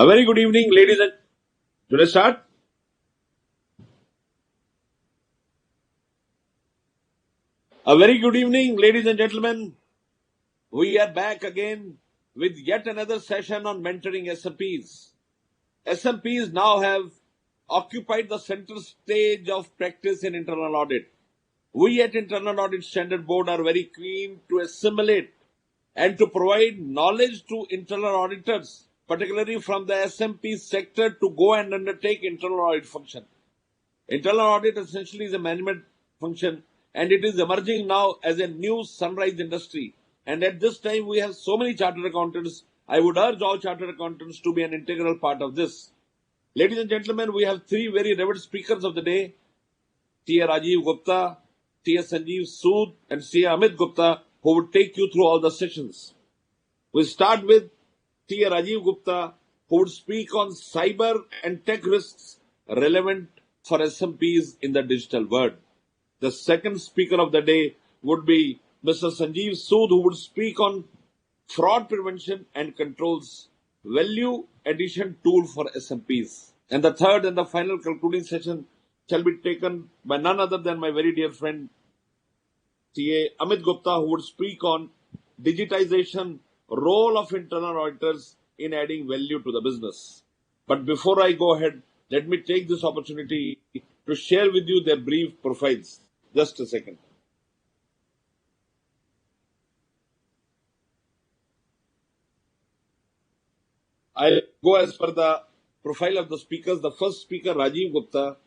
A very good evening, ladies and... Should I start? A very good evening, ladies and gentlemen. We are back again with yet another session on mentoring SMPs. SMPs now have occupied the center stage of practice in internal audit. We at Internal Audit Standard Board are very keen to assimilate and to provide knowledge to internal auditors, particularly from the SMP sector, to go and undertake internal audit function. Internal audit essentially is a management function, and it is emerging now as a new sunrise industry. And at this time, we have so many chartered accountants. I would urge all chartered accountants to be an integral part of this. Ladies and gentlemen, we have three very revered speakers of the day: T.A. Rajiv Gupta, T.A. Sanjeev Sood, and C.A. Amit Gupta, who would take you through all the sessions. We start with T.A. Rajiv Gupta, who would speak on cyber and tech risks relevant for SMPs in the digital world. The second speaker of the day would be Mr. Sanjeev Sood, who would speak on fraud prevention and controls, value addition tool for SMPs. And the third and the final concluding session shall be taken by none other than my very dear friend T.A. Amit Gupta, who would speak on digitization, role of internal auditors in adding value to the business. But before I go ahead, let me take this opportunity to share with you their brief profiles. Just a second. I'll go as per the profile of the speakers. The first speaker, Rajiv Gupta,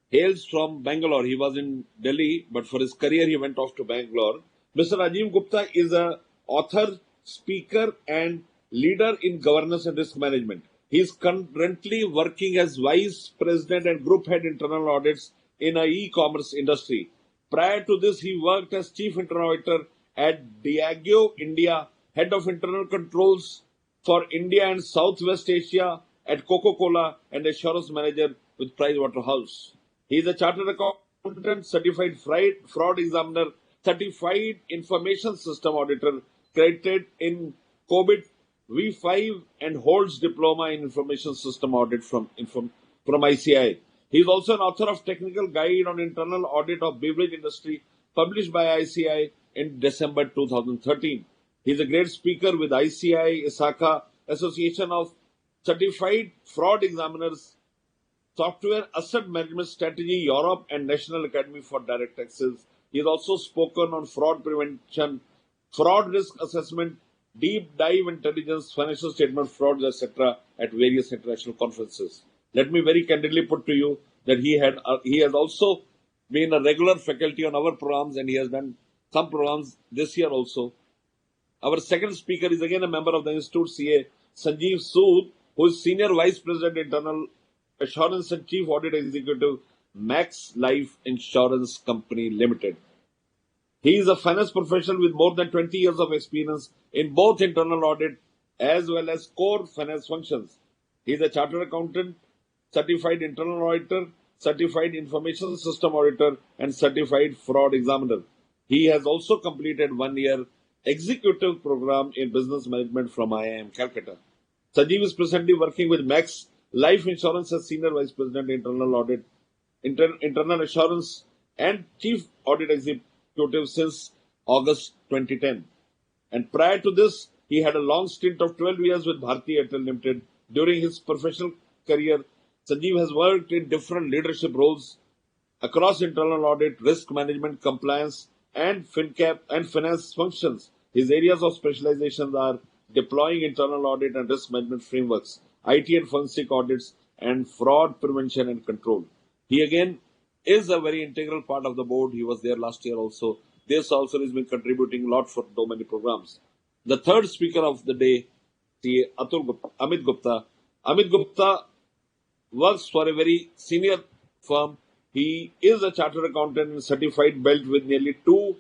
hails from Bangalore. He was in Delhi, but for his career, he went off to Bangalore. Mr. Rajiv Gupta is an author, speaker, and leader in governance and risk management. He is currently working as Vice President and Group Head Internal Audits in an e-commerce industry. Prior to this, he worked as Chief Internal Auditor at Diageo India, Head of Internal Controls for India and Southwest Asia at Coca-Cola, and Assurance Manager with Pricewaterhouse. He is a Chartered Accountant, Certified Fraud Examiner, Certified Information System Auditor, credited in COVID V5, and holds Diploma in Information System Audit from ICI. He is also an author of Technical Guide on Internal Audit of Beverage Industry, published by ICI in December 2013. He is a great speaker with ICI, ISACA, Association of Certified Fraud Examiners, Software Asset Management Strategy Europe, and National Academy for Direct Taxes. He has also spoken on fraud prevention, fraud risk assessment, deep dive intelligence, financial statement frauds, etc. at various international conferences. Let me very candidly put to you that he has also been a regular faculty on our programs, and he has done some programs this year also. Our second speaker is again a member of the Institute, C.A. Sanjeev Sood, who is Senior Vice President Internal Assurance and Chief Audit Executive, Max Life Insurance Company Limited. He is a finance professional with more than 20 years of experience in both internal audit as well as core finance functions. He is a Chartered Accountant, Certified Internal Auditor, Certified Information System Auditor, and Certified Fraud Examiner. He has also completed 1-year executive program in business management from IIM Calcutta. Sanjeev is presently working with Max Life Insurance as Senior Vice President Internal Audit, Internal Assurance, and Chief Audit Executive since August 2010. And prior to this, he had a long stint of 12 years with Bharti Airtel Limited. During his professional career, Sanjeev has worked in different leadership roles across internal audit, risk management, compliance, and FinCap and finance functions. His areas of specialization are deploying internal audit and risk management frameworks, IT and forensic audits, and fraud prevention and control. He again is a very integral part of the board. He was there last year also. This also has been contributing a lot for so many programs. The third speaker of the day, Amit Gupta. Amit Gupta works for a very senior firm. He is a chartered accountant and certified belt with nearly 2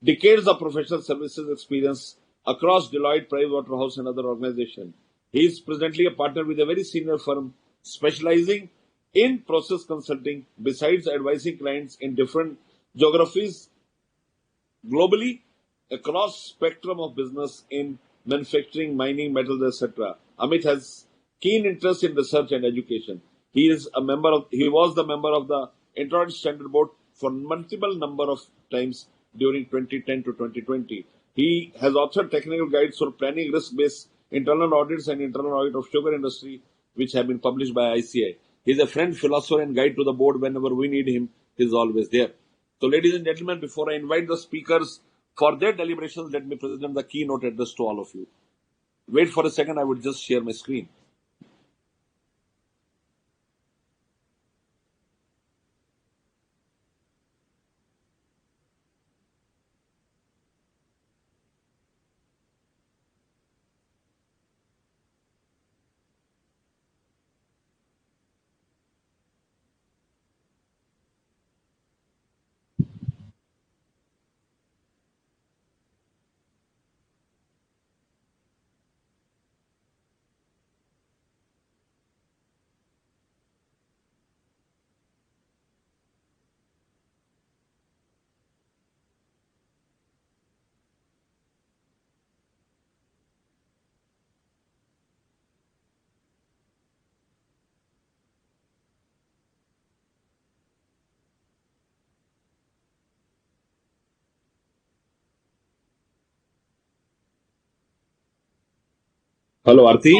decades of professional services experience across Deloitte, Pricewaterhouse, and other organizations. He is presently a partner with a very senior firm specializing in process consulting, besides advising clients in different geographies globally across spectrum of business in manufacturing, mining, metals, etc. Amit has keen interest in research and education. He was the member of the Internet Standard Board for multiple number of times during 2010 to 2020. He has authored technical guides for planning risk-based internal audits and internal audit of sugar industry, which have been published by ICI. He is a friend, philosopher, and guide to the board. Whenever we need him, he is always there. So, ladies and gentlemen, before I invite the speakers for their deliberations, let me present the keynote address to all of you. Wait for a second, I would just share my screen. Hello Aarti,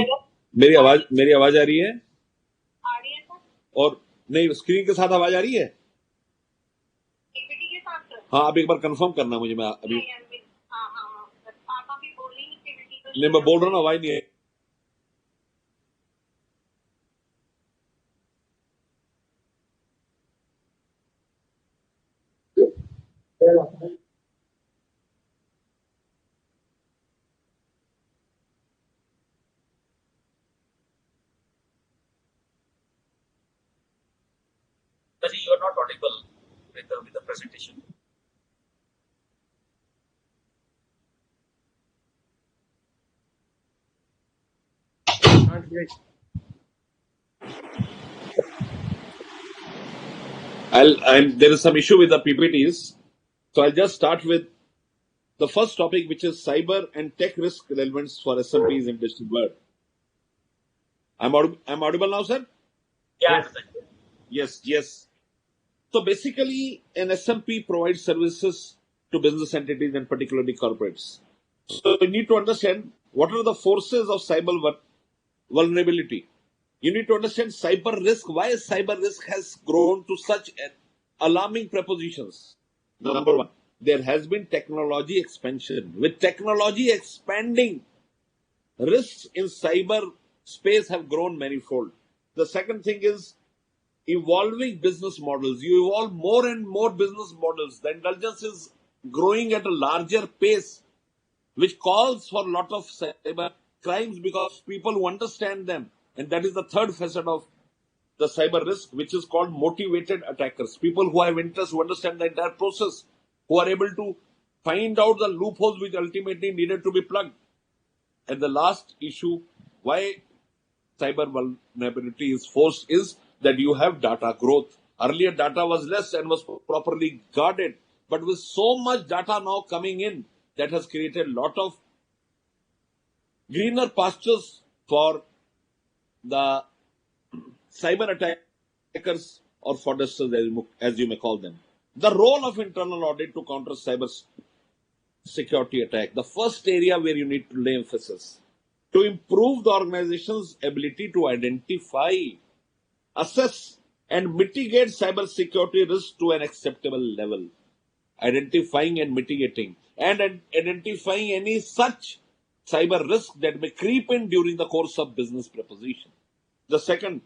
मेरी आवाज आ रही है? और नहीं, screen के साथ आवाज आ रही है? हाँ, आप एक बार कंफर्म करना मुझे। मैं अभी नहीं, मैं बोल रहा हूँ, आवाज नहीं है। You are not audible with the presentation. There is some issue with the PPTs, so I'll just start with the first topic, which is cyber and tech risk relevance for SMPs in digital world. I'm audible now, sir? Yeah. Yes. So basically, an SMP provides services to business entities and particularly corporates. So you need to understand what are the forces of cyber vulnerability. You need to understand cyber risk, why cyber risk has grown to such alarming propositions. Number one, there has been technology expansion. With technology expanding, risks in cyber space have grown manifold. The second thing is evolving business models. You evolve more and more business models. The intelligence is growing at a larger pace, which calls for a lot of cyber crimes because people who understand them. And that is the third facet of the cyber risk, which is called motivated attackers. People who have interest, who understand the entire process, who are able to find out the loopholes which ultimately needed to be plugged. And the last issue, why cyber vulnerability is forced, is that you have data growth. Earlier, data was less and was properly guarded. But with so much data now coming in, that has created a lot of greener pastures for the cyber attackers or fraudsters, as you may call them. The role of internal audit to counter cyber security attack. The first area where you need to lay emphasis to improve the organization's ability to identify, assess, and mitigate cyber security risks to an acceptable level. Identifying and mitigating, and identifying any such cyber risk that may creep in during the course of business proposition. The second,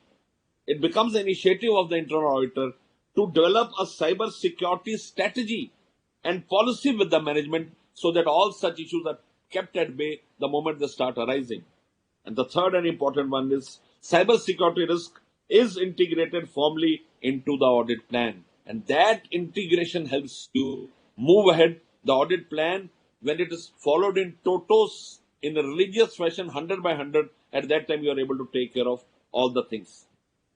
it becomes the initiative of the internal auditor to develop a cyber security strategy and policy with the management so that all such issues are kept at bay the moment they start arising. And the third and important one is cyber security risk is integrated firmly into the audit plan. And that integration helps you move ahead. The audit plan, when it is followed in totos, in a religious fashion, 100 by 100, at that time you are able to take care of all the things.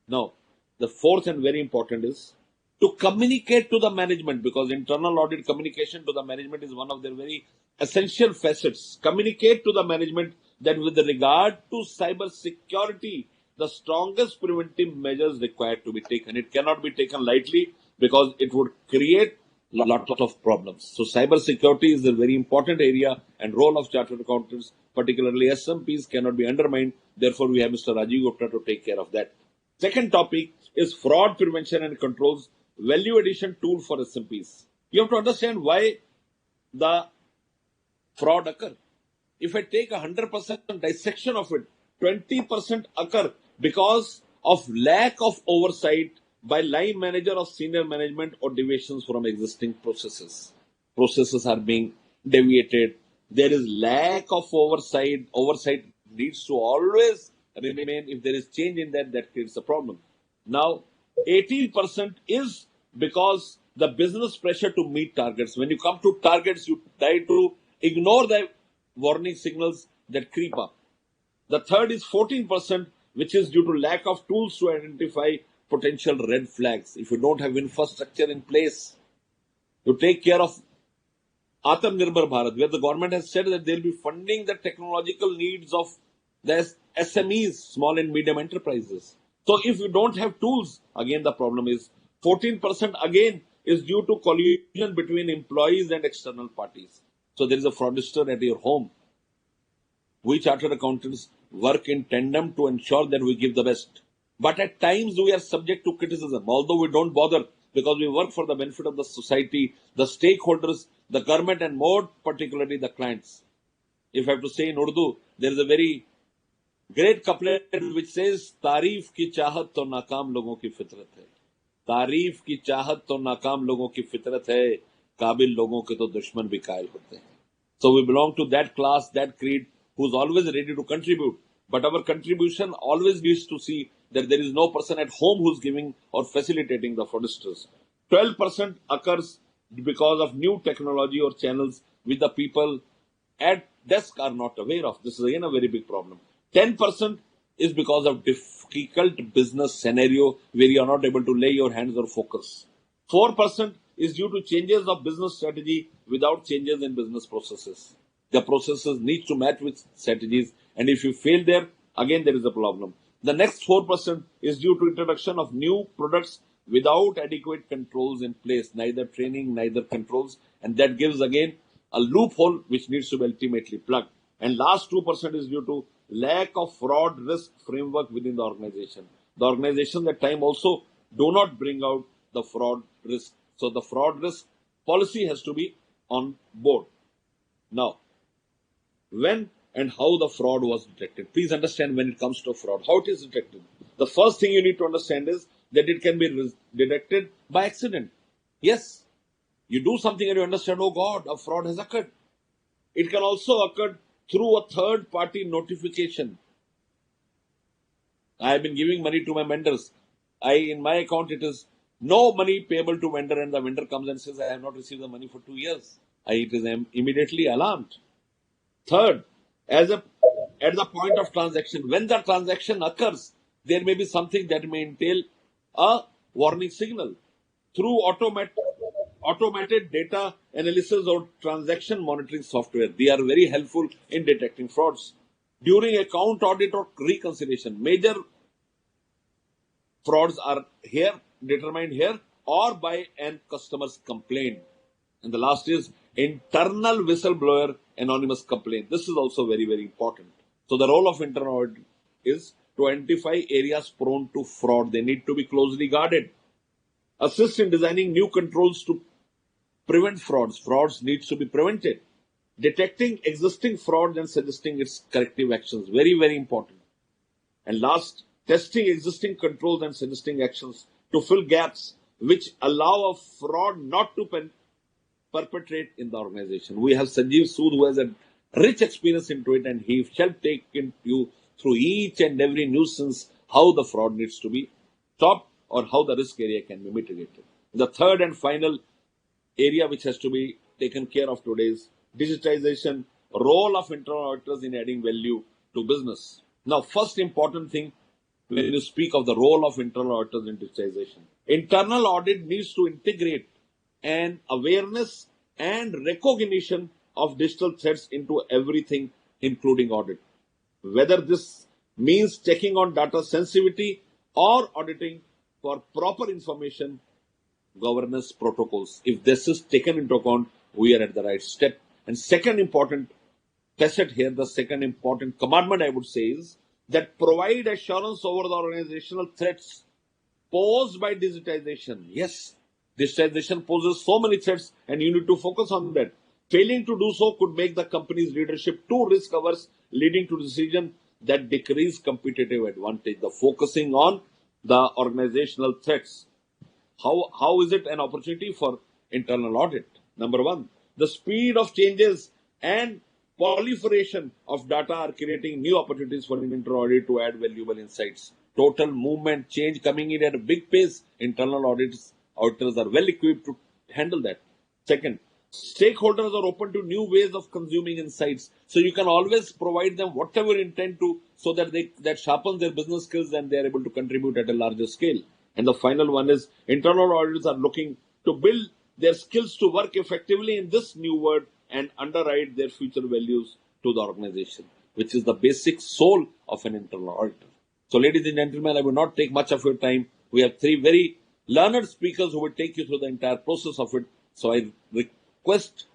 Now, the fourth and very important is to communicate to the management, because internal audit communication to the management is one of their very essential facets. Communicate to the management that with regard to cyber security, the strongest preventive measures required to be taken. It cannot be taken lightly because it would create a lot of problems. So cyber security is a very important area and role of chartered accountants, particularly SMPs, cannot be undermined. Therefore, we have Mr. Rajiv Gupta to take care of that. Second topic is fraud prevention and controls, value addition tool for SMPs. You have to understand why the fraud occur. If I take 100% dissection of it, 20% occur because of lack of oversight by line manager or senior management or deviations from existing processes. Processes are being deviated. There is lack of oversight. Oversight needs to always remain. If there is change in that, that creates a problem. Now, 18% is because the business pressure to meet targets. When you come to targets, you try to ignore the warning signals that creep up. The third is 14%, which is due to lack of tools to identify potential red flags. If you don't have infrastructure in place to take care of Atmanirbhar Bharat, where the government has said that they'll be funding the technological needs of the SMEs, small and medium enterprises. So if you don't have tools, again the problem is 14% again is due to collusion between employees and external parties. So there is a fraudster at your home. We chartered accountants work in tandem to ensure that we give the best. But at times we are subject to criticism, although we don't bother because we work for the benefit of the society, the stakeholders, the government, and more particularly the clients. If I have to say in Urdu, there is a very great couplet which says, तारीफ की चाहत तो नाकाम लोगों की फितरत है. तारीफ की चाहत तो नाकाम लोगों की फितरत है, काबिल लोगों के तो दुश्मन भी कायल होते हैं. So we belong to that class, that creed, who's always ready to contribute. But our contribution always needs to see that there is no person at home who's giving or facilitating the fraudsters. 12% occurs because of new technology or channels which the people at desk are not aware of. This is again a very big problem. 10% is because of difficult business scenario where you are not able to lay your hands or focus. 4% is due to changes of business strategy without changes in business processes. The processes need to match with strategies, and if you fail there, again there is a problem. The next 4% is due to introduction of new products without adequate controls in place, neither training, neither controls, and that gives again a loophole which needs to be ultimately plugged. And last 2% is due to lack of fraud risk framework within the organization. The organization at time also do not bring out the fraud risk. So the fraud risk policy has to be on board. Now, when and how the fraud was detected. Please understand when it comes to fraud, how it is detected. The first thing you need to understand is that it can be detected by accident. Yes, you do something and you understand, oh God, a fraud has occurred. It can also occur through a third party notification. I have been giving money to my vendors. In my account, it is no money payable to vendor, and the vendor comes and says, I have not received the money for 2 years. It is immediately alarmed. Third, at the point of transaction, when the transaction occurs, there may be something that may entail a warning signal. Through automated data analysis or transaction monitoring software, they are very helpful in detecting frauds. During account audit or reconciliation, major frauds are determined here or by an customer's complaint. And the last is internal whistleblower anonymous complaint. This is also very, very important. So the role of internal audit is to identify areas prone to fraud. They need to be closely guarded. Assist in designing new controls to prevent frauds. Frauds needs to be prevented. Detecting existing fraud and suggesting its corrective actions. Very, very important. And last, testing existing controls and suggesting actions to fill gaps which allow a fraud not to perpetrate in the organization. We have Sanjeev Sood who has a rich experience into it, and he shall take you through each and every nuisance how the fraud needs to be stopped or how the risk area can be mitigated. The third and final area which has to be taken care of today is digitization, role of internal auditors in adding value to business. Now, first important thing when you speak of the role of internal auditors in digitization. Internal audit needs to integrate an awareness and recognition of digital threats into everything, including audit. Whether this means checking on data sensitivity or auditing for proper information governance protocols. If this is taken into account, we are at the right step. And second important facet here, the second important commandment I would say is that provide assurance over the organizational threats posed by digitization. Yes, digitization poses so many threats and you need to focus on that. Failing to do so could make the company's leadership too risk averse, leading to decisions that decrease competitive advantage. The focusing on the organizational threats. How is it an opportunity for internal audit? Number one, the speed of changes and proliferation of data are creating new opportunities for internal audit to add valuable insights. Total movement change coming in at a big pace. Internal auditors are well equipped to handle that. Second, stakeholders are open to new ways of consuming insights. So you can always provide them whatever you intend to so that that sharpens their business skills and they are able to contribute at a larger scale. And the final one is internal auditors are looking to build their skills to work effectively in this new world and underwrite their future values to the organization, which is the basic soul of an internal auditor. So ladies and gentlemen, I will not take much of your time. We have three very learned speakers who will take you through the entire process of it. So I request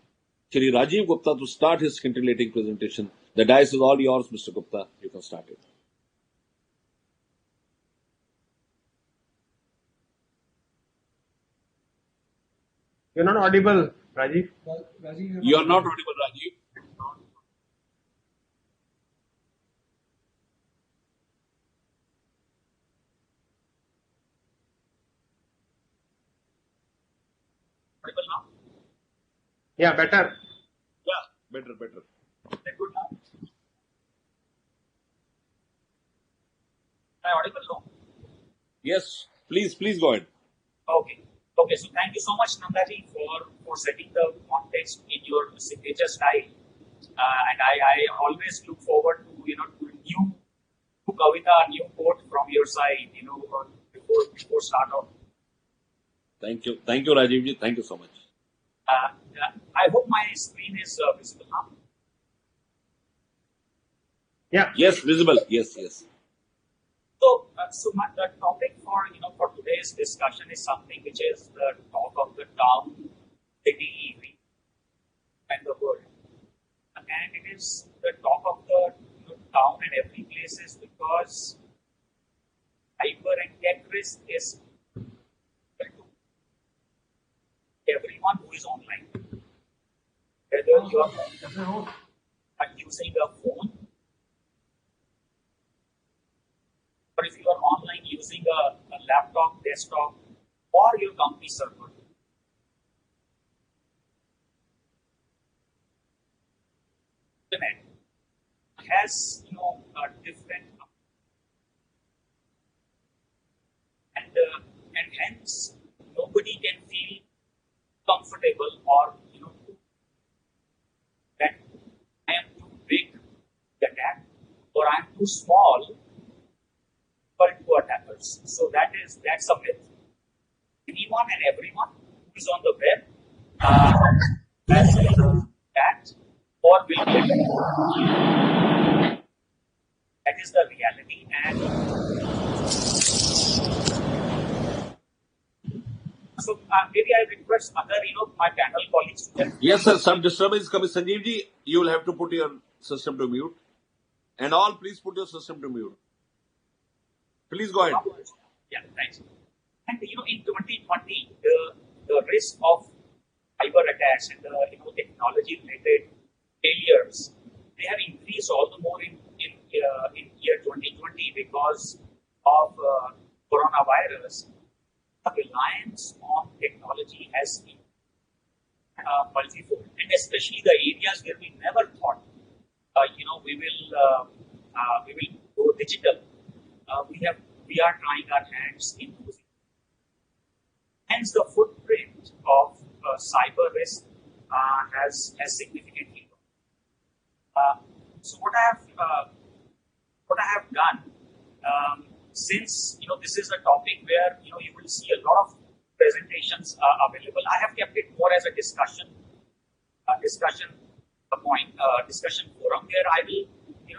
Shri Rajiv Gupta to start his scintillating presentation. The dais is all yours, Mr. Gupta. You can start it. You're not audible, Rajiv. You are not audible, Rajiv. Audible now? Yeah, better. Yeah, better. Is that good now? Am I audible now? Yes, please go ahead. Okay. So thank you so much, Nandaji, for setting the context in your signature style. And I always look forward to to a new kavita, a new quote from your side, before start off. Thank you, Rajiv ji. Thank you so much. I hope my screen is visible now. Yeah. Yes, visible. Yes. So, the topic for today's discussion is something which is the talk of the town, city, and the world. And it is the talk of the town and every place is because cyber and tech risk is to everyone who is online. Whether you are using a phone, or if you are online using a laptop, desktop, or your company server. Internet has a different and hence nobody can feel comfortable or that I am too big to attack or I am too small for attackers. So that's a myth. Anyone and everyone who is on the web has that or will get it. That is the reality. And so maybe I request other my panel colleagues to help. Yes, sir. Some disturbance is coming. Sanjeev ji, you will have to put your system to mute. And all, please put your system to mute. Please go ahead. Yeah, thanks. And in 2020, the risk of cyber attacks and the technology-related failures, they have increased all the more in year 2020 because of coronavirus. The reliance on technology has been multifold, and especially the areas where we never thought, we will go digital. We are trying our hands in using. Hence, the footprint of cyber risk has significantly grown. So what I have done, since this is a topic where you will see a lot of presentations available, I have kept it more as a discussion forum where I will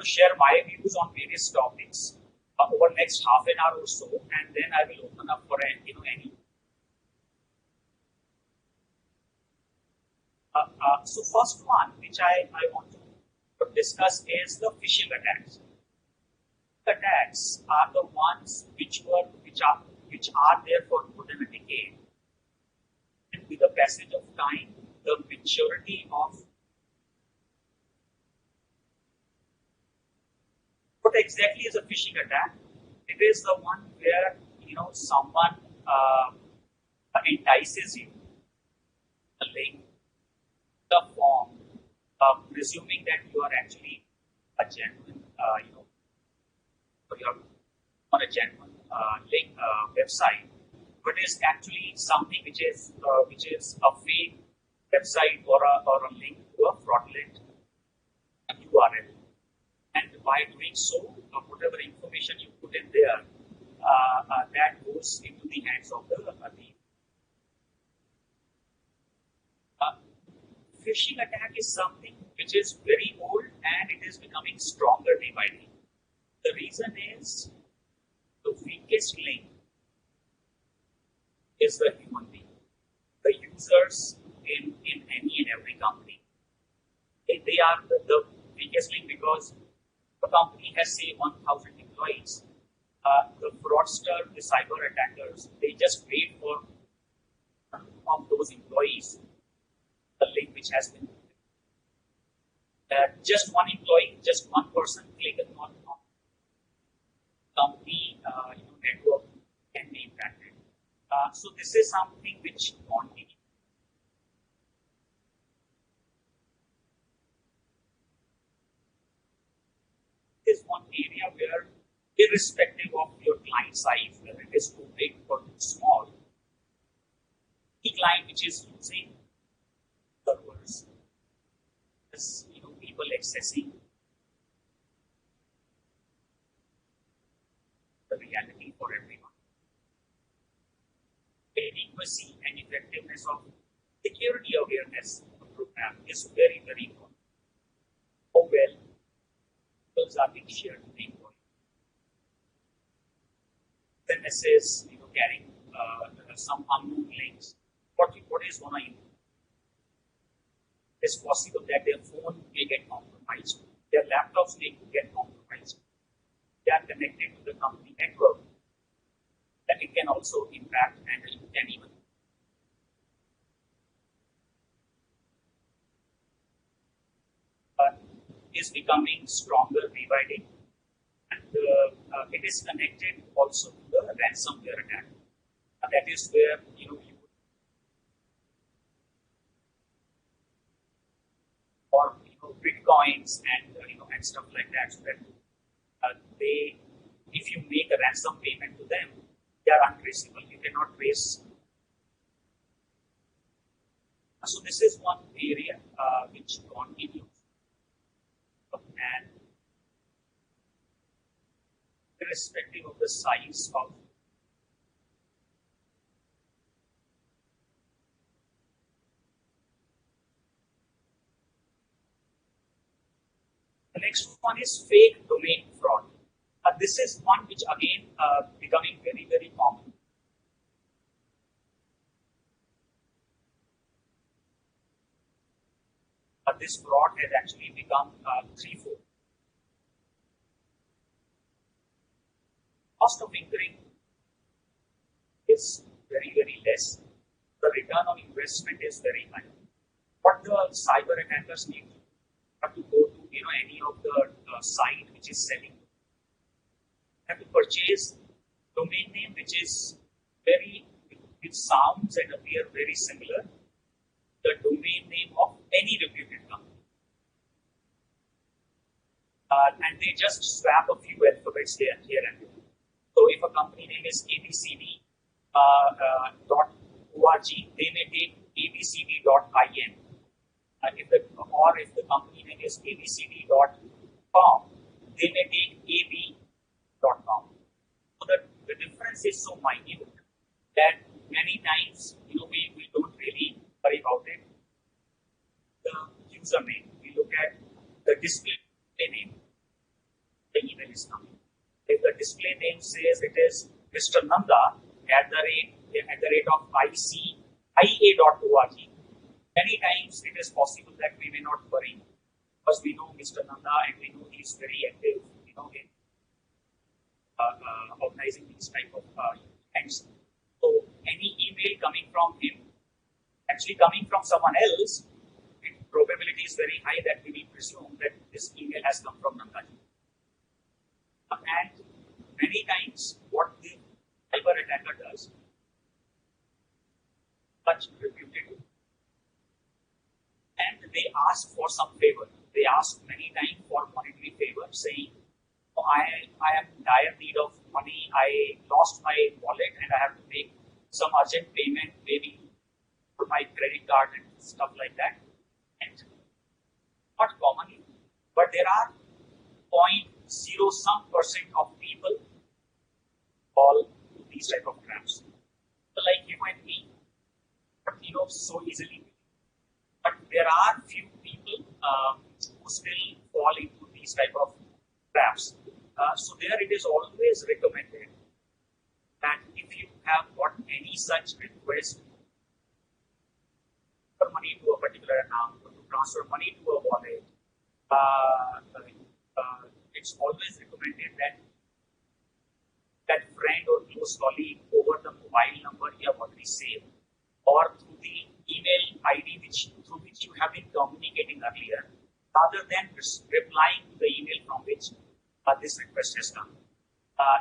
share my views on various topics over next half an hour or so, and then I will open up for any. So first one, which I want to discuss is the phishing attacks. Attacks are the ones which are there for more than a decade. And with the passage of time, the maturity of what exactly is a phishing attack? It is the one where someone entices you, a link, the form, presuming that you are actually a genuine, or you're on a genuine link website, but is actually something which is a fake website or a link to a fraudulent URL. And by doing so, whatever information you put in there, that goes into the hands of the phishing attack is something which is very old and it is becoming stronger day by day. The reason is the weakest link is the human being, the users in any and every company. They are the weakest link because the company has, say, 1,000 employees. The fraudster, the cyber attackers, they just wait for of those employees the link which has been just one employee, just one person clicking on company network can be impacted. So this is something which continues. Is one area where, irrespective of your client size, whether it is too big or too small, the client which is using servers, people accessing the reality for everyone. Adequacy and effectiveness of security awareness program is very, very important. How well those are being shared with the employee. SMSs, carrying some unknown links. What is going to improve? It's possible that their phone may get compromised, their laptops may get compromised. They are connected to the company network. That it can also impact and it can even is becoming stronger day by day, and it is connected also to the ransomware attack. That is where you or bitcoins and and stuff like that, so that if you make a ransom payment to them, they are untraceable. You cannot trace. So this is one area which continues. And irrespective of the size of the next one is fake domain fraud. This is one which again becoming very, very common. This fraud has actually become threefold. Cost of incurring is very, very less. The return on investment is very high. What the cyber attackers need to go to any of the site which is selling, have to purchase domain name which is it sounds and appear very similar the domain name of any reputed company. And they just swap a few alphabets here and there. So if a company name is abcd.org, they may take abcd.in. If the company name is abcd.com, they may take ab.com. So the difference is so minute that many times we don't really worry about it. The username, we look at the display name, the email is coming. If the display name says it is Mr. Nanda at the rate of ia.org, many times it is possible that we may not worry because we know Mr. Nanda and we know he is very active, in organizing these type of events. So any email coming from him, actually coming from someone else, probability is very high that we will presume that this email has come from Nandaji. And many times what the cyber attacker does, much reputed, and they ask for some favor. They ask many times for monetary favor, saying, oh, I am in dire need of money, I lost my wallet and I have to make some urgent payment, maybe for my credit card and stuff like that. And not commonly, but there are 0.0% of people fall these type of traps. Like you and me, but so easily. But there are few people who still fall into these type of traps. So there it is always recommended that if you have got any such request for money to a particular account, or to transfer money to a wallet, it's always recommended that that friend or close colleague over the mobile number you have already saved, or through the email ID through which you have been communicating earlier, rather than replying to the email from which this request has come.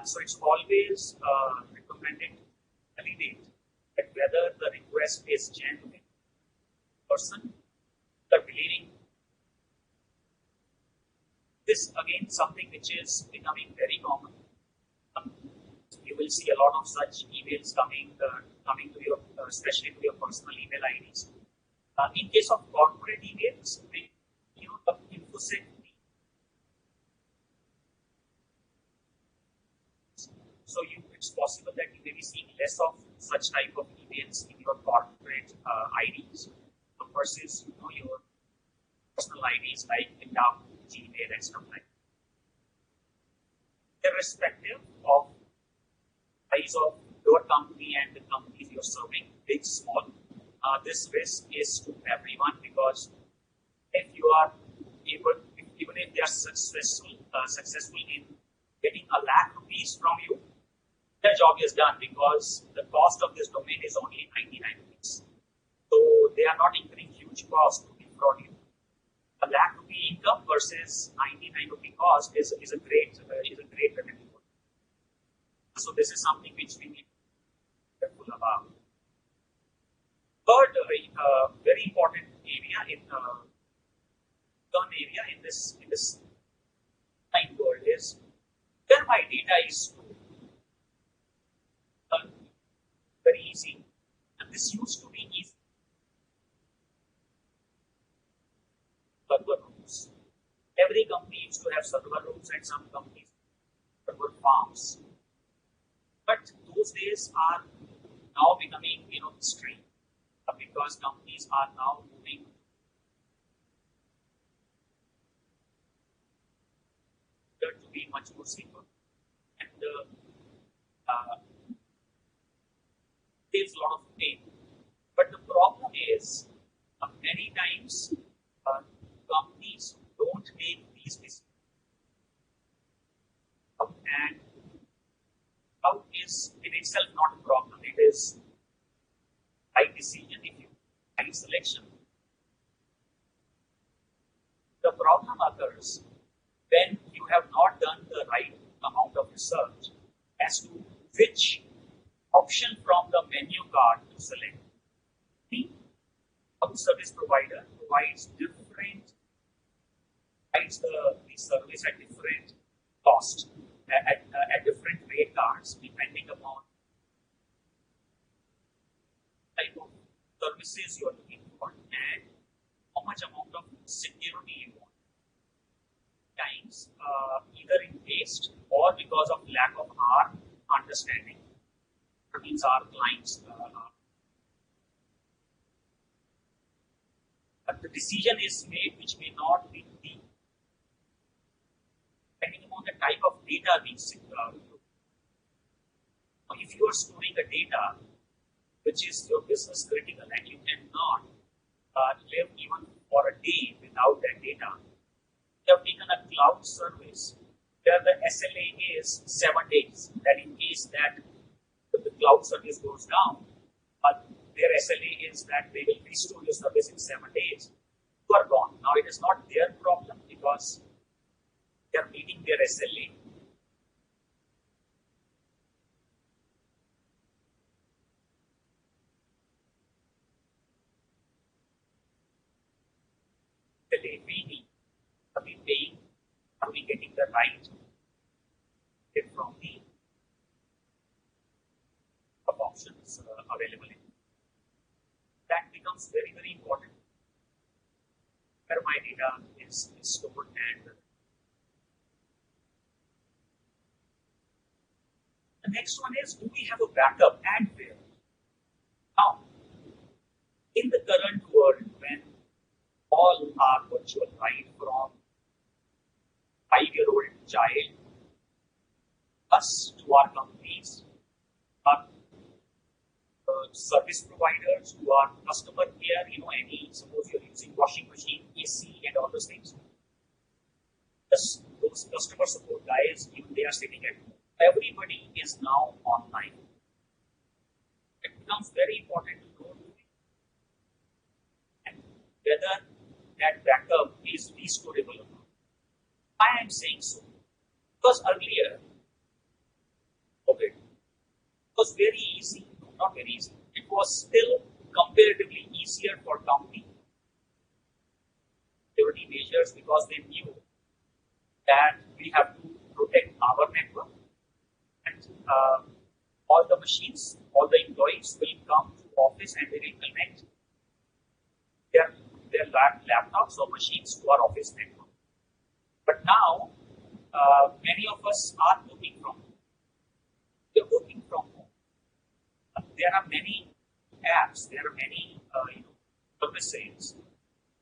So it's always recommended to validate that whether the request is genuine person, the believing. This again something which is becoming very common. You will see a lot of such emails coming to your, especially to your personal email IDs. In case of corporate emails, the InfoSec. So it's possible that you may be seeing less of such type of emails in your corporate IDs versus your personal IDs like Yahoo, Gmail, and stuff like that. Irrespective of size of your company and the companies you're serving, big, small, this risk is to everyone, because if you are able, even if they are successful in getting ₹1 lakh from you, their job is done, because the cost of this domain is only 99 rupees. So they are not incurring huge cost to defraud you. ₹1 lakh income versus 99 rupee cost is a great revenue. So this is something which we need to be careful about. Third, very important area in this online world is where my data is stored. Very easy, and this used to be easy. Server rooms. Every company used to have server rooms, and some companies server farms. But those days are now becoming history, because companies are now moving to be much more safer, and saves a lot of pain. But the problem is many times companies don't make these decisions, and out is in itself not a problem. It is right decision if you right selection. The problem occurs when you have not done the right amount of research as to which option from the menu card to select. The service provider provides the service at different cost, at different rate cards, depending upon type of services you are looking for and how much amount of security you want. Times, either in taste or because of lack of our understanding, that means our clients. But the decision is made which may not be the, depending upon the type of data being if you are storing a data which is your business critical and you cannot live even for a day without that data, you have taken a cloud service where the SLA is 7 days. That in case that the cloud service goes down, their SLA is that they will restore your service in 7 days. You are gone. Now it is not their problem because they are meeting their SLA. We need. Are we paying? Are we getting the right from the options available? That becomes very, very important. Where my data is stored and the next one is, do we have a backup and where? Now, in the current world when all are virtual, right, from 5-year-old child us to our companies, our service providers, to our customer care, suppose you're using washing machine, AC, and all those things. Those customer support guys, even they are sitting at home. Everybody is now online. It becomes very important to know whether that backup is restorable or not. Why I am saying so? Because earlier, it was very easy, not very easy. It was still comparatively easier for company security measures because they knew that we have to protect our network and all the machines, all the employees will come to office and they will connect their laptops or machines to our office network. But now, many of us are working from home. We are working from home. There are many apps, there are many services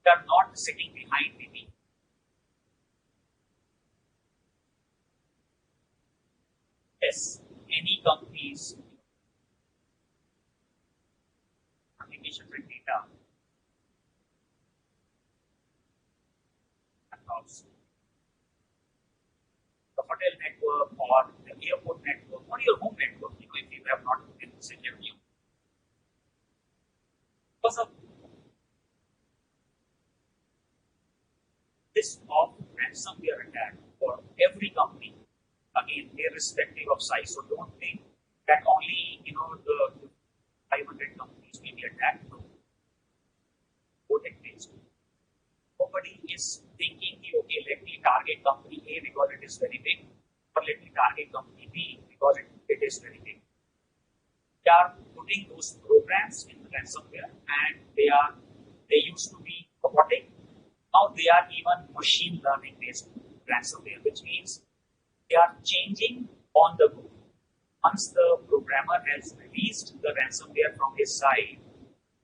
that are not sitting behind maybe. Yes, any companies, applications and data, the hotel network or the airport network or your home network, if you have not been security. Because of this of ransomware attack for every company, again, irrespective of size, so don't think that only the 500 companies will be attacked. No. Nobody is thinking, okay, let me target company A because it is very big, or let me target company B because it is very big. They are putting those programs in the ransomware, and they used to be robotic. Now they are even machine learning based ransomware, which means they are changing on the go. Once the programmer has released the ransomware from his side,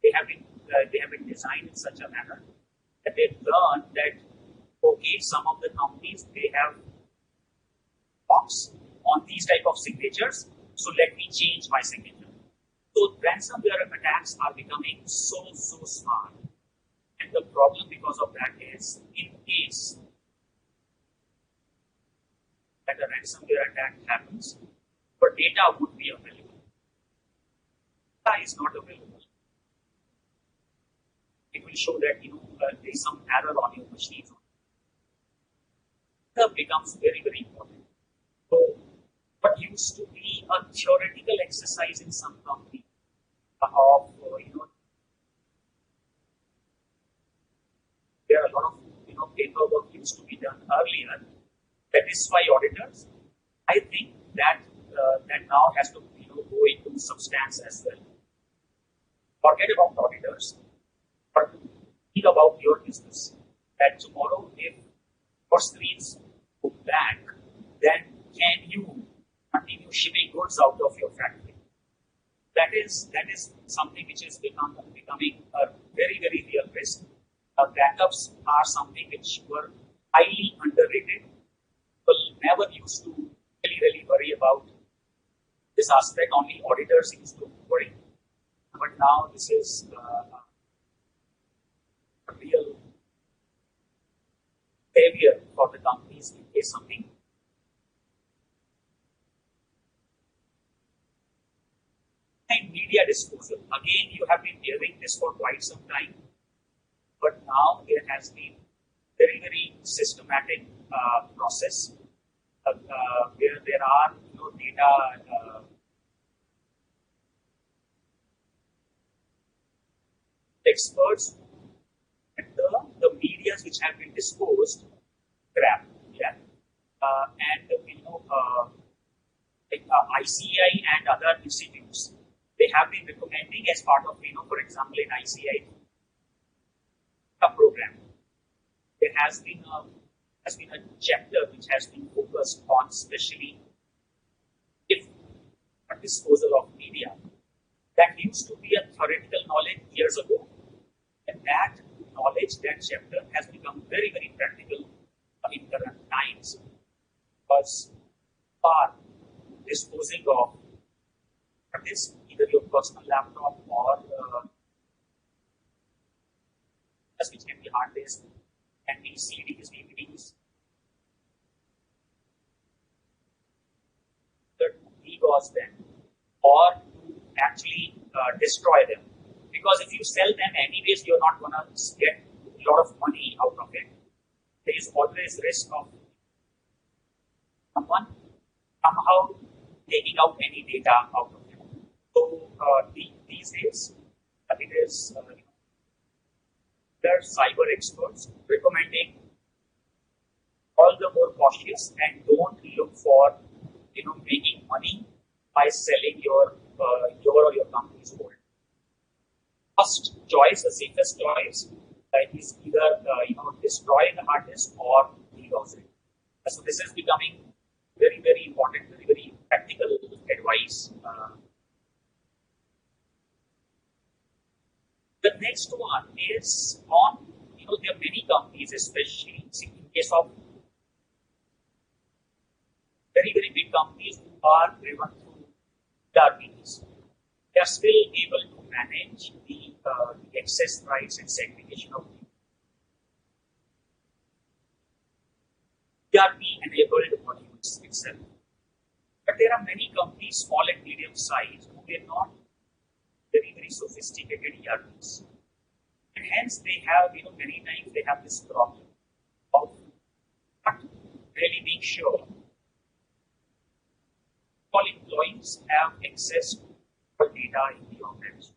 they have been designed in such a manner that they learn that, okay, some of the companies, they have box on these type of signatures, so let me change my signature. So ransomware attacks are becoming so smart. And the problem because of that is, in case that a ransomware attack happens, your data would be available. Data is not available. It will show that there is some error on your machine. That becomes very, very important. So, what used to be a theoretical exercise in some company of there are a lot of paperwork used to be done earlier. Satisfy auditors. I think that now has to go into substance as well. Forget about auditors, but think about your business. That tomorrow, if your screens go black, then can you continue shipping goods out of your factory? That is something which is becoming a very, very real risk. Backups are something which were highly underrated. People never used to really worry about this aspect. Only auditors used to worry. But now this is a real savior for the companies in case something. And media disposal. Again, you have been hearing this for quite some time, but now there has been very systematic process where there are data experts and the medias which have been disposed grab, yeah, and like ICI and other institutes, they have been recommending as part of for example in ICI a program. There has been a chapter which has been focused on especially if a disposal of media. That used to be a theoretical knowledge years ago, and that knowledge, that chapter has become very practical in current times, because for disposing of this, either your personal laptop or which can be hard disk, can be CDs, DVDs, to degauss them or to actually destroy them. Because if you sell them anyways, you're not going to get a lot of money out of it. There is always risk of someone somehow taking out any data out of it. So these days, it is there are cyber experts recommending all the more cautious and don't look for making money by selling your or your company's gold. First choice, the safest choice, is either destroy the hard disk or degauss it. So this is becoming very important, very practical advice. The next one is on there are many companies, especially in case of very big companies who are driven through ERPs. They are still able to manage the access rights and segregation of ERP enabled modules itself. But there are many companies, small and medium size, who are not very sophisticated ERPs. And hence they have, many times they have this problem of not really being sure all employees have access to all data in the organization.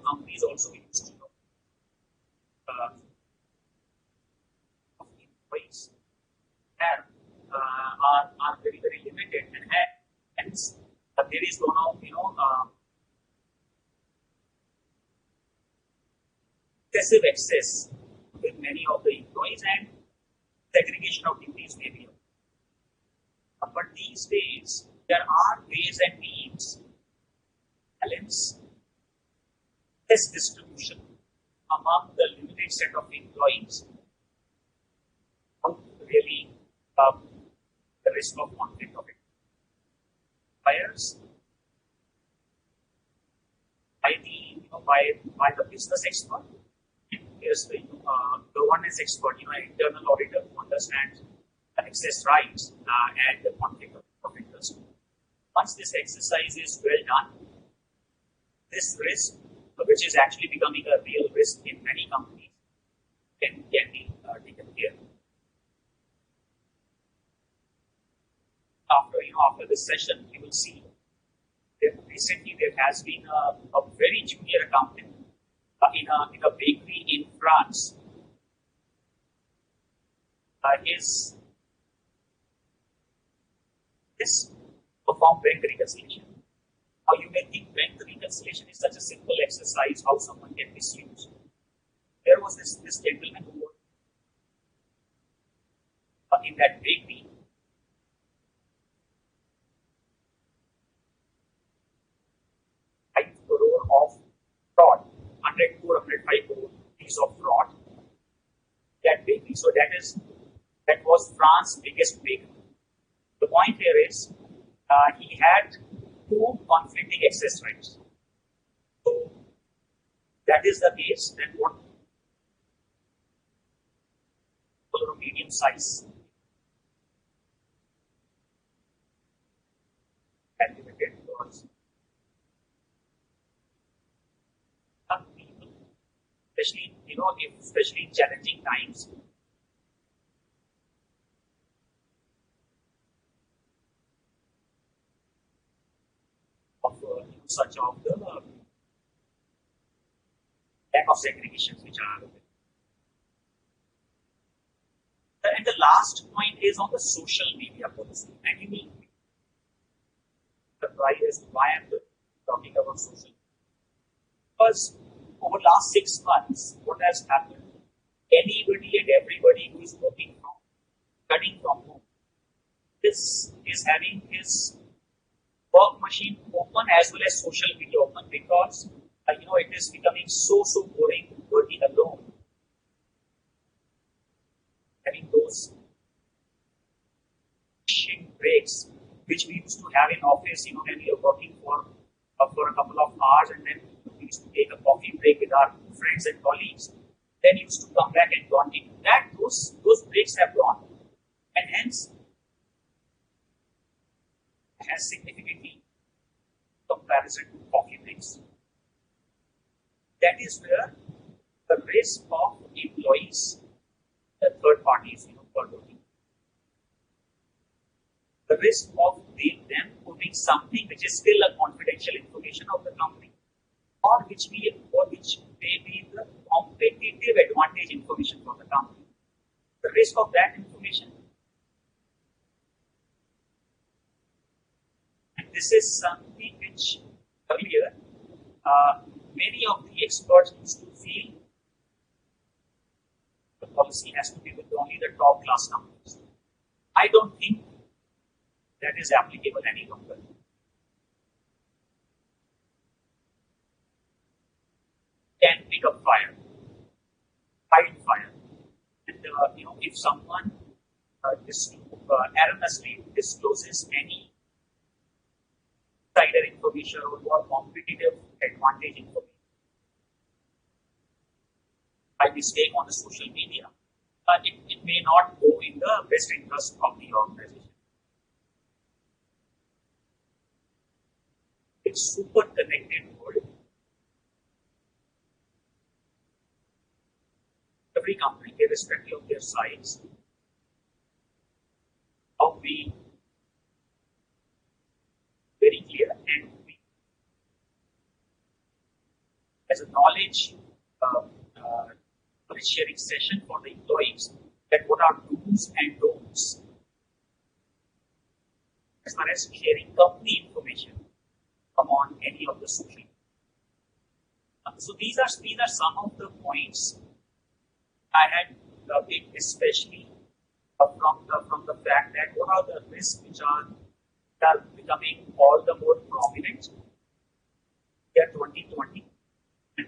Companies also used to employees have are very limited, and hence there is excessive access with many of the employees, and segregation of duties may be. But these days there are ways and means to balance this distribution among the limited set of employees, really the risk of conflict of it. Buyers by the business expert. Yes, the one is expert, an internal auditor who understands the access rights and the conflict of interest. Once this exercise is well done, this risk, which is actually becoming a real risk in many companies, can be taken care of. After this session, you will see that recently there has been a very junior accountant in a bakery in France. This perform bank reconciliation. Now you may think bank reconciliation is such a simple exercise, how someone can misuse. There was this gentleman who was in that bakery. Of fraud, 100% 100 crore, 105 crore rupees of fraud. That big. So that was France's biggest break. The point here is he had two conflicting access rights. So that is the case. Then what? For a medium size. Activated because some people, especially especially in challenging times, of such of the lack of segregations which are available. And the last point is on the social media policy. And you will be surprised why I'm talking about social media. Because over the last 6 months, what has happened? Anybody and everybody who is studying from home, is having his work machine open as well as social media open because it is becoming so boring working alone. Having those breaks which we used to have in office, when we are working for a couple of hours, and then we used to take a coffee break with our friends and colleagues, then used to come back and continue. Those breaks have gone, and hence has significantly comparison to coffee breaks. That is where the risk of employees, the third parties, for working, the risk of them putting something which is still a confidential information of the company, or which may be the competitive advantage information for the company. The risk of that information. And this is something which earlier many of the experts used to feel the policy has to be with only the top class companies. I don't think that is applicable any longer. Can pick up fire, fight fire, and if someone erroneously discloses any insider information or more competitive advantage information by mistake on the social media, it may not go in the best interest of the organization. It's super connected world. Every company, irrespective of their size, how we very clear and we, as a knowledge sharing session for the employees, that what are do's and don'ts as far as sharing company information on any of the social media. So these are some of the points I had picked, especially from the fact that what are the risks which are becoming all the more prominent year 2020, and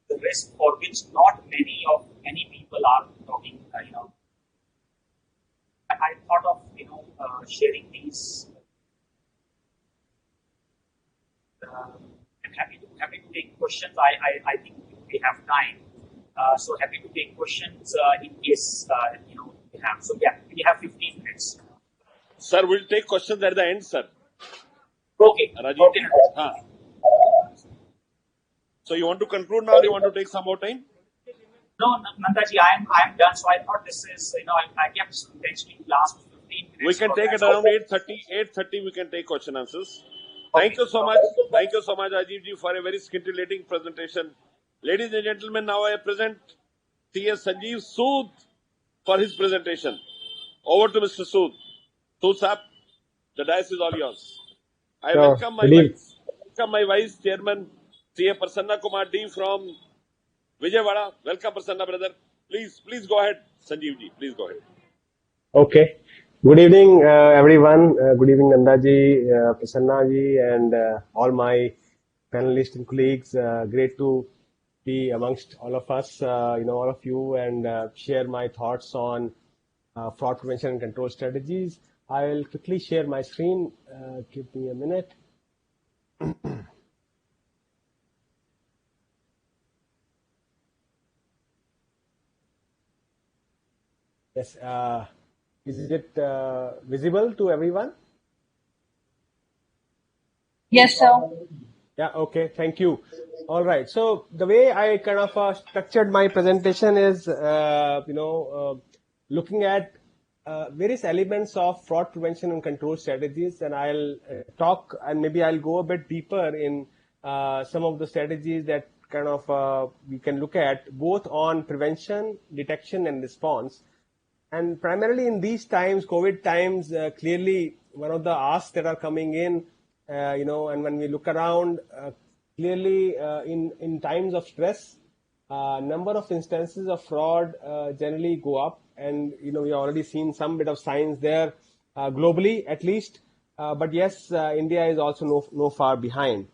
the risk for which not many people are talking. I thought of sharing these. I'm happy to take questions. I think we have time, so happy to take questions in case we have. So yeah, we have 15 minutes. Sir, we'll take questions at the end, sir. Okay. Rajiv. Okay. So you want to conclude now, or you want to take some more time? No, Nandaji, I'm done. So I thought this is, I kept intentionally last 15 minutes. We can take it around 8:30. 8:30 we can take question answers. Thank you so much. Thank you so much, Rajiv ji, for a very scintillating presentation. Ladies and gentlemen, now I present C.S. Sanjeev Sood for his presentation. Over to Mr. Sood. Sood sir, the dice is all yours. I welcome my Vice Chairman, C.A. Prasanna Kumar D from Vijayawada. Welcome, Prasanna brother. Please go ahead, Sanjeev ji. Please go ahead. Okay. Good evening, everyone. Good evening, Nandaji, Prasanna ji, and all my panelists and colleagues. Great to be amongst all of us, all of you, and share my thoughts on fraud prevention and control strategies. I'll quickly share my screen. Give me a minute. Yes, is it visible to everyone? Yes, sir. Yeah, okay, thank you. All right, so the way I kind of structured my presentation is, looking at various elements of fraud prevention and control strategies, and I'll talk and maybe I'll go a bit deeper in some of the strategies that kind of we can look at both on prevention, detection, and response. And primarily in these times, COVID times, clearly one of the asks that are coming in, and when we look around, clearly in times of stress, number of instances of fraud generally go up. And, we already seen some bit of signs there globally, at least. But yes, India is also no far behind.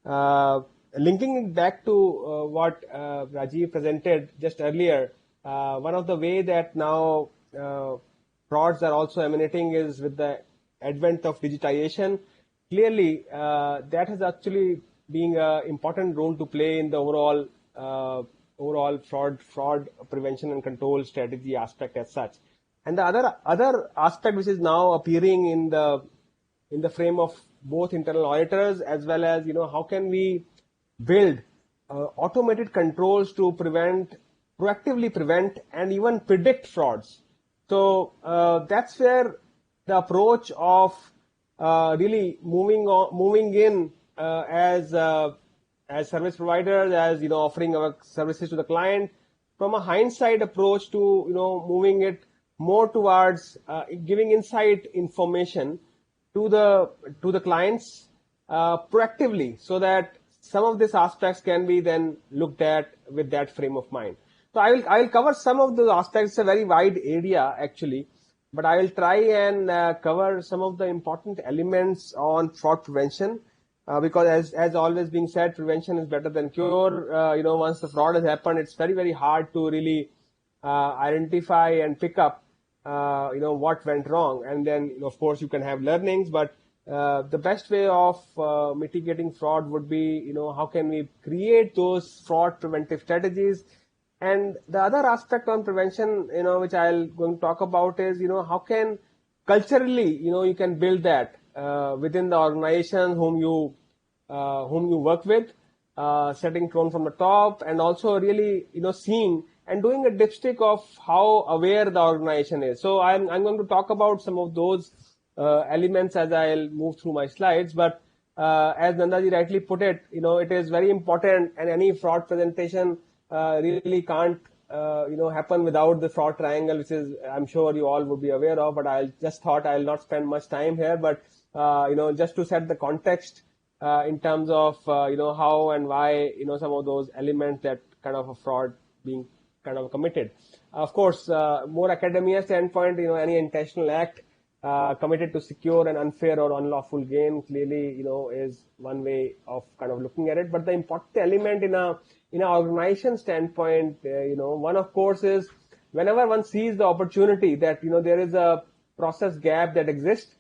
Linking it back to what Rajiv presented just earlier, one of the way that now frauds are also emanating is with the advent of digitization. Clearly, that has actually been an important role to play in the overall fraud prevention and control strategy aspect as such. And the other aspect which is now appearing in the frame of both internal auditors as well as how can we build automated controls to proactively prevent and even predict frauds. So that's where the approach of really moving in as service providers, as offering our services to the client, from a hindsight approach to moving it more towards giving insight information to the clients proactively, so that some of these aspects can be then looked at with that frame of mind. So I will cover some of those aspects. It's a very wide area actually, but I will try and cover some of the important elements on fraud prevention, because as always being said, prevention is better than cure. Once the fraud has happened, it's very, very hard to really identify and pick up what went wrong. And then of course you can have learnings, but the best way of mitigating fraud would be how can we create those fraud preventive strategies. And the other aspect on prevention, which I'll going to talk about is, how can culturally, you can build that within the organization whom you work with, setting tone from the top, and also really, seeing and doing a dipstick of how aware the organization is. So I'm going to talk about some of those elements as I'll move through my slides. But as Nandaji rightly put it, it is very important, and any fraud presentation really can't happen without the fraud triangle, which is I'm sure you all would be aware of, but I just thought I'll not spend much time here, but just to set the context in terms of how and why some of those elements that kind of a fraud being kind of committed. Of course, more academia standpoint, any intentional act committed to secure an unfair or unlawful gain clearly is one way of kind of looking at it. But the important element in an organization standpoint, one of course is whenever one sees the opportunity that there is a process gap that exists,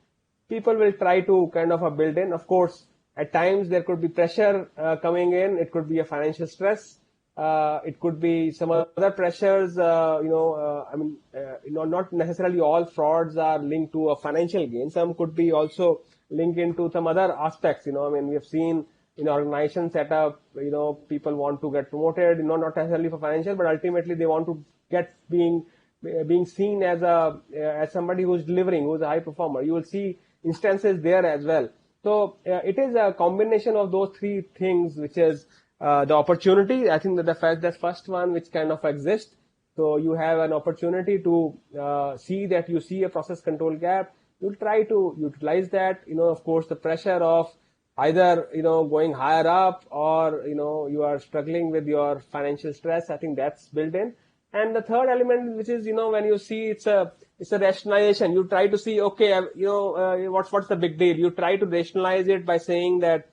people will try to kind of build in. Of course, at times there could be pressure coming in. It could be a financial stress. It could be some other pressures. Not necessarily all frauds are linked to a financial gain. Some could be also linked into some other aspects. We have seen in organization setup, people want to get promoted, not necessarily for financial, but ultimately they want to get being seen as somebody who's delivering, who's a high performer. You will see instances there as well. So it is a combination of those three things, which is the opportunity. I think that the first one which kind of exists. So you have an opportunity to see that you see a process control gap. You'll try to utilize that. Of course, the pressure of either going higher up or you are struggling with your financial stress. I think that's built in. And the third element, which is when you see it's a rationalization. You try to see, okay, what's the big deal? You try to rationalize it by saying that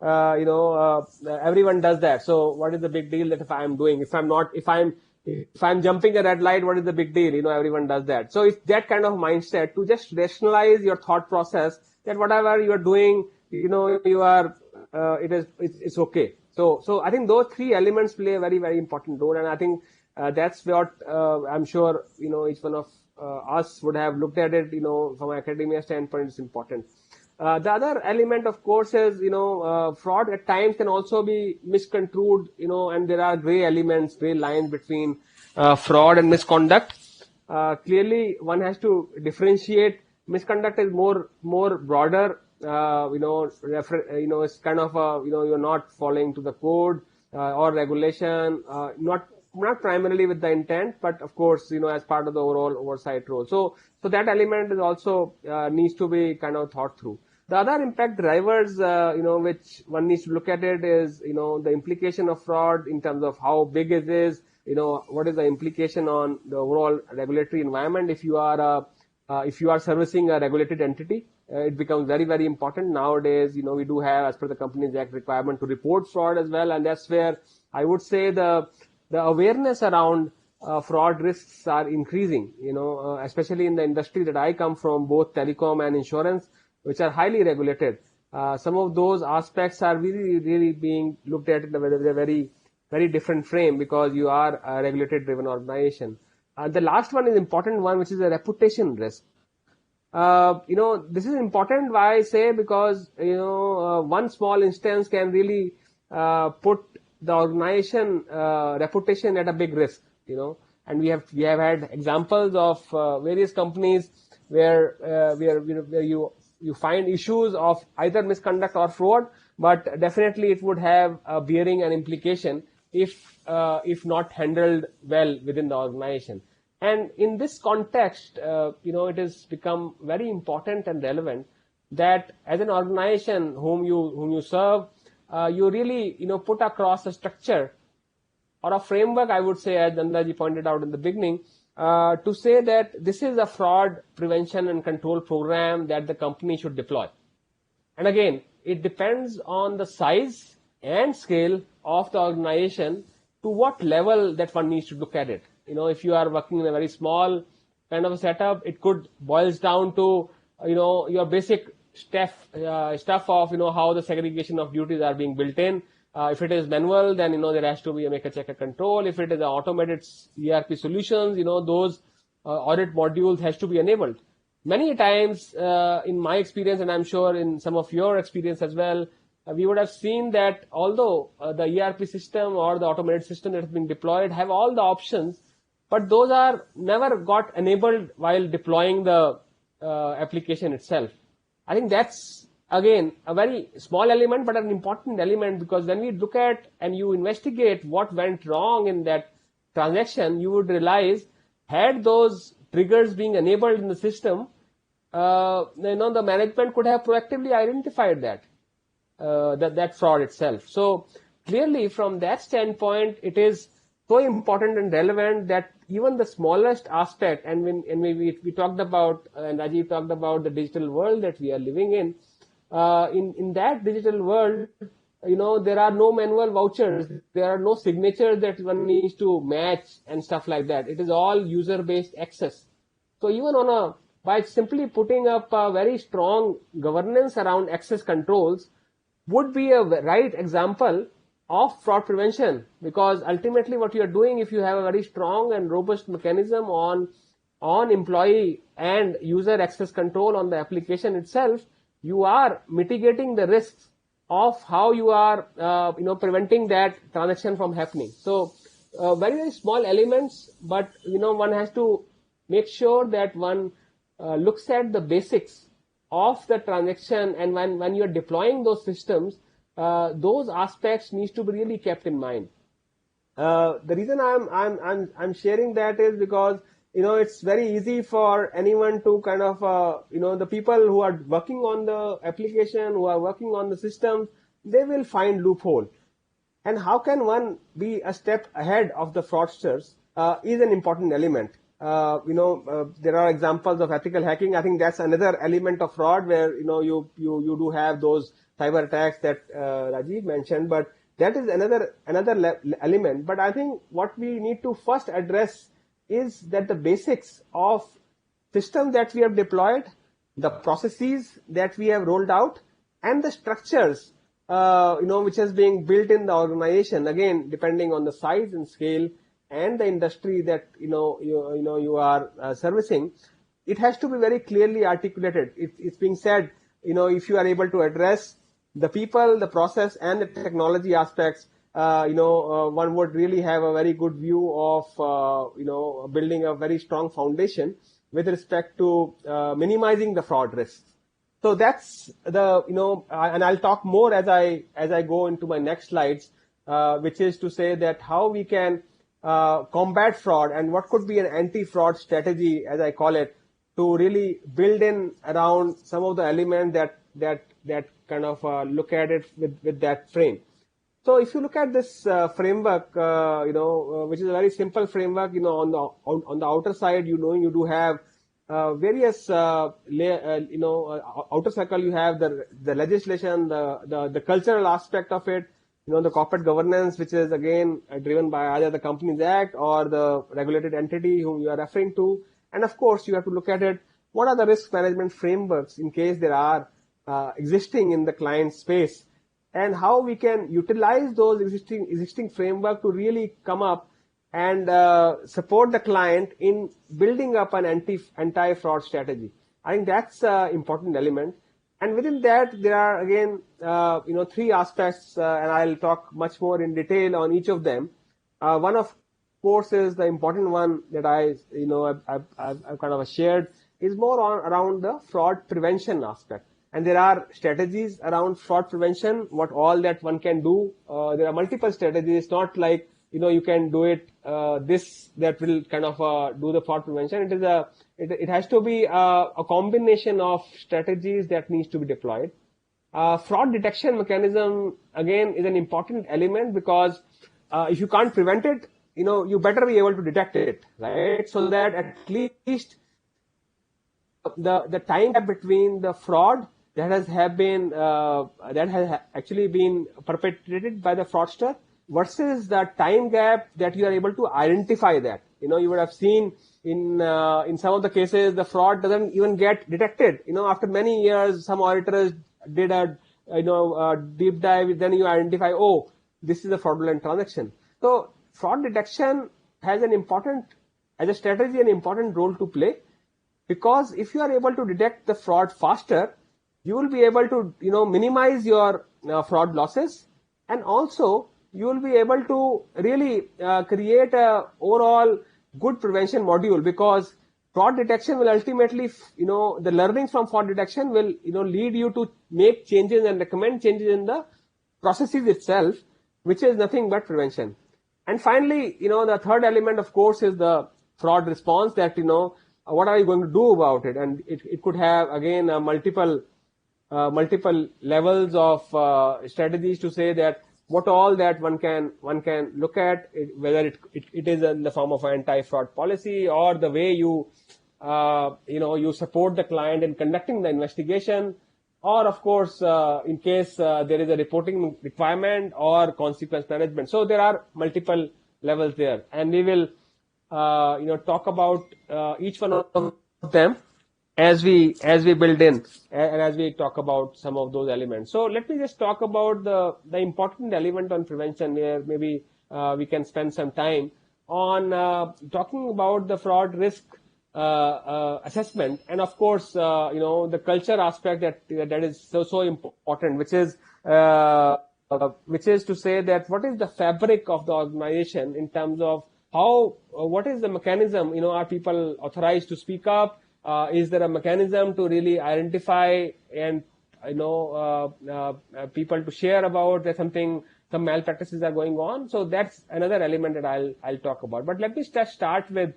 everyone does that. So what is the big deal that if I'm doing, if I'm jumping a red light, what is the big deal? Everyone does that. So it's that kind of mindset to just rationalize your thought process that whatever you are doing, you are, it's okay. So I think those three elements play a very, very important role. And I think that's what I'm sure, each one of us would have looked at it, from an academia standpoint, it's important. The other element, of course, is, fraud at times can also be misconstrued, and there are gray elements, gray lines between fraud and misconduct. Clearly, one has to differentiate. Misconduct is more broader. It's kind of you're not following to the code or regulation, not primarily with the intent, but of course, as part of the overall oversight role. So that element is also needs to be kind of thought through. The other impact drivers, which one needs to look at it is, the implication of fraud in terms of how big it is, what is the implication on the overall regulatory environment. If you are servicing a regulated entity, it becomes very, very important. Nowadays, we do have, as per the Companies Act, requirement to report fraud as well. And that's where I would say the awareness around fraud risks are increasing, especially in the industry that I come from, both telecom and insurance, which are highly regulated. Some of those aspects are really, really being looked at in a very, very different frame because you are a regulated driven organization. The last one is important one, which is a reputation risk. This is important, why I say, because, one small instance can really put the organization reputation at a big risk, and we have had examples of various companies where you find issues of either misconduct or fraud, but definitely it would have a bearing and implication if not handled well within the organization. And in this context, it has become very important and relevant that as an organization whom you serve, you really put across a structure or a framework, I would say, as Nandaji pointed out in the beginning, to say that this is a fraud prevention and control program that the company should deploy. And again, it depends on the size and scale of the organization to what level that one needs to look at it. If you are working in a very small kind of a setup, it could boils down to, your basic stuff of, how the segregation of duties are being built in. If it is manual, then, there has to be a maker checker control. If it is automated ERP solutions, those audit modules has to be enabled. Many times, in my experience, and I'm sure in some of your experience as well, we would have seen that although the ERP system or the automated system that has been deployed have all the options, but those are never got enabled while deploying the application itself. I think that's, again, a very small element, but an important element, because when we look at and you investigate what went wrong in that transaction, you would realize had those triggers being enabled in the system, the management could have proactively identified that fraud itself. So clearly, from that standpoint, it is so important and relevant that even the smallest aspect, and when we talked about, and Rajiv talked about the digital world that we are living in that digital world, there are no manual vouchers, there are no signatures that one needs to match and stuff like that. It is all user-based access. So even by simply putting up a very strong governance around access controls would be a right example of fraud prevention, because ultimately what you are doing, if you have a very strong and robust mechanism on employee and user access control on the application itself, you are mitigating the risks of how you are preventing that transaction from happening. So very, very small elements, but one has to make sure that one looks at the basics of the transaction, and when you are deploying those systems, those aspects needs to be really kept in mind. The reason I'm sharing that is because it's very easy for anyone to kind of the people who are working on the application, who are working on the system, they will find loophole. And how can one be a step ahead of the fraudsters is an important element. there are examples of ethical hacking. I think that's another element of fraud where, you do have those cyber attacks that Rajiv mentioned, but that is another element. But I think what we need to first address is that the basics of system that we have deployed, the processes that we have rolled out, and the structures, which is being built in the organization, again, depending on the size and scale and the industry that, you are servicing, it has to be very clearly articulated. It's being said, if you are able to address the people, the process, and the technology aspects, one would really have a very good view of, building a very strong foundation with respect to minimizing the fraud risks. So that's the, and I'll talk more as I go into my next slides, which is to say that how we can combat fraud and what could be an anti-fraud strategy, as I call it, to really build in around some of the elements that kind of look at it with that frame. So if you look at this framework, which is a very simple framework, on the outer side, you do have various outer circle. You have the legislation, the cultural aspect of it, the corporate governance, which is again driven by either the Companies Act or the regulated entity whom you are referring to. And of course, you have to look at it. What are the risk management frameworks in case there are existing in the client space, and how we can utilize those existing framework to really come up and support the client in building up an anti-fraud strategy. I think that's an important element. And within that, there are again, three aspects, and I'll talk much more in detail on each of them. One, of course, is the important one that I've kind of shared, is more around the fraud prevention aspect. And there are strategies around fraud prevention, what all that one can do. There are multiple strategies. It's not like, you can do it, that will kind of do the fraud prevention. It has to be a combination of strategies that needs to be deployed. Fraud detection mechanism, again, is an important element because if you can't prevent it, you better be able to detect it, right? So that at least the time gap between the fraud that has actually been perpetrated by the fraudster versus the time gap that you are able to identify that. You would have seen in some of the cases, the fraud doesn't even get detected. After many years, some auditors did a deep dive, then you identify, oh, this is a fraudulent transaction. So fraud detection has as a strategy, an important role to play, because if you are able to detect the fraud faster, you will be able to, minimize your fraud losses, and also you will be able to really create a overall good prevention module, because fraud detection will ultimately, the learnings from fraud detection will, lead you to make changes and recommend changes in the processes itself, which is nothing but prevention. And finally, the third element, of course, is the fraud response, that, what are you going to do about it? And it could have, again, multiple levels of strategies to say that what all that one can look at, whether it is in the form of an anti-fraud policy, or the way you support the client in conducting the investigation, or of course, in case there is a reporting requirement or consequence management. So there are multiple levels there, and we will talk about each one of them as we build in and as we talk about some of those elements. So let me just talk about the important element on prevention, where maybe we can spend some time on talking about the fraud risk assessment, and of course, the culture aspect that is so important, which is to say that what is the fabric of the organization in terms of what is the mechanism, are people authorized to speak up? Is there a mechanism to really identify and, people to share about that some malpractices are going on? So that's another element that I'll talk about. But let me start with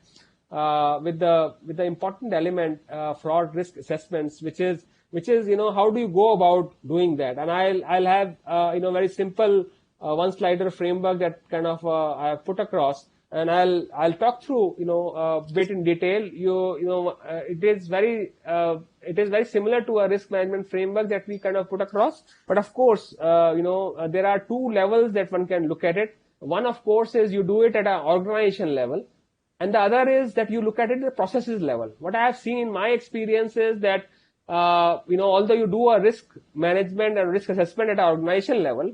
the important element, fraud risk assessments, which is, how do you go about doing that? And I'll have, very simple one slider framework that kind of I have put across, and I'll talk through a bit in detail. It is very similar to a risk management framework that we kind of put across. But of course, there are two levels that one can look at it. One, of course, is you do it at an organization level, and the other is that you look at it at the processes level. What I have seen in my experience is that although you do a risk management and risk assessment at an organization level,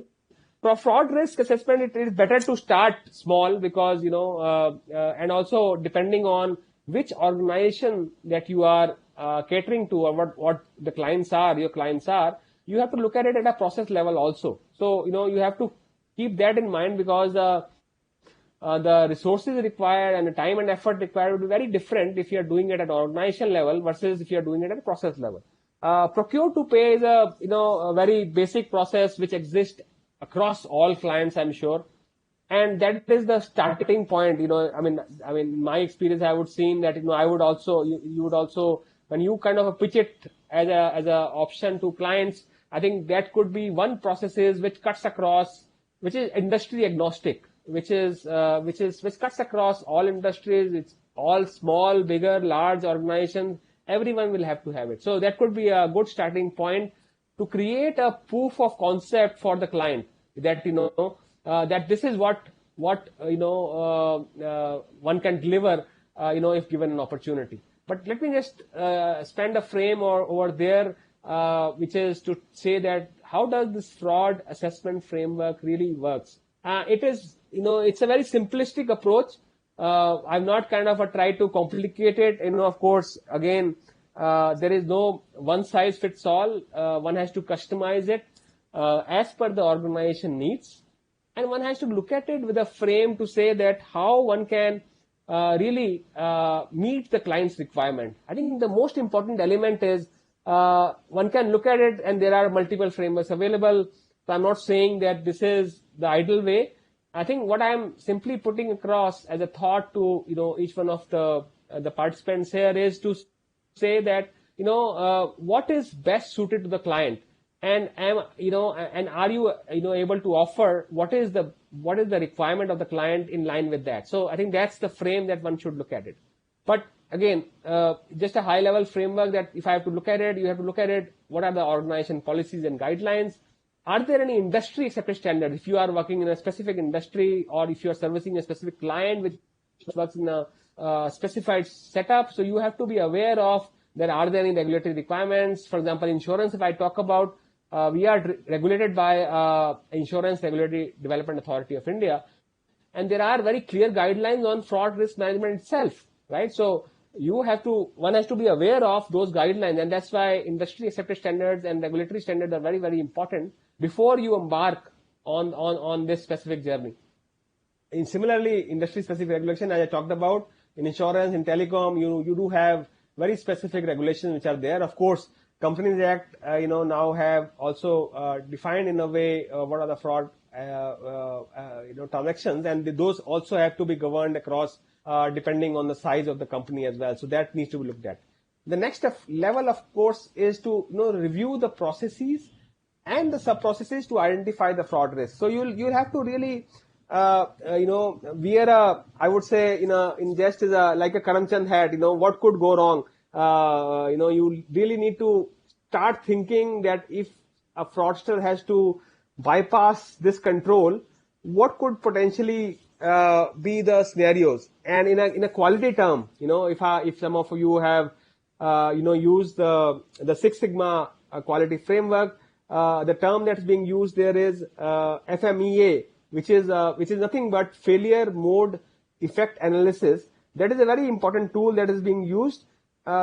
for fraud risk assessment, it is better to start small because, and also depending on which organization that you are catering to or what the clients are, your clients are, you have to look at it at a process level also. So, you have to keep that in mind because the resources required and the time and effort required will be very different if you are doing it at an organization level versus if you are doing it at a process level. Procure to pay is a very basic process which exists across all clients, I'm sure, and that is the starting point. In my experience, I would seen that I would also you would also, when you kind of pitch it as a option to clients, I think that could be one processes which cuts across, which is industry agnostic, which cuts across all industries. It's all small, bigger, large organizations. Everyone will have to have it. So that could be a good starting point to create a proof of concept for the client that that this is what one can deliver if given an opportunity. But let me just spend a frame over there, which is to say that how does this fraud assessment framework really works? It is it's a very simplistic approach. I've not kind of tried to complicate it. Of course, again, there is no one size fits all. One has to customize it as per the organization needs, and one has to look at it with a frame to say that how one can really meet the client's requirement. I think the most important element is one can look at it, and there are multiple frameworks available. So I'm not saying that this is the ideal way. I think what I'm simply putting across as a thought to each one of the participants here is to say that what is best suited to the client, and are you able to offer what is the requirement of the client in line with that. So I think that's the frame that one should look at it. But again, just a high level framework that if I have to look at it, you have to look at it, what are the organization policies and guidelines? Are there any industry accepted standards? If you are working in a specific industry, or if you are servicing a specific client which works in a specified setup, so you have to be aware of there are there any regulatory requirements. For example, insurance, if I talk about, we are regulated by Insurance Regulatory Development Authority of India, and there are very clear guidelines on fraud risk management itself, right? So one has to be aware of those guidelines, and that's why industry accepted standards and regulatory standards are very, very important before you embark on this specific journey. And similarly, industry specific regulation, as I talked about, in insurance, in telecom, you do have very specific regulations which are there. Of course, Companies Act, now have also defined in a way what are the fraud transactions, and those also have to be governed across depending on the size of the company as well. So that needs to be looked at. The next level, of course, is to review the processes and the sub-processes to identify the fraud risk. So you'll have to really wear I would say in just as like a Karamchand hat. What could go wrong? You really need to start thinking that if a fraudster has to bypass this control, what could potentially be the scenarios? And in a quality term, if some of you have used the Six Sigma quality framework, the term that's being used there is FMEA, which is nothing but failure mode effect analysis. That is a very important tool that is being used,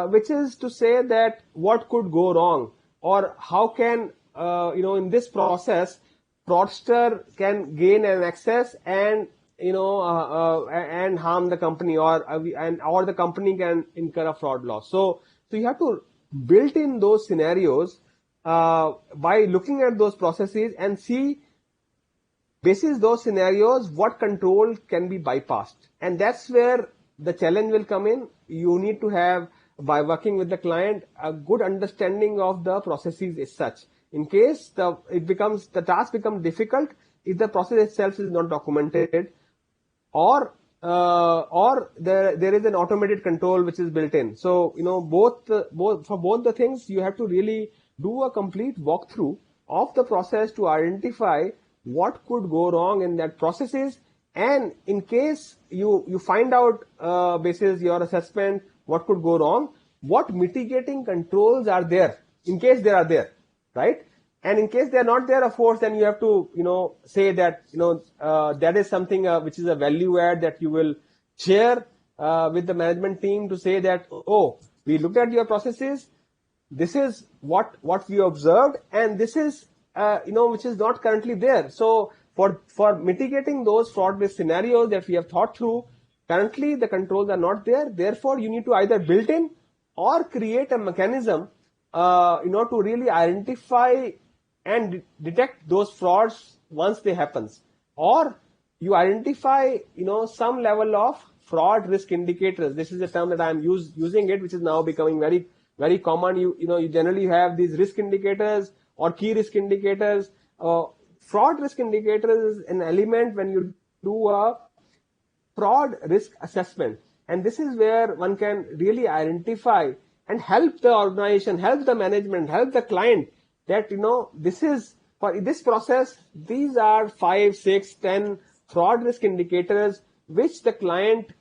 which is to say that what could go wrong, or how can in this process fraudster can gain an access and and harm the company, or the company can incur a fraud loss. So you have to build in those scenarios by looking at those processes and see, basis those scenarios, what control can be bypassed. And that's where the challenge will come in. You need to have, by working with the client, a good understanding of the processes as such. In case the task becomes difficult if the process itself is not documented, or or there is an automated control which is built in. So, for both the things, you have to really do a complete walkthrough of the process to identify what could go wrong in that processes. And in case you find out, basis your assessment, what could go wrong, what mitigating controls are there in case they are there, right? And in case they are not there, of course, then you have to, say that, that is something which is a value add that you will share with the management team to say that, oh, we looked at your processes. This is what we observed, and this is, which is not currently there. So for mitigating those fraud risk scenarios that we have thought through, currently the controls are not there. Therefore, you need to either build in or create a mechanism, to really identify and detect those frauds once they happens, or you identify, some level of fraud risk indicators. This is a term that I am using it, which is now becoming very, very common. You generally have these risk indicators or key risk indicators. Fraud risk indicators is an element when you do a fraud risk assessment, and this is where one can really identify and help the organization, help the management, help the client that, this is for this process, these are 5, 6, 10 fraud risk indicators which the client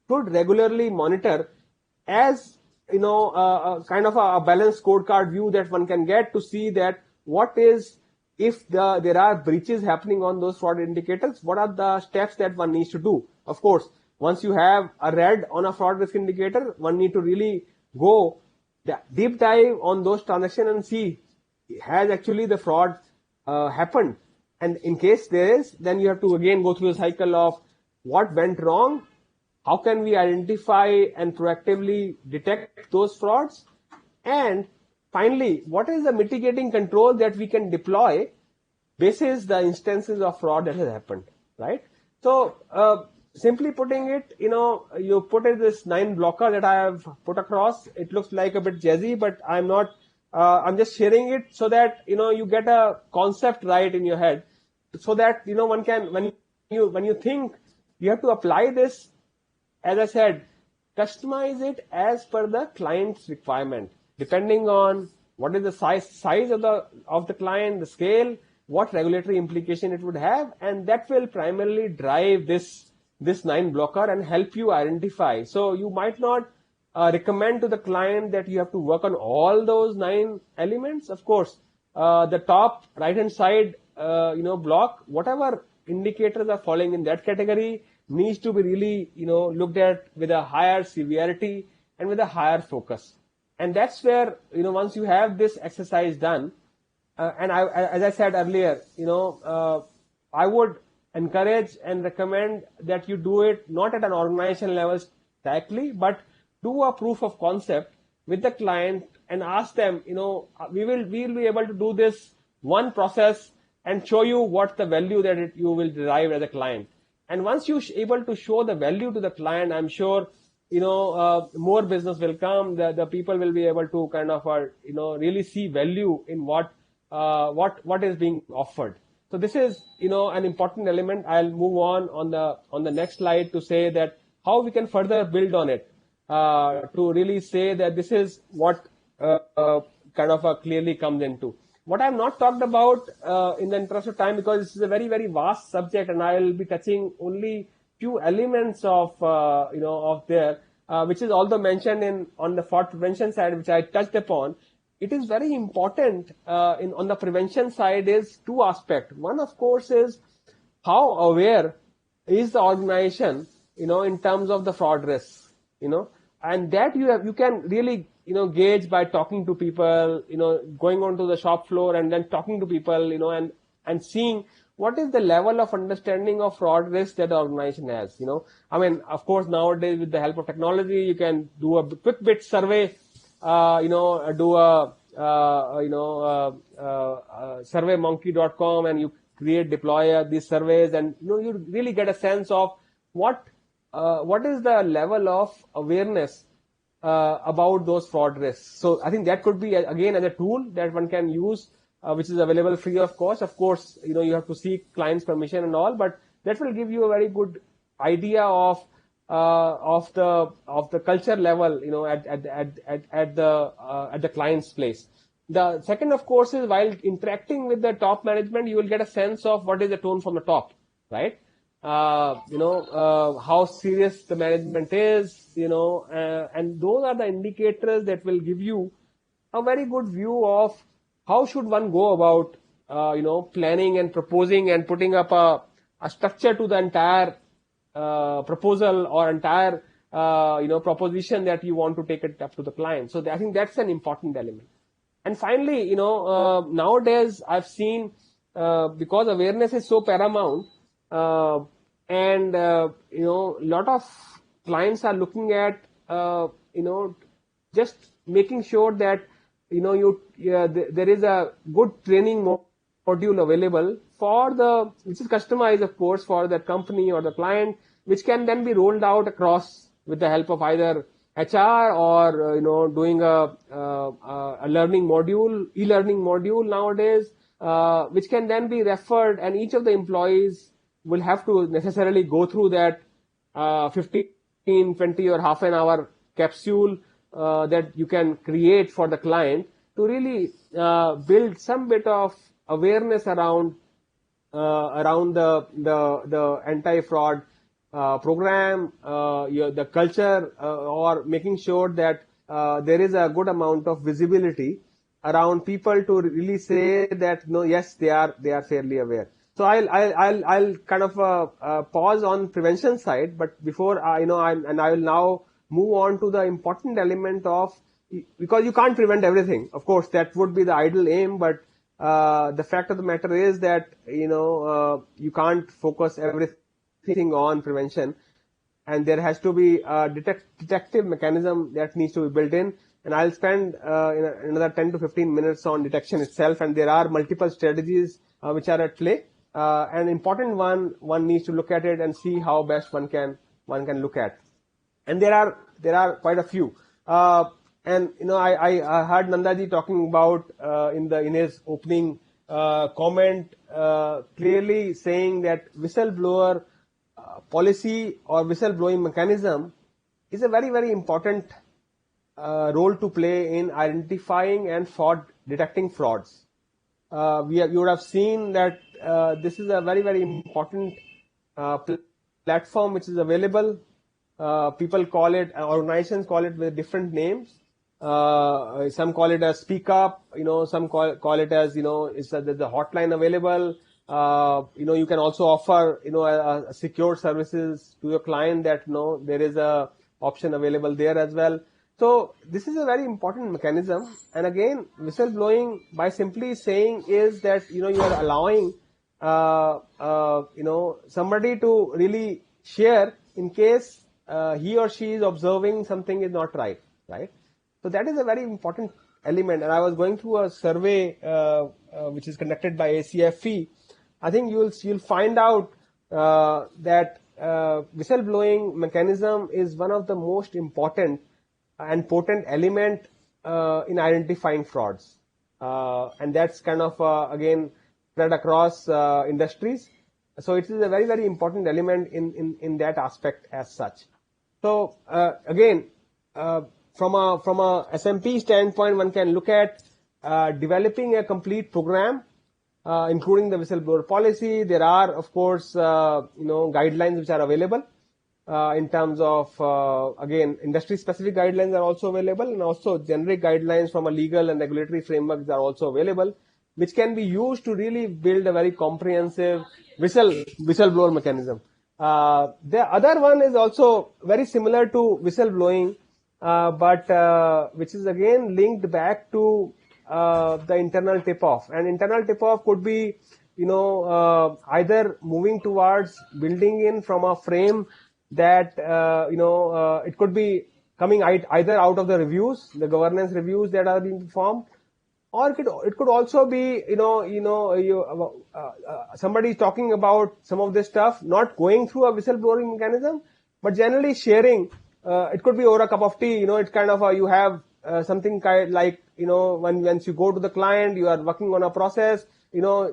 should regularly monitor as, kind of a balanced scorecard view that one can get to see that what is, if there are breaches happening on those fraud indicators, what are the steps that one needs to do. Of course, once you have a red on a fraud risk indicator, one need to really go deep dive on those transactions and see, has actually the fraud happened? And in case there is, then you have to again go through the cycle of what went wrong, how can we identify and proactively detect those frauds, and finally, what is the mitigating control that we can deploy basis the instances of fraud that has happened, right? So, simply putting it, you put in this 9 blocker that I have put across. It looks like a bit jazzy, but I'm not. I'm just sharing it so that, you get a concept right in your head, so that, one can, when you think, you have to apply this, as I said, customize it as per the client's requirement, depending on what is the size of the client, the scale, what regulatory implication it would have, and that will primarily drive this 9 blocker and help you identify. So you might not recommend to the client that you have to work on all those 9 elements. Of course, the top right hand side, block, whatever indicators are falling in that category needs to be really, looked at with a higher severity and with a higher focus. And that's where, once you have this exercise done, and as I said earlier, I would encourage and recommend that you do it not at an organization level directly, but do a proof of concept with the client and ask them, we'll be able to do this one process and show you what the value that you will derive as a client. And once you're able to show the value to the client, I'm sure, more business will come. The people will be able to kind of, really see value in what is being offered. So this is, an important element. I'll move on the next slide to say that how we can further build on it, to really say that this is what kind of clearly comes into. What I have not talked about in the interest of time, because this is a very, very vast subject, and I will be touching only few elements of there, which is also mentioned on the fraud prevention side, which I touched upon. It is very important on the prevention side is 2 aspects. One, of course, is how aware is the organization, in terms of the fraud risks, and that you can really, gauge by talking to people, going onto the shop floor and then talking to people, and seeing what is the level of understanding of fraud risk that the organization has. I mean, of course, nowadays with the help of technology, you can do a quick bit survey, do a surveymonkey.com, and you deploy these surveys, and you really get a sense of what is the level of awareness about those fraud risks. So I think that could be again as a tool that one can use, which is available free of cost. Of course, you have to seek client's permission and all, but that will give you a very good idea of the culture level, at the client's place. The second, of course, is while interacting with the top management, you will get a sense of what is the tone from the top, right? How serious the management is, and those are the indicators that will give you a very good view of how should one go about, planning and proposing and putting up a structure to the entire proposal or entire, proposition that you want to take it up to the client. So I think that's an important element. And finally, nowadays I've seen, because awareness is so paramount, and lot of clients are looking at, just making sure that, there is a good training module available which is customized, of course, for the company or the client, which can then be rolled out across with the help of either HR or, doing a learning module, e-learning module nowadays, which can then be referred, and each of the employees will have to necessarily go through that 15, 20 or half an hour capsule that you can create for the client to really build some bit of awareness around the anti-fraud program, the culture, or making sure that there is a good amount of visibility around people to really say that no, yes, they are fairly aware. So I'll kind of pause on prevention side, but before I will now move on to the important element of, because you can't prevent everything. Of course, that would be the ideal aim, but the fact of the matter is that you can't focus everything on prevention, and there has to be a detective mechanism that needs to be built in. And I'll spend another 10 to 15 minutes on detection itself, and there are multiple strategies which are at play. An important one needs to look at it and see how best one can look at. And there are quite a few. And I heard Nandaji talking about in his opening comment, clearly saying that whistleblower policy or whistleblowing mechanism is a very, very important role to play in identifying and detecting frauds. You would have seen that this is a very, very important platform which is available. People call it, organizations call it with different names. Some call it as Speak Up, some call it as, there's a hotline available. You can also offer, a secure services to your client that, there is a option available there as well. So this is a very important mechanism. And again, whistleblowing, by simply saying, is that, you are allowing, somebody to really share in case he or she is observing something is not right? So that is a very important element. And I was going through a survey which is conducted by ACFE. I think you'll find out that whistleblowing mechanism is one of the most important and potent element in identifying frauds. And that's kind of, again, spread across industries. So it is a very, very important element in that aspect as such. So again, from a SMP standpoint, one can look at developing a complete program, including the whistleblower policy. There are, of course, guidelines which are available in terms of, again, industry-specific guidelines are also available, and also generic guidelines from a legal and regulatory frameworks are also available, which can be used to really build a very comprehensive whistleblower mechanism. The other one is also very similar to whistleblowing, but which is again linked back to the internal tip-off. And internal tip-off could be, either moving towards building in from a frame that, it could be coming either out of the reviews, the governance reviews that are being performed, or it could also be, somebody is talking about some of this stuff, not going through a whistleblowing mechanism, but generally sharing. It could be over a cup of tea. It's kind of you have something like, once you go to the client, you are working on a process,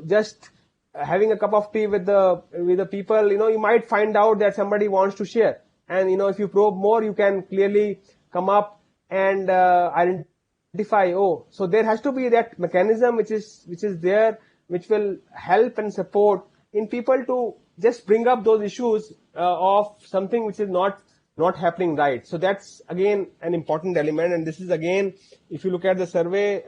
just having a cup of tea with the people, you might find out that somebody wants to share. And, if you probe more, you can clearly come up and identify, oh, so there has to be that mechanism which is there, which will help and support in people to just bring up those issues of something which is not happening right. So that's again an important element. And this is again, if you look at the survey,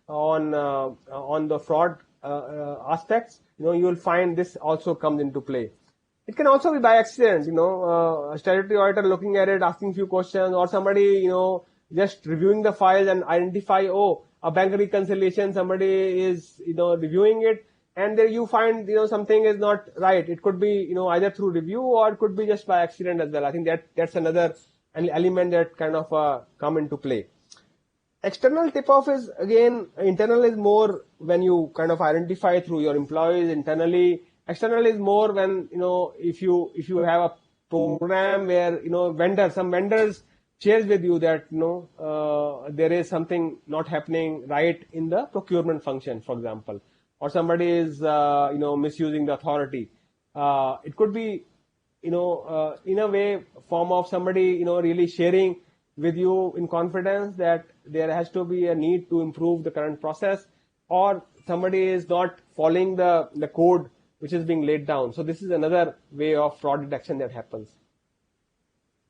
on the fraud aspects, you will find this also comes into play. It can also be by accident, a statutory auditor looking at it, asking few questions, or somebody, just reviewing the files and identify, oh, a bank reconciliation, somebody is, reviewing it, and there you find, something is not right. It could be, either through review or it could be just by accident as well. I think that's another element that kind of come into play. External tip-off is, again, internal is more when you kind of identify through your employees internally. External is more when, if you have a program where, some vendors shares with you that, there is something not happening right in the procurement function, for example, or somebody is, misusing the authority. It could be, in a way, form of somebody, really sharing with you in confidence that there has to be a need to improve the current process, or somebody is not following the code which is being laid down. So this is another way of fraud detection that happens.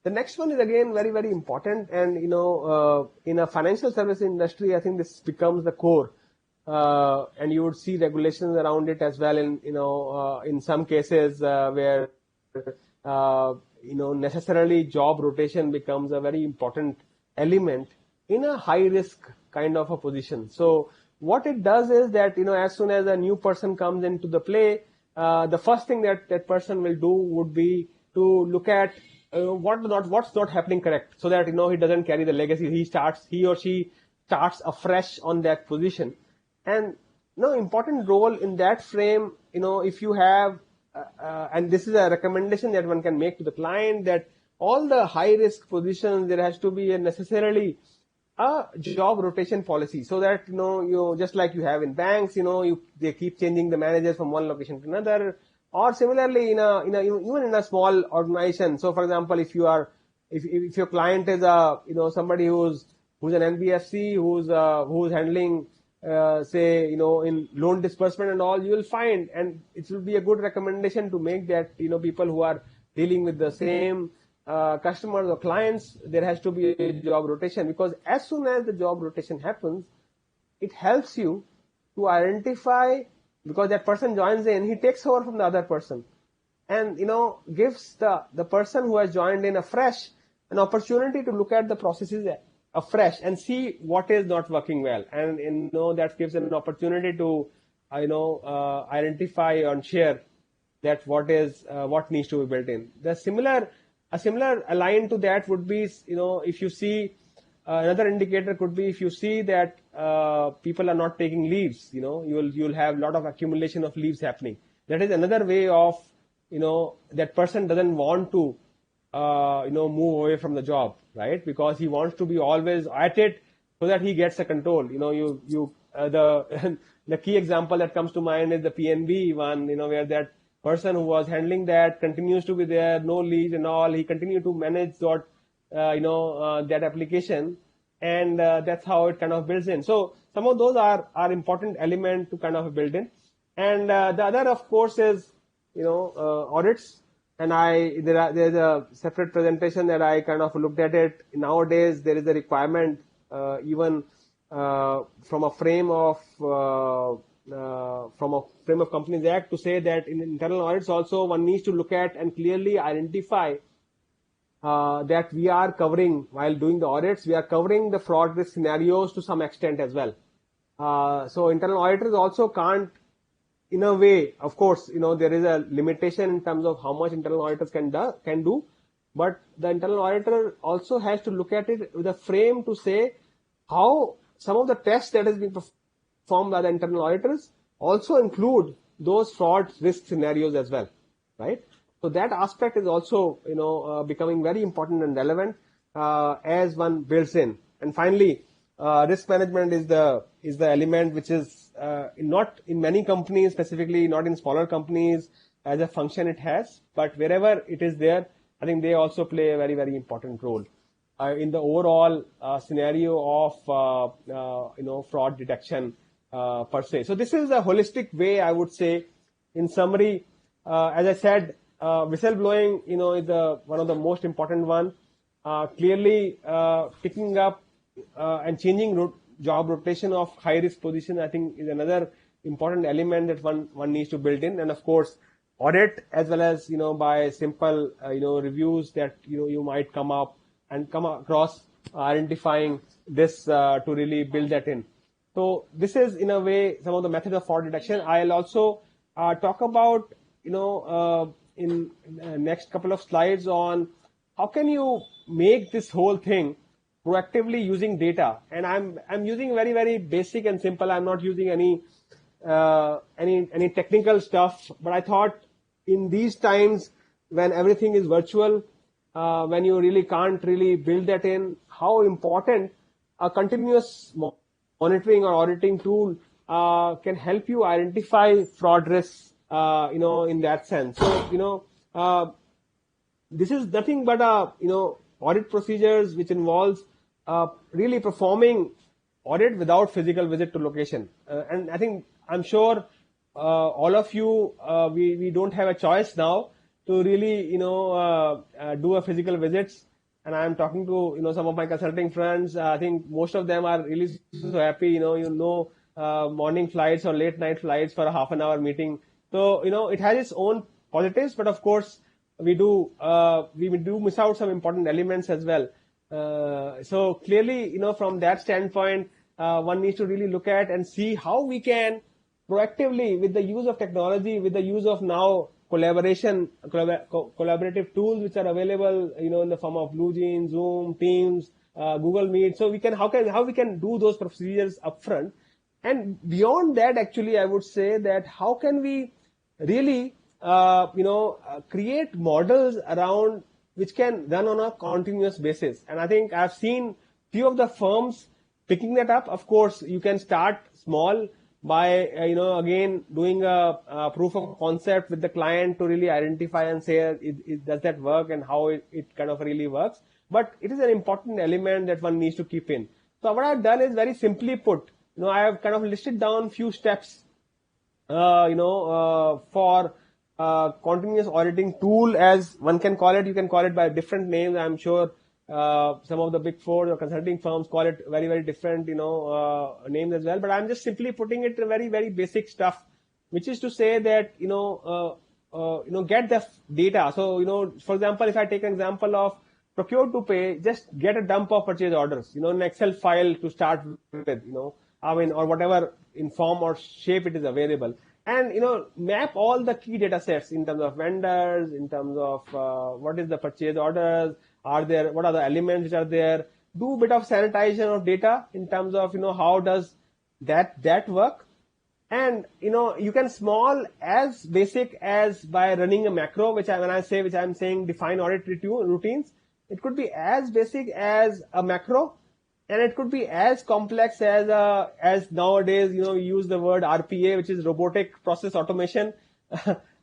The next one is again very, very important, and in a financial service industry, I think this becomes the core, and you would see regulations around it as well. In some cases where necessarily job rotation becomes a very important element in a high risk kind of a position. So what it does is that, as soon as a new person comes into the play, the first thing that person will do would be to look at what's not happening correct, so that, he doesn't carry the legacy. He or she starts afresh on that position. And important role in that frame, if you have and this is a recommendation that one can make to the client, that all the high risk positions, there has to be necessarily a job rotation policy, so that, you just like you have in banks, they keep changing the managers from one location to another, or similarly even in a small organization. So for example, if your client is somebody who's an NBFC, who's handling say, in loan disbursement and all, you will find, and it will be a good recommendation to make that, people who are dealing with the same customers or clients, there has to be a job rotation, because as soon as the job rotation happens, it helps you to identify, because that person joins in, he takes over from the other person, and, gives the person who has joined in afresh an opportunity to look at the processes afresh and see what is not working well, and that gives an opportunity to identify and share that what needs to be built in. A similar aligned to that would be, if you see another indicator could be, if you see that people are not taking leaves, you'll have a lot of accumulation of leaves happening. That is another way of, that person doesn't want to move away from the job, right? Because he wants to be always at it, so that he gets a control. The key example that comes to mind is the PNB one, where that person who was handling that continues to be there, no leads and all. He continued to manage that application, and that's how it kind of builds in. So some of those are important element to kind of build in. And the other, of course, is audits. And there's a separate presentation that I kind of looked at it. Nowadays, there is a requirement, even from a frame of Companies Act, to say that in internal audits also one needs to look at and clearly identify that we are covering, while doing the audits, we are covering the fraud risk scenarios to some extent as well. So internal auditors also can't, in a way, of course, there is a limitation in terms of how much internal auditors can do, but the internal auditor also has to look at it with a frame to say how some of the tests that is being performed by the internal auditors also include those fraud risk scenarios as well, right? So that aspect is also, becoming very important and relevant as one builds in. And finally, risk management is the element which is not in many companies, specifically not in smaller companies as a function it has, but wherever it is there, I think they also play a very, very important role in the overall scenario of fraud detection per se. So this is a holistic way, I would say. In summary, as I said, whistleblowing, is one of the most important one. Clearly, picking up and changing job rotation of high risk position, I think, is another important element that one needs to build in. And of course, audit, as well as by simple reviews that you might come across, identifying this to really build that in. So this is in a way some of the methods of fraud detection. I'll also talk about in next couple of slides on how can you make this whole thing proactively using data. And I'm using very, very basic and simple. I'm not using any technical stuff, but I thought in these times when everything is virtual, when you really can't really build that in, how important a continuous monitoring or auditing tool can help you identify fraud risks, in that sense. So, this is nothing but audit procedures which involves really performing audit without physical visit to location. And I think, I'm sure all of you, we don't have a choice now to really, do a physical visits. And I'm talking to, some of my consulting friends. I think most of them are really so happy, morning flights or late night flights for a half an hour meeting. So, it has its own positives, but of course, we do miss out some important elements as well. So clearly, from that standpoint, one needs to really look at and see how we can proactively, with the use of technology, with the use of now collaborative tools which are available, in the form of BlueJeans, Zoom, Teams, Google Meet. So how we can do those procedures upfront. And beyond that, actually, I would say that how can we really create models around which can run on a continuous basis. And I think I've seen few of the firms picking that up. Of course, you can start small by, again, doing a proof of concept with the client to really identify and say, does that work and how it kind of really works. But it is an important element that one needs to keep in. So what I've done is very simply put, I have kind of listed down few steps, for continuous auditing tool, as one can call it. You can call it by different names. I'm sure some of the big four or consulting firms call it very, very different, names as well. But I'm just simply putting it in very, very basic stuff, which is to say that, get the data. So, for example, if I take an example of procure to pay, just get a dump of purchase orders, an Excel file to start with, or whatever in form or shape it is available. And, map all the key data sets in terms of vendors, in terms of what is the purchase orders, what are the elements which are there. Do a bit of sanitization of data in terms of, how does that work. And, you can small as basic as by running a macro, which I'm saying define audit routines. It could be as basic as a macro. And it could be as complex as nowadays, we use the word RPA, which is robotic process automation.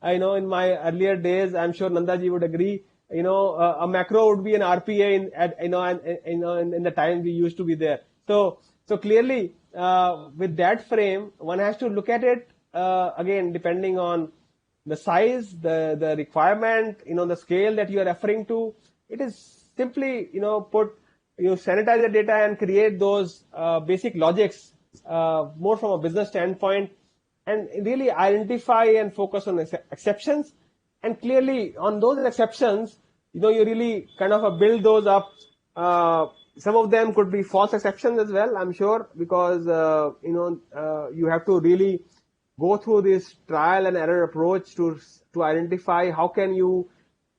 I know in my earlier days, I'm sure Nandaji would agree, a macro would be an RPA in the time we used to be there. So clearly, with that frame, one has to look at it, again, depending on the size, the requirement, the scale that you are referring to. It is simply, you sanitize the data and create those basic logics more from a business standpoint, and really identify and focus on exceptions. And clearly on those exceptions, you really kind of build those up. Some of them could be false exceptions as well, I'm sure, because you have to really go through this trial and error approach to identify how can you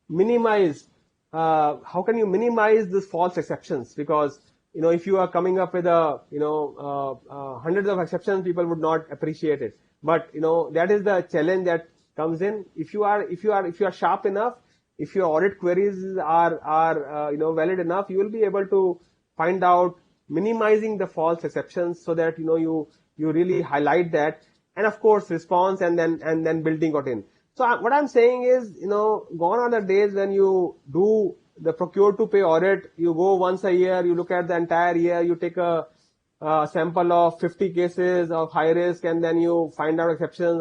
minimize these false exceptions. Because if you are coming up with hundreds of exceptions, people would not appreciate it. But that is the challenge that comes in. If you are sharp enough, if your audit queries are valid enough, you will be able to find out minimizing the false exceptions so that, you really highlight that, and of course response, and then building it in. So what I'm saying is, gone are the days when you do the procure to pay audit, you go once a year, you look at the entire year, you take a sample of 50 cases of high risk, and then you find out exceptions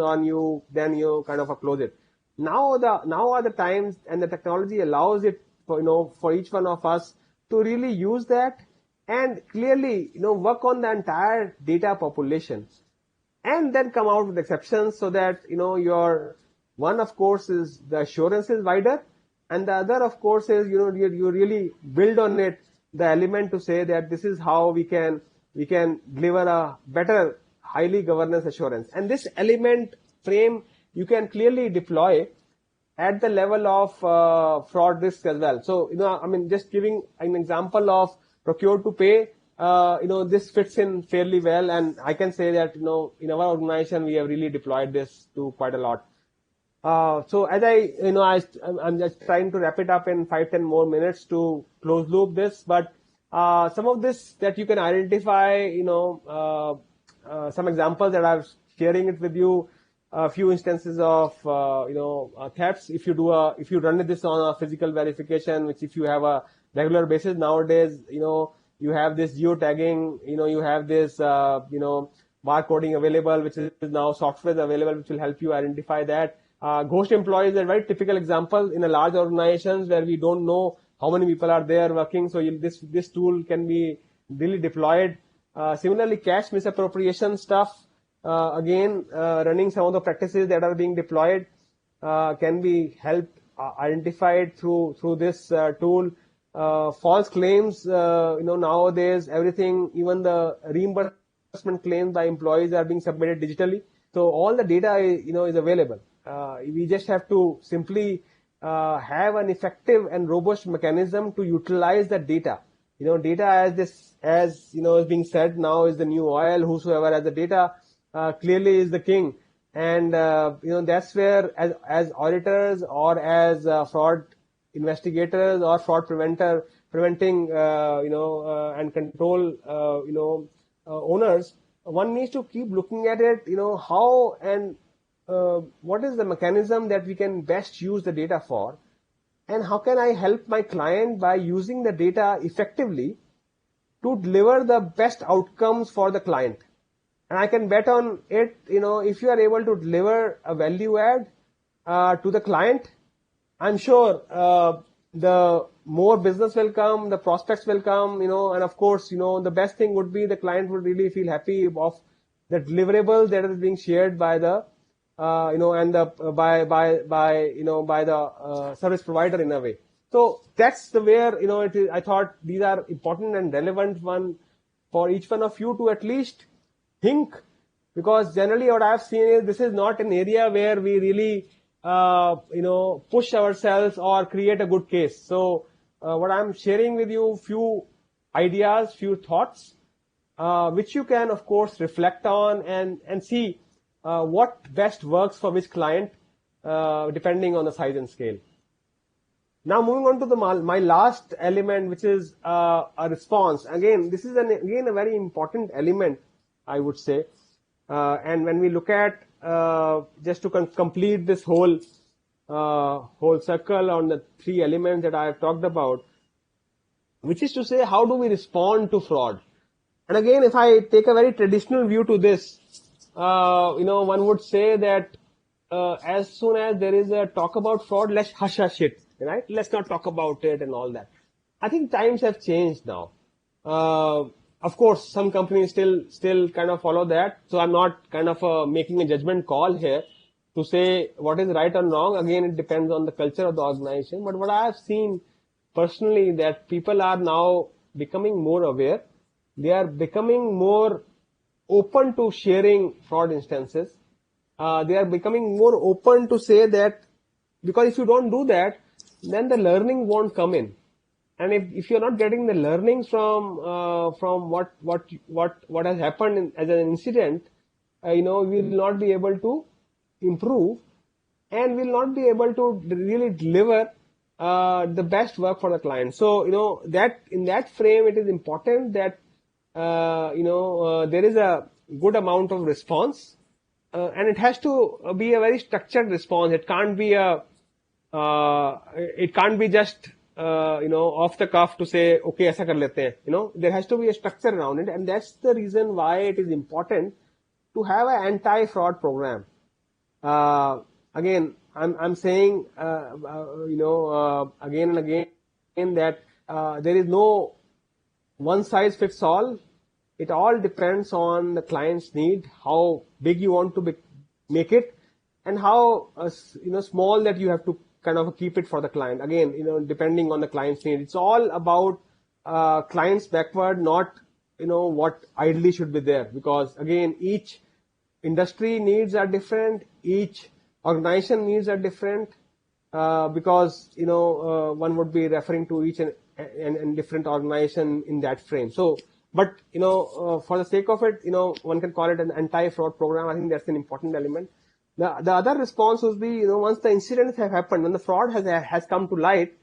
then you kind of close it. Now are the times, and the technology allows it for each one of us to really use that and clearly, work on the entire data population, and then come out with exceptions so that, your one, of course, is the assurance is wider, and the other, of course, is, you really build on it the element to say that this is how we can deliver a better highly governance assurance. And this element frame you can clearly deploy at the level of fraud risk as well. So, just giving an example of procure to pay, this fits in fairly well, and I can say that, in our organization, we have really deployed this to quite a lot. So as I'm just trying to wrap it up in 5-10 more minutes to close loop this, but some of this that you can identify, some examples that I'm sharing it with you, a few instances of, thefts. If you run this on a physical verification, which if you have a regular basis nowadays, you have this geotagging, you have this, barcoding available, which is now software available, which will help you identify that. Ghost employees are a very typical example in a large organizations where we don't know how many people are there working. So this tool can be really deployed. Similarly, cash misappropriation stuff, again, running some of the practices that are being deployed can be helped identified through this tool. False claims, nowadays everything, even the reimbursement claims by employees are being submitted digitally. So all the data, is available. We just have to simply have an effective and robust mechanism to utilize that data. Data as is being said now is the new oil. Whosoever has the data clearly is the king. And that's where as auditors or as fraud investigators or fraud preventing and control owners, one needs to keep looking at it, how and what is the mechanism that we can best use the data for, and how can I help my client by using the data effectively to deliver the best outcomes for the client. And I can bet on it, if you are able to deliver a value add to the client, I'm sure the more business will come, the prospects will come, and of course, the best thing would be the client would really feel happy of the deliverables that is being shared by the and the by the service provider in a way. So that's the where it is. I thought these are important and relevant one for each one of you to at least think, because generally what I've seen is this is not an area where we really push ourselves or create a good case. So what I'm sharing with you, few ideas, few thoughts, which you can of course reflect on and see what best works for which client, depending on the size and scale. Now moving on to my last element, which is a response. Again, this is again a very important element, I would say. And when we look at just to complete this whole circle on the three elements that I have talked about, which is to say, how do we respond to fraud? And again, if I take a very traditional view to this, one would say that as soon as there is a talk about fraud, let's hush it, right? Let's not talk about it and all that. I think times have changed now. Of course, some companies still kind of follow that. So I'm not kind of making a judgment call here to say what is right or wrong. Again, it depends on the culture of the organization. But what I have seen personally, that people are now becoming more aware. They are becoming more open to sharing fraud instances. They are becoming more open to say that, because if you don't do that, then the learning won't come in. And if you're not getting the learnings from what has happened as an incident, we will not be able to improve, and will not be able to really deliver the best work for the client. So that in that frame, it is important that there is a good amount of response, and it has to be a very structured response. It can't be just off the cuff to say okay ऐसा कर लेते हैं. There has to be a structure around it, and that's the reason why it is important to have an anti-fraud program. Again, I'm saying again and again that there is no one size fits all. It all depends on the client's need, how big you want to make it, and how small that you have to kind of keep it for the client. Again, depending on the client's need. It's all about clients backward, not what ideally should be there, because again each industry needs are different, each organization needs are different, because one would be referring to each and different organization in that frame. So, but for the sake of it, one can call it an anti-fraud program. I think that's an important element. The other response would be, once the incidents have happened, when the fraud has come to light,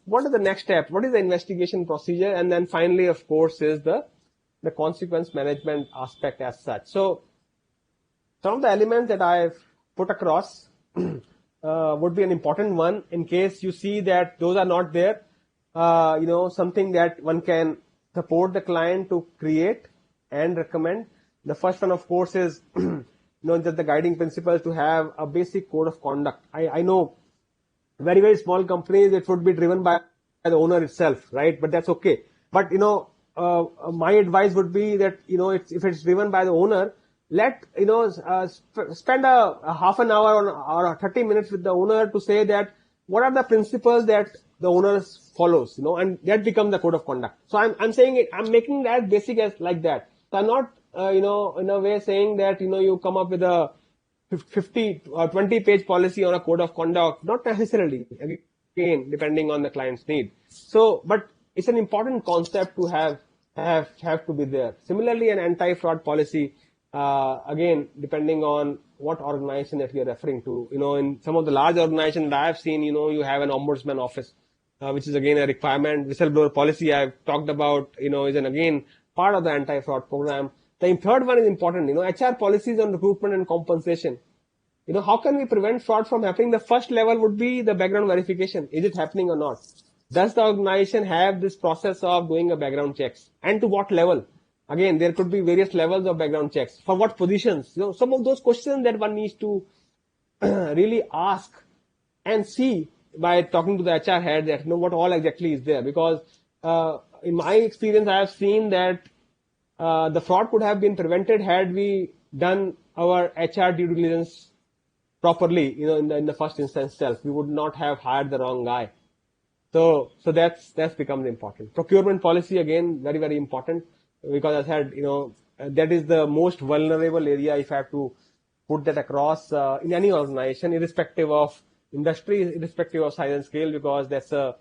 what are the next steps? What is the investigation procedure? And then finally, of course, is the consequence management aspect as such. So, some of the elements that I've put across would be an important one in case you see that those are not there. Something that one can support the client to create and recommend. The first one, of course, is just the guiding principle to have a basic code of conduct. I know very, very small companies, it would be driven by the owner itself, right? But that's okay. But my advice would be that if it's driven by the owner, spend a half an hour or 30 minutes with the owner to say that what are the principles that the owner follows, and that becomes the code of conduct. So I'm saying it, I'm making that basic as like that. So I'm not, in a way saying that, you come up with a 50 or 20 page policy on a code of conduct. Not necessarily, again, depending on the client's need. So, but it's an important concept to have to be there. Similarly, an anti-fraud policy, again, depending on what organization that we are referring to. In some of the large organizations that I have seen, you have an ombudsman office, which is again a requirement. Whistleblower policy I've talked about, is again part of the anti-fraud program. The third one is important, HR policies on recruitment and compensation. How can we prevent fraud from happening? The first level would be the background verification. Is it happening or not? Does the organization have this process of doing a background checks? And to what level? Again, there could be various levels of background checks. For what positions? Some of those questions that one needs to really ask and see by talking to the HR head that what all exactly is there. Because in my experience, I have seen that the fraud could have been prevented had we done our HR due diligence properly, in the first instance itself. We would not have hired the wrong guy. So that's becomes important. Procurement policy, again, very, very important, because I said, that is the most vulnerable area if I have to put that across in any organization, irrespective of industry, irrespective of size and scale, because there's an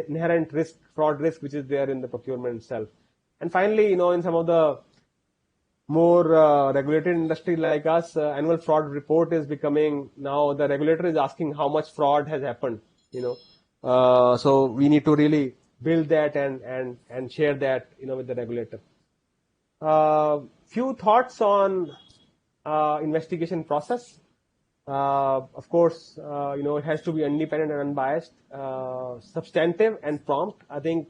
inherent risk, fraud risk, which is there in the procurement itself. And finally, in some of the more regulated industry like us, annual fraud report is becoming, now the regulator is asking how much fraud has happened, so we need to really build that and share that, with the regulator. Few thoughts on investigation process. Of course, it has to be independent and unbiased, substantive and prompt. I think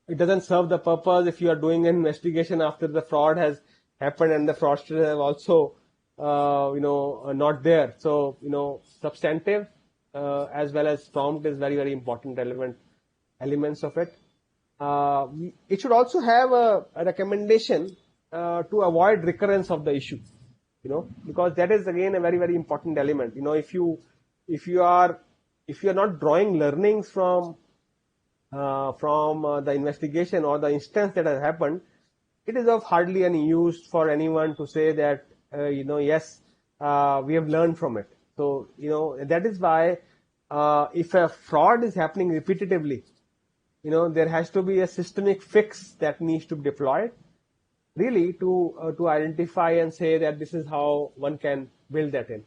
it doesn't serve the purpose if you are doing an investigation after the fraud has happened and the fraudsters have also, not there. So, substantive as well as prompt is very, very important elements of it. It should also have a recommendation to avoid recurrence of the issue, because that is again a very, very important element. If you are not drawing learnings from the investigation or the instance that has happened, it is of hardly any use for anyone to say that, yes, we have learned from it. So, that is why if a fraud is happening repetitively, there has to be a systemic fix that needs to be deployed, really to identify and say that this is how one can build that in.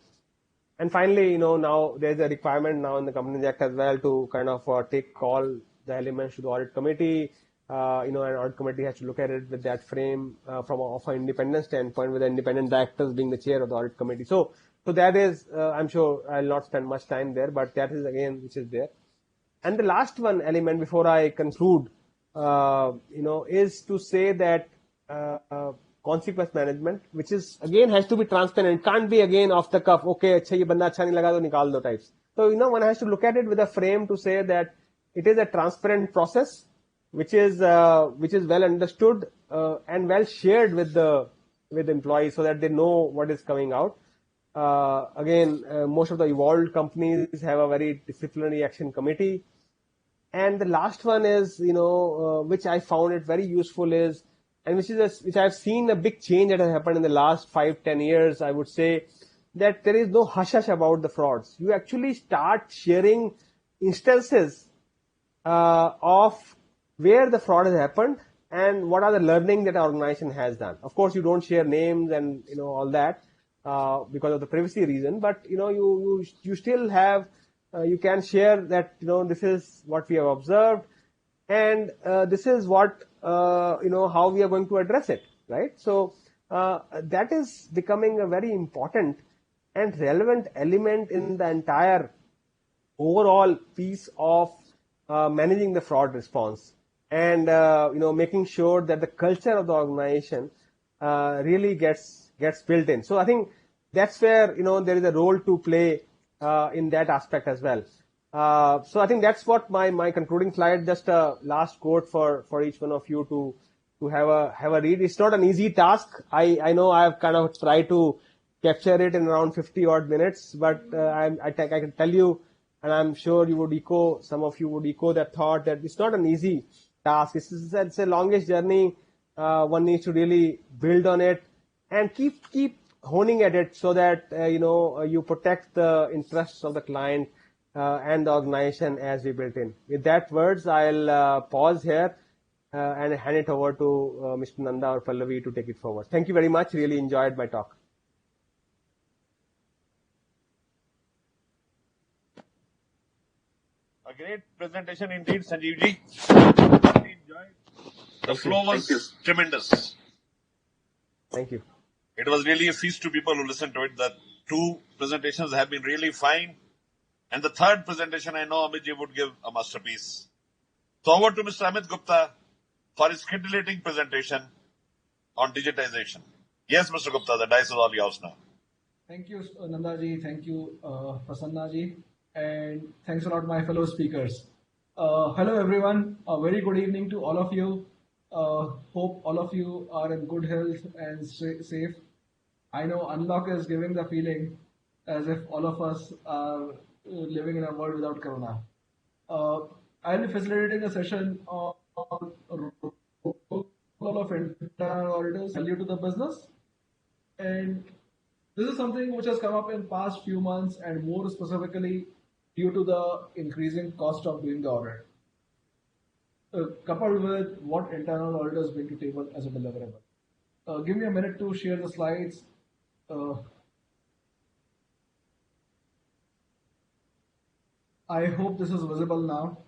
And finally, now there's a requirement now in the Companies Act as well to kind of take call the elements to the audit committee. An audit committee has to look at it with that frame from an independent standpoint, with the independent directors being the chair of the audit committee. So that is, I'm sure I'll not spend much time there, but that is again which is there. And the last one element before I conclude, is to say that consequence management, which is again has to be transparent. It can't be again off the cuff. Okay, अच्छा ये बंदा अच्छा नहीं लगा तो निकाल दो types. So one has to look at it with a frame to say that it is a transparent process, which is well understood and well shared with employees so that they know what is coming out. Most of the evolved companies have a very disciplinary action committee. And the last one is, which I found it very useful is, and which I've seen a big change that has happened in the last 5-10 years, I would say, that there is no hush-hush about the frauds. You actually start sharing instances of where the fraud has happened and what are the learning that our organization has done. Of course, you don't share names and, all that because of the privacy reason, but, you still have you can share that this is what we have observed, and this is what how we are going to address it, right? So that is becoming a very important and relevant element in the entire overall piece of managing the fraud response, and making sure that the culture of the organization really gets built in. So I think that's where there is a role to play in that aspect as well. So I think that's what my concluding slide, just a last quote for each one of you to have a read. It's not an easy task. I know I have kind of tried to capture it in around 50 odd minutes, but I can tell you, and I'm sure some of you would echo that thought, that it's not an easy task. It's a longish journey. One needs to really build on it and keep honing at it so that you protect the interests of the client and the organization as we built in. With that words, I'll pause here and hand it over to Mr. Nanda or Pallavi to take it forward. Thank you very much. Really enjoyed my talk. A great presentation indeed, Sanjeev ji. Really enjoyed. The flow was tremendous. Thank you. It was really a feast to people who listened to it. The two presentations have been really fine. And the third presentation, I know Amit ji would give a masterpiece. So over to Mr. Amit Gupta for his scintillating presentation on digitization. Yes, Mr. Gupta, the dice is all yours now. Thank you, Nanda ji. Thank you, Prasanna ji. And thanks a lot, my fellow speakers. Hello, everyone. A very good evening to all of you. Hope all of you are in good health and safe. I know unlock is giving the feeling as if all of us are living in a world without corona. I'll be facilitating a session on role of internal auditors, value to the business. And this is something which has come up in past few months, and more specifically due to the increasing cost of doing the audit, coupled with what internal auditors bring to table as a deliverable. Give me a minute to share the slides. I hope this is visible now.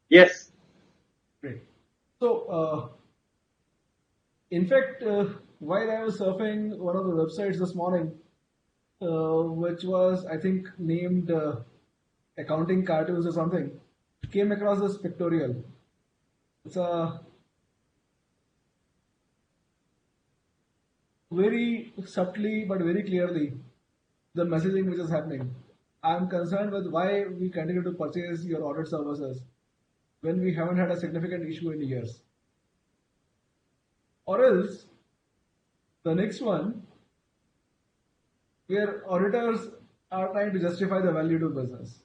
Yes. Great. So, in fact, while I was surfing one of the websites this morning, which was, I think, named Accounting Cartoons or something, came across this pictorial. It's a very subtly but very clearly the messaging which is happening. I'm concerned with why we continue to purchase your audit services when we haven't had a significant issue in years. Or else, the next one, where auditors are trying to justify the value to business.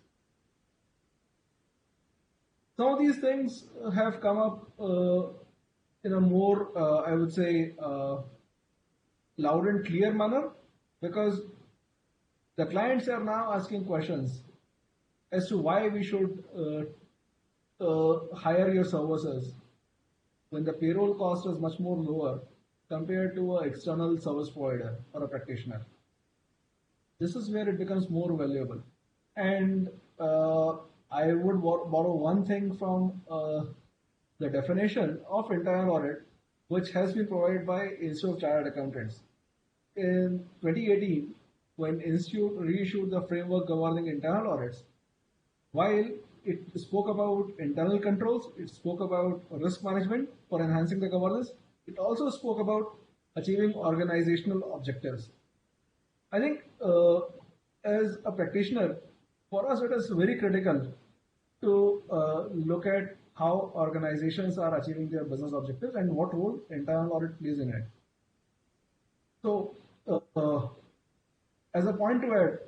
Some of these things have come up in a more, I would say, loud and clear manner, because the clients are now asking questions as to why we should hire your services when the payroll cost is much more lower compared to an external service provider or a practitioner. This is where it becomes more valuable. And I would borrow one thing from the definition of internal audit, which has been provided by Institute of Chartered Accountants. In 2018, when Institute reissued the framework governing internal audits, while it spoke about internal controls, it spoke about risk management for enhancing the governance, it also spoke about achieving organizational objectives. I think as a practitioner, for us it is very critical to look at how organizations are achieving their business objectives and what role internal audit plays in it. So, as a point to add,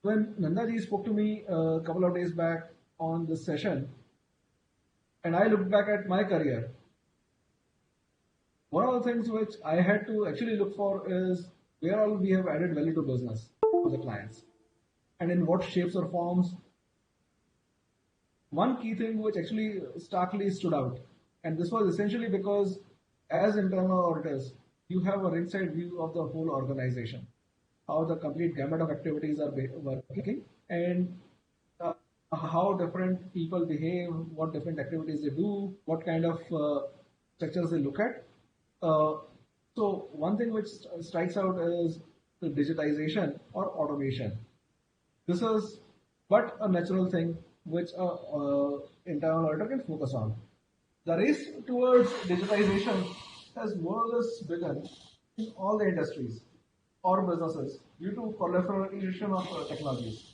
when Nandaji spoke to me a couple of days back on this session, and I looked back at my career, one of the things which I had to actually look for is where all we have added value to business to the clients and in what shapes or forms. One key thing which actually starkly stood out, and this was essentially because as internal auditors, you have a ringside view of the whole organization, how the complete gamut of activities are working, and how different people behave, what different activities they do, what kind of structures they look at. So one thing which strikes out is the digitization or automation. This is but a natural thing which a internal auditor can focus on. The race towards digitization has more or less begun in all the industries or businesses due to proliferation of technologies.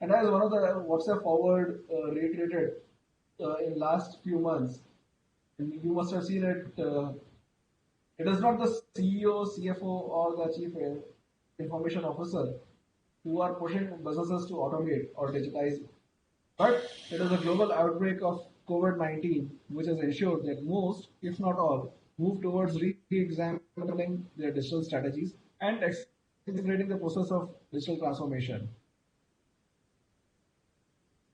And as one of the WhatsApp forward reiterated in last few months, and you must have seen it. It is not the CEO, CFO, or the Chief Information Officer who are pushing businesses to automate or digitize, but it is a global outbreak of COVID-19 which has ensured that most, if not all, move towards re-examining their digital strategies and accelerating the process of digital transformation.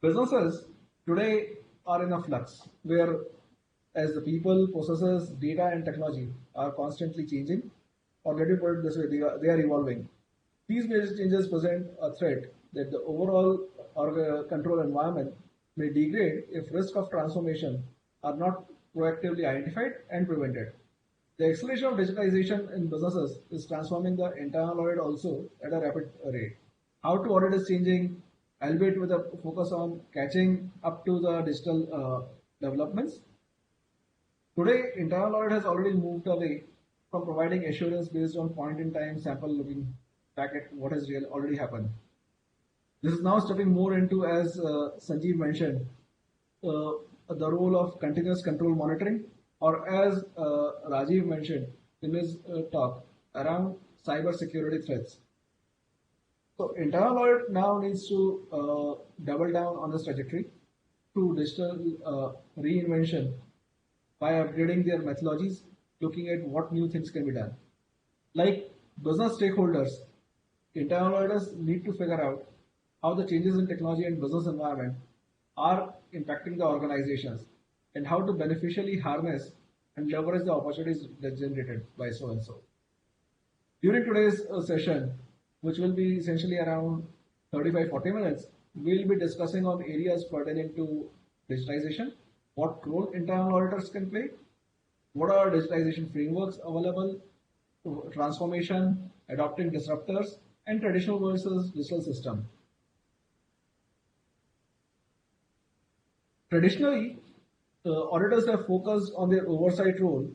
Businesses today are in a flux where as the people, processes, data and technology are constantly changing, or let me put it this way, they are evolving. These major changes present a threat that the overall control environment may degrade if risk of transformation are not proactively identified and prevented. The acceleration of digitization in businesses is transforming the internal audit also at a rapid rate. How to audit is changing, albeit with a focus on catching up to the digital developments. Today, internal audit has already moved away from providing assurance based on point-in-time sample looking back at what has already happened. This is now stepping more into, as Sanjeev mentioned, the role of continuous control monitoring, or as Rajiv mentioned in his talk, around cyber security threats. So internal audit now needs to double down on this trajectory through digital reinvention by upgrading their methodologies, looking at what new things can be done. Like business stakeholders, internal auditors need to figure out how the changes in technology and business environment are impacting the organizations and how to beneficially harness and leverage the opportunities that generated by so and so. During today's session, which will be essentially around 35-40 minutes, we'll be discussing on areas pertaining to digitization, what role internal auditors can play, what are digitization frameworks available, transformation, adopting disruptors, and traditional versus digital system. Traditionally, auditors have focused on their oversight role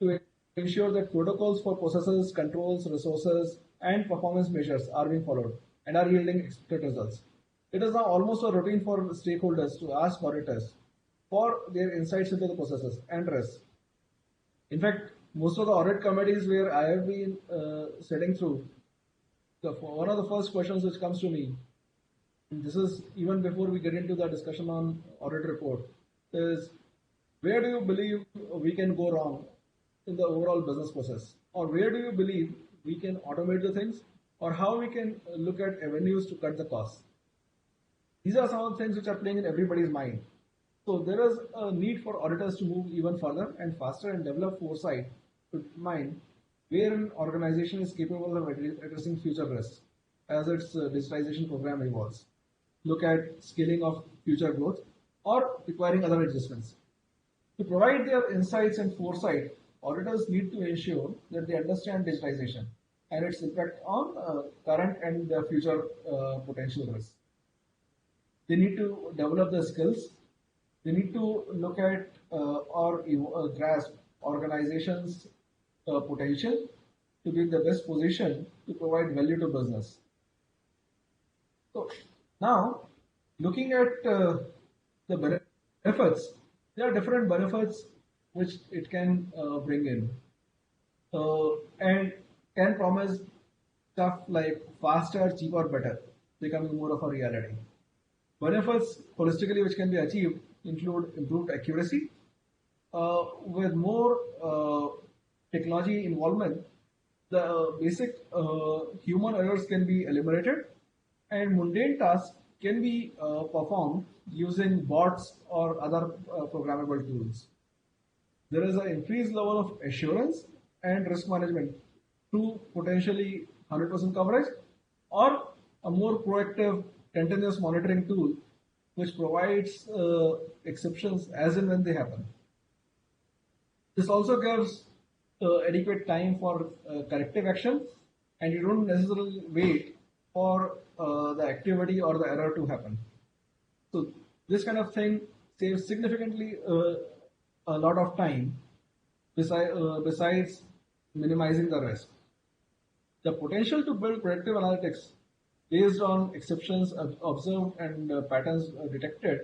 to ensure that protocols for processes, controls, resources, and performance measures are being followed and are yielding expected results. It is now almost a routine for stakeholders to ask auditors for their insights into the processes and risks. In fact, most of the audit committees where I have been sitting through, one of the first questions which comes to me, and this is even before we get into the discussion on audit report, is where do you believe we can go wrong in the overall business process? Or where do you believe we can automate the things? Or how we can look at avenues to cut the costs? These are some of the things which are playing in everybody's mind. So there is a need for auditors to move even further and faster and develop foresight to determine where an organization is capable of addressing future risks as its digitization program evolves, look at scaling of future growth, or requiring other adjustments. To provide their insights and foresight, auditors need to ensure that they understand digitization and its impact on current and future potential risks. They need to develop the skills. They need to look at or grasp organizations' potential to be in the best position to provide value to business. So now, looking at the benefits, there are different benefits which it can bring in, and can promise stuff like faster, cheaper, better, becoming more of a reality. Benefits holistically which can be achieved include improved accuracy. With more technology involvement, the basic human errors can be eliminated and mundane tasks can be performed using bots or other programmable tools. There is an increased level of assurance and risk management through potentially 100% coverage or a more proactive continuous monitoring tool which provides exceptions as and when they happen. This also gives adequate time for corrective action, and you don't necessarily wait for the activity or the error to happen. So this kind of thing saves significantly a lot of time besides minimizing the risk. The potential to build predictive analytics based on exceptions observed and patterns detected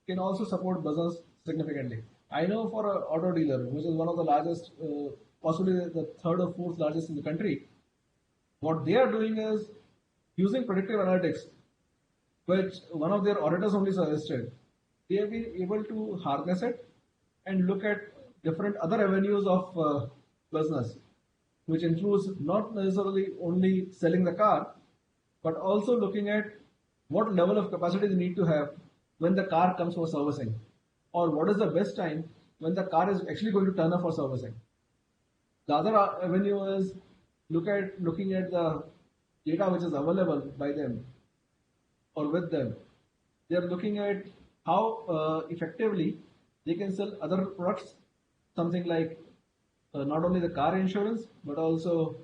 can also support business significantly. I know for an auto dealer, which is one of the largest, possibly the third or fourth largest in the country, what they are doing is using predictive analytics, which one of their auditors only suggested. They have been able to harness it and look at different other avenues of business, which includes not necessarily only selling the car, but also looking at what level of capacity they need to have when the car comes for servicing, or what is the best time when the car is actually going to turn up for servicing. The other avenue is looking at the data which is available by them or with them. They are looking at how effectively they can sell other products, something like not only the car insurance but also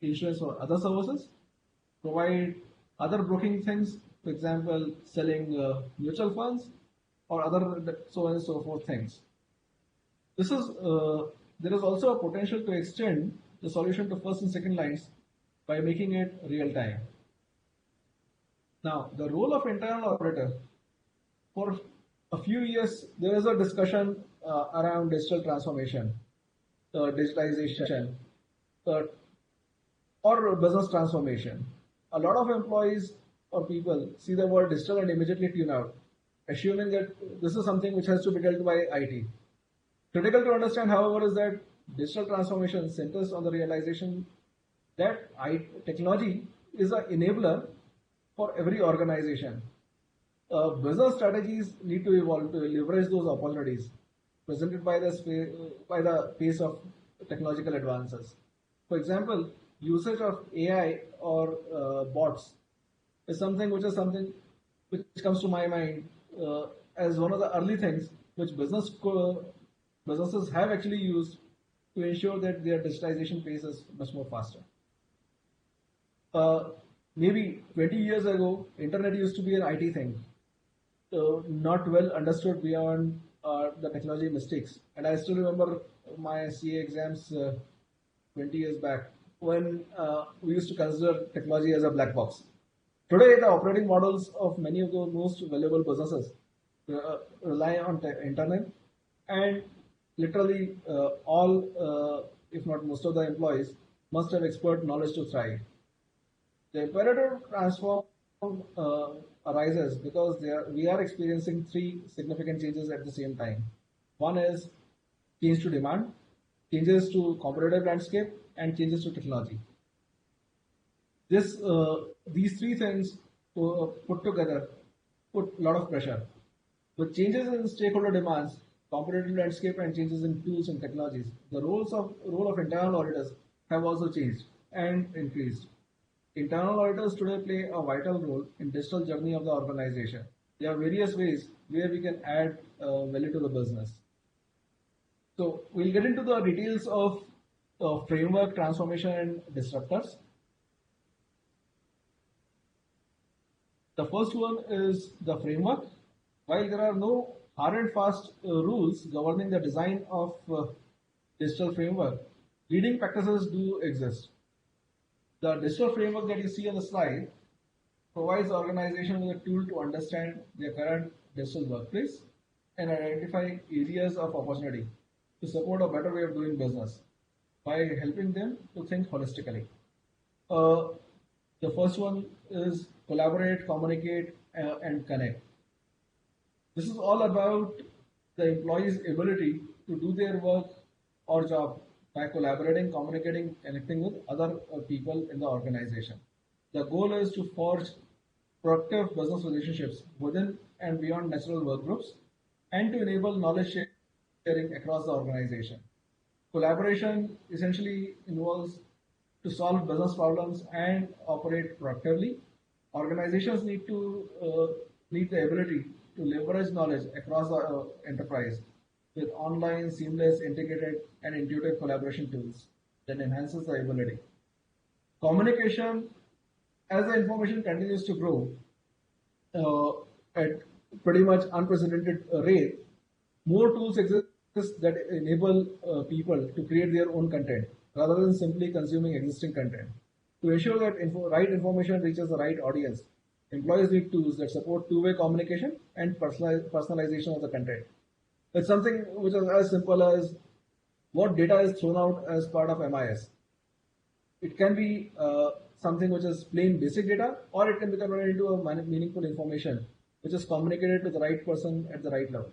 insurance for other services, provide other broking things, for example, selling mutual funds or other so on and so forth things. This is there is also a potential to extend the solution to first and second lines by making it real time. Now, the role of internal auditor. For a few years, there is a discussion around digital transformation, digitization, or business transformation. A lot of employees or people see the word digital and immediately tune out, assuming that this is something which has to be dealt by IT. Critical to understand, however, is that digital transformation centers on the realization that technology is an enabler for every organization. Business strategies need to evolve to leverage those opportunities presented by the pace of technological advances. For example, usage of AI or bots is something which comes to my mind as one of the early things which businesses have actually used to ensure that their digitization pace is much more faster. Maybe 20 years ago, internet used to be an IT thing, not well understood beyond the technology mistakes. And I still remember my CA exams 20 years back when we used to consider technology as a black box. Today, the operating models of many of the most valuable businesses rely on internet, and literally all, if not most of the employees, must have expert knowledge to thrive. The imperative to transform arises because we are experiencing three significant changes at the same time. One is change to demand, changes to competitive landscape, and changes to technology. These three things put together put a lot of pressure. With changes in stakeholder demands, competitive landscape, and changes in tools and technologies, the role of internal auditors have also changed and increased. Internal auditors today play a vital role in digital journey of the organization. There are various ways where we can add value to the business. So we'll get into the details of framework, transformation, and disruptors. The first one is the framework. While there are no hard and fast rules governing the design of digital framework, leading practices do exist. The digital framework that you see on the slide provides the organization with a tool to understand their current digital workplace and identify areas of opportunity to support a better way of doing business by helping them to think holistically. Uh, the first one is collaborate, communicate, and connect. This is all about the employee's ability to do their work or job by collaborating, communicating, connecting with other people in the organization. The goal is to forge productive business relationships within and beyond natural work groups and to enable knowledge sharing across the organization. Collaboration essentially involves to solve business problems and operate productively. Organizations need the ability to leverage knowledge across the enterprise with online, seamless, integrated, and intuitive collaboration tools that enhances the ability. Communication, as the information continues to grow at pretty much unprecedented rate, more tools exist that enable people to create their own content rather than simply consuming existing content. To ensure that right information reaches the right audience, employees need tools that support two-way communication and personalization of the content. It's something which is as simple as what data is thrown out as part of MIS. It can be something which is plain basic data, or it can be converted into a meaningful information which is communicated to the right person at the right level.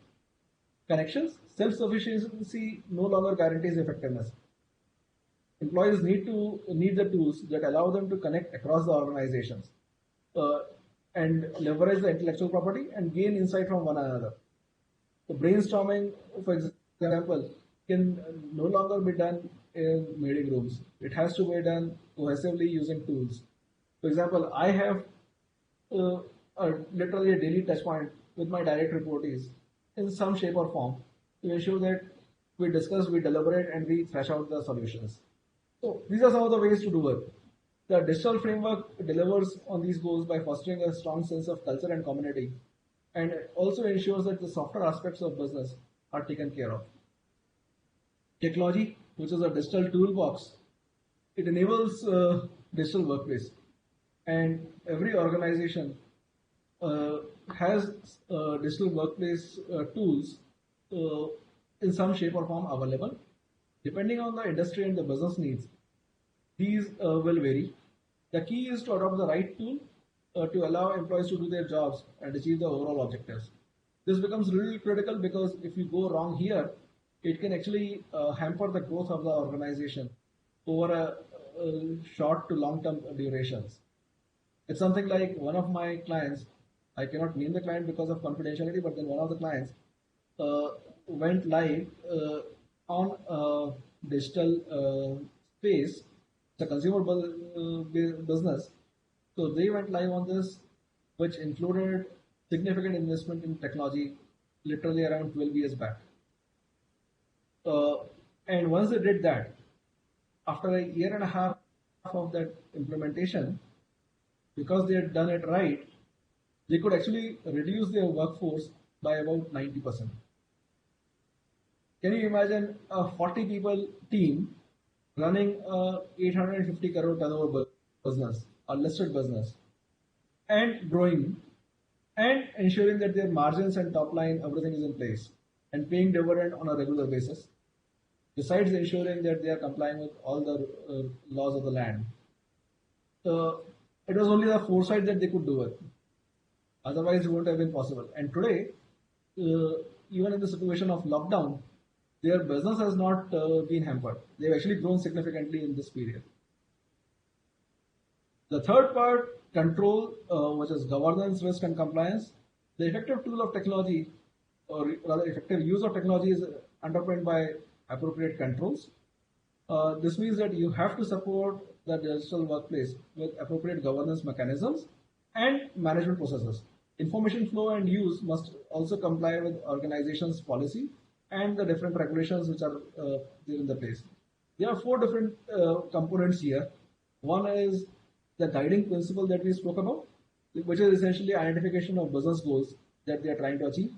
Connections, self-sufficiency no longer guarantees effectiveness. Employees need the tools that allow them to connect across the organizations uh, and leverage the intellectual property and gain insight from one another. So brainstorming, for example, can no longer be done in meeting rooms. It has to be done cohesively using tools. For example, I have literally a daily touch point with my direct reportees in some shape or form to ensure that we discuss, we deliberate, and we thrash out the solutions. So these are some of the ways to do it. The digital framework delivers on these goals by fostering a strong sense of culture and community, and also ensures that the softer aspects of business are taken care of. Technology, which is a digital toolbox, it enables digital workplace, and every organization has digital workplace tools uh, in some shape or form available. Depending on the industry and the business needs, these will vary. The key is to adopt the right tool to allow employees to do their jobs and achieve the overall objectives. This becomes really critical because if you go wrong here, it can actually hamper the growth of the organization over a short to long term durations. It's something like one of my clients, I cannot name the client because of confidentiality, but then one of the clients went live on a digital space, it's a consumer business. So they went live on this, which included significant investment in technology, literally around 12 years back. And once they did that, after a year and a half of that implementation, because they had done it right, they could actually reduce their workforce by about 90%. Can you imagine a 40 people team running a 850 crore turnover business, a listed business, and growing and ensuring that their margins and top line, everything is in place and paying dividend on a regular basis, besides ensuring that they are complying with all the laws of the land. It was only the foresight that they could do it. Otherwise, it wouldn't have been possible. And today, even in the situation of lockdown, their business has not been hampered. They've actually grown significantly in this period. The third part, control, which is governance, risk, and compliance. The effective tool of technology, or rather effective use of technology, is underpinned by appropriate controls. This means that you have to support the digital workplace with appropriate governance mechanisms and management processes. Information flow and use must also comply with organization's policy and the different regulations which are there in the place. There are four different components here. One is the guiding principle that we spoke about, which is essentially identification of business goals that they are trying to achieve.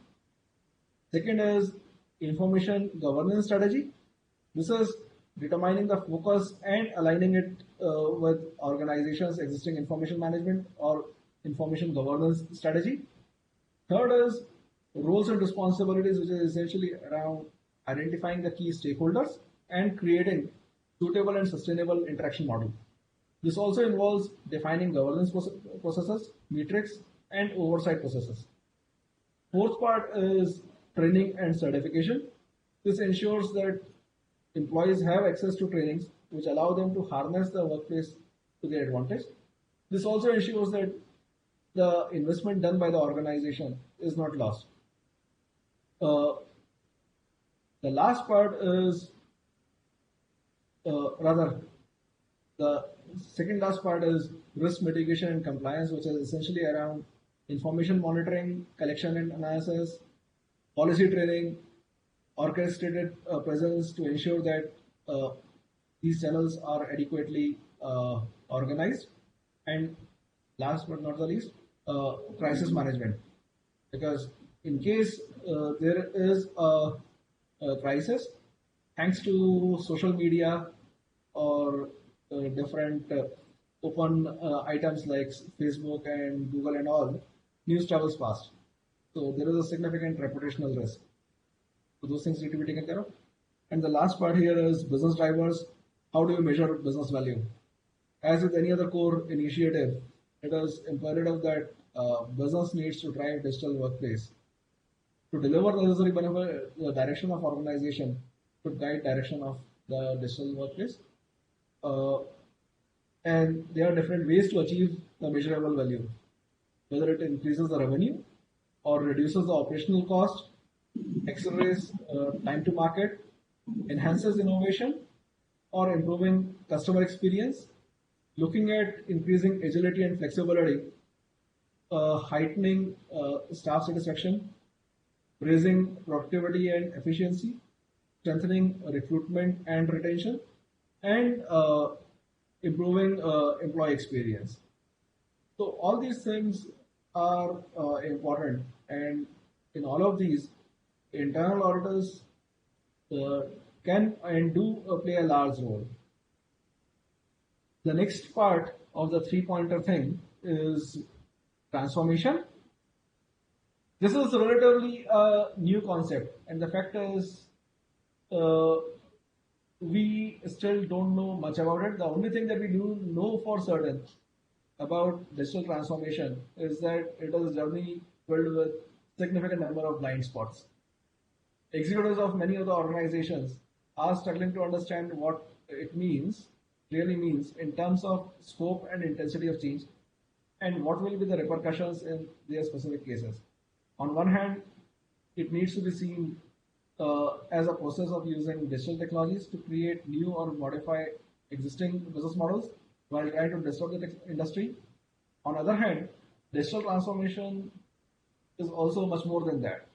Second is information governance strategy. This is determining the focus and aligning it with organizations' existing information management or information governance strategy. Third is roles and responsibilities, which is essentially around identifying the key stakeholders and creating suitable and sustainable interaction model. This also involves defining governance processes, metrics, and oversight processes. Fourth part is training and certification. This ensures that employees have access to trainings which allow them to harness the workplace to their advantage. This also ensures that the investment done by the organization is not lost. The last part is, the second last part is risk mitigation and compliance, which is essentially around information monitoring, collection and analysis, policy training, orchestrated presence to ensure that these channels are adequately organized, and last but not the least, crisis management. Because in case there is a crisis, thanks to social media or different open items like Facebook and Google and all, news travels fast. So there is a significant reputational risk. So those things need to be taken care of. And the last part here is business drivers. How do you measure business value? As with any other core initiative, it is imperative that business needs to drive digital workplace. To deliver the necessary benefit, the direction of organization should guide direction of the digital workplace. And there are different ways to achieve the measurable value, whether it increases the revenue or reduces the operational cost, accelerates time to market, enhances innovation, or improving customer experience, looking at increasing agility and flexibility, heightening staff satisfaction, raising productivity and efficiency, strengthening recruitment and retention, and improving employee experience. So all these things are important, and in all of these, internal auditors can and do play a large role. The next part of the three-pointer thing is transformation. This is relatively a new concept, and the fact is we still don't know much about it. The only thing that we do know for certain about digital transformation is that it is a journey filled with significant number of blind spots. Executives of many of the organizations are struggling to understand what it really means in terms of scope and intensity of change, and what will be the repercussions in their specific cases. On one hand, it needs to be seen as a process of using digital technologies to create new or modify existing business models while trying to disrupt the industry. On the other hand, digital transformation is also much more than that.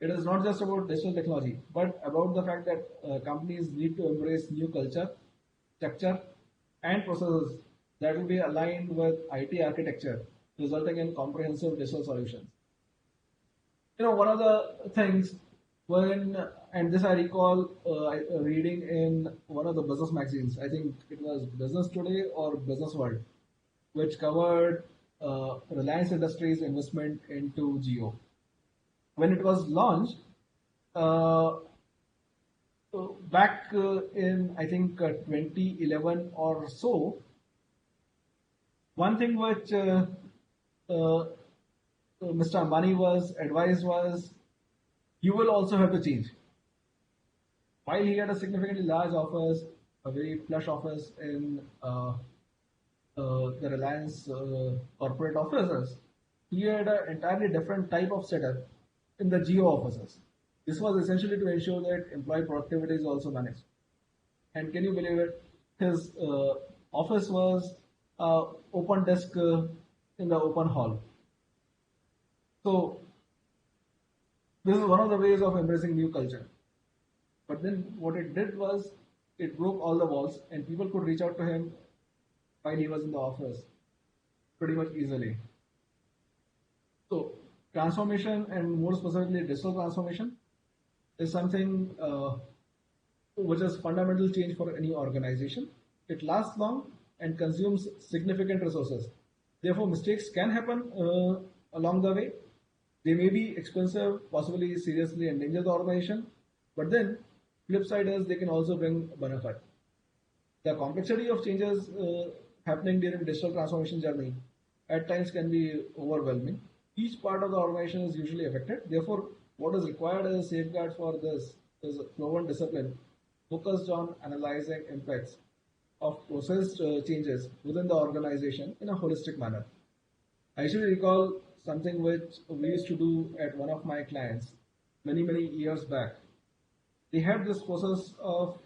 It is not just about digital technology, but about the fact that companies need to embrace new culture, structure, and processes that will be aligned with IT architecture, resulting in comprehensive digital solutions. One of the things and this I recall reading in one of the business magazines, I think it was Business Today or Business World, which covered Reliance Industries' investment into Jio. When it was launched, back in I think 2011 or so, one thing which Mr. Ambani was advised was, you will also have to change. While he had a significantly large office, a very plush office in the Reliance corporate offices, he had an entirely different type of setup in the Jio offices. This was essentially to ensure that employee productivity is also managed. and can you believe it? His office was open desk in the open hall. So this is one of the ways of embracing new culture. But then what it did was it broke all the walls, and people could reach out to him while he was in the office pretty much easily. So transformation, and more specifically digital transformation, is something which is fundamental change for any organization. It lasts long and consumes significant resources. Therefore, mistakes can happen along the way. They may be expensive, possibly seriously endanger the organization, but then flip side is they can also bring benefit. The complexity of changes happening during digital transformation journey at times can be overwhelming. Each part of the organization is usually affected. Therefore, what is required as a safeguard for this is a proven discipline focused on analyzing impacts of process changes within the organization in a holistic manner. I should recall something which we used to do at one of my clients many years back. They had this process of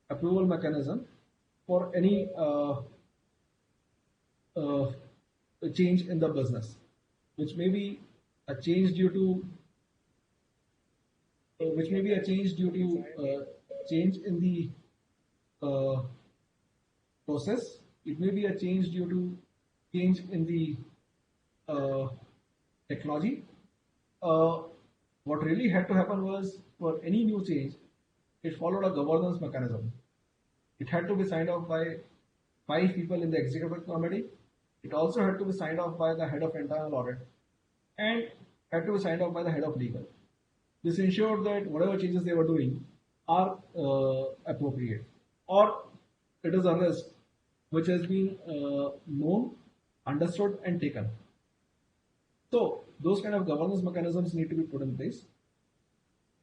approval mechanism for any change in the business, which may be a change due to change in the process. It may be a change due to change in the technology. What really had to happen was, for any new change, it followed a governance mechanism. It had to be signed off by 5 people in the executive committee. It also had to be signed off by the head of internal audit, and had to be signed off by the head of legal. This ensured that whatever changes they were doing are appropriate, or it is a risk which has been known, understood, and taken. So those kind of governance mechanisms need to be put in place.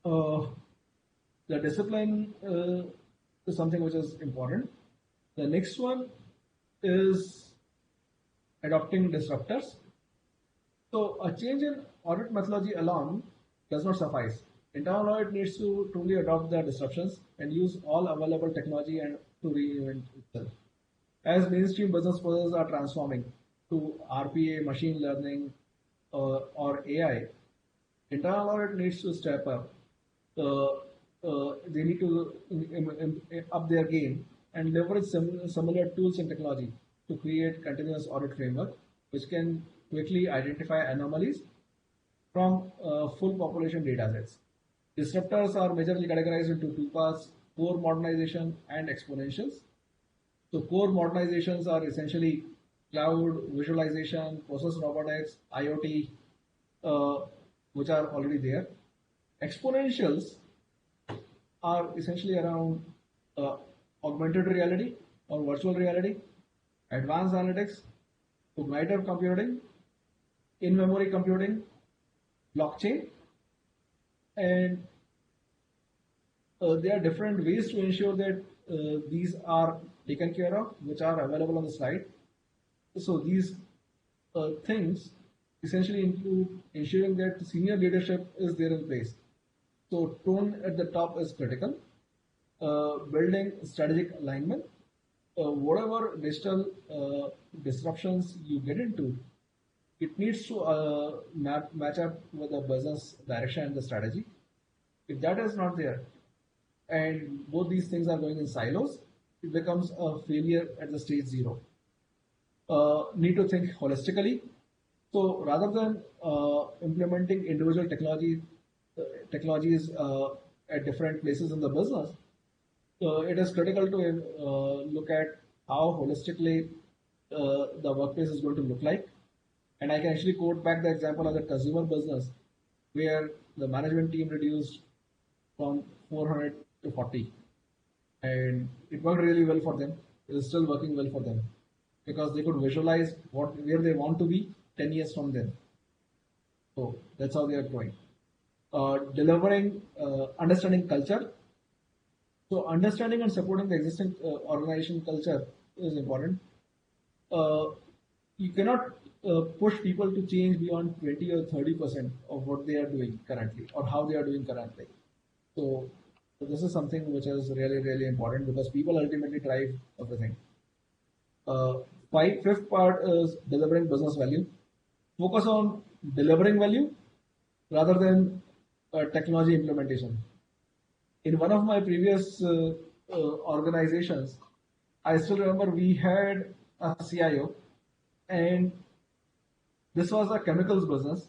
The discipline is something which is important. The next one is adopting disruptors. So a change in audit methodology alone does not suffice. Internal audit needs to truly adopt the disruptions and use all available technology and to reinvent itself. As mainstream business processes are transforming to RPA, machine learning, or AI, internal audit needs to step up. They need to up their game and leverage similar tools and technology to create continuous audit framework, which can quickly identify anomalies from full population data sets. Disruptors are majorly categorized into 2 parts: core modernization and exponentials. So core modernizations are essentially cloud, visualization, process robotics, IoT, which are already there. Exponentials are essentially around augmented reality or virtual reality, advanced analytics, cognitive computing, in-memory computing, blockchain, and there are different ways to ensure that these are taken care of, which are available on the slide. So these things essentially include ensuring that senior leadership is there in place. So tone at the top is critical. Building strategic alignment. Whatever digital disruptions you get into, it needs to match up with the business direction and the strategy. If that is not there, and both these things are going in silos, it becomes a failure at the stage 0. Need to think holistically. So rather than implementing individual technologies at different places in the business, it is critical to look at how holistically the workplace is going to look like. And I can actually quote back the example of the consumer business, where the management team reduced from 400 to 40, and it worked really well for them. It is still working well for them because they could visualize where they want to be 10 years from then. So that's how they are growing. Delivering, understanding culture. So understanding and supporting the existing organization culture is important. You cannot push people to change beyond 20 or 30% of what they are doing currently or how they are doing currently. So So this is something which is really, really important because people ultimately drive everything. Uh, Fifth part is delivering business value. Focus on delivering value rather than technology implementation. In one of my previous organizations, I still remember we had a CIO, and this was a chemicals business.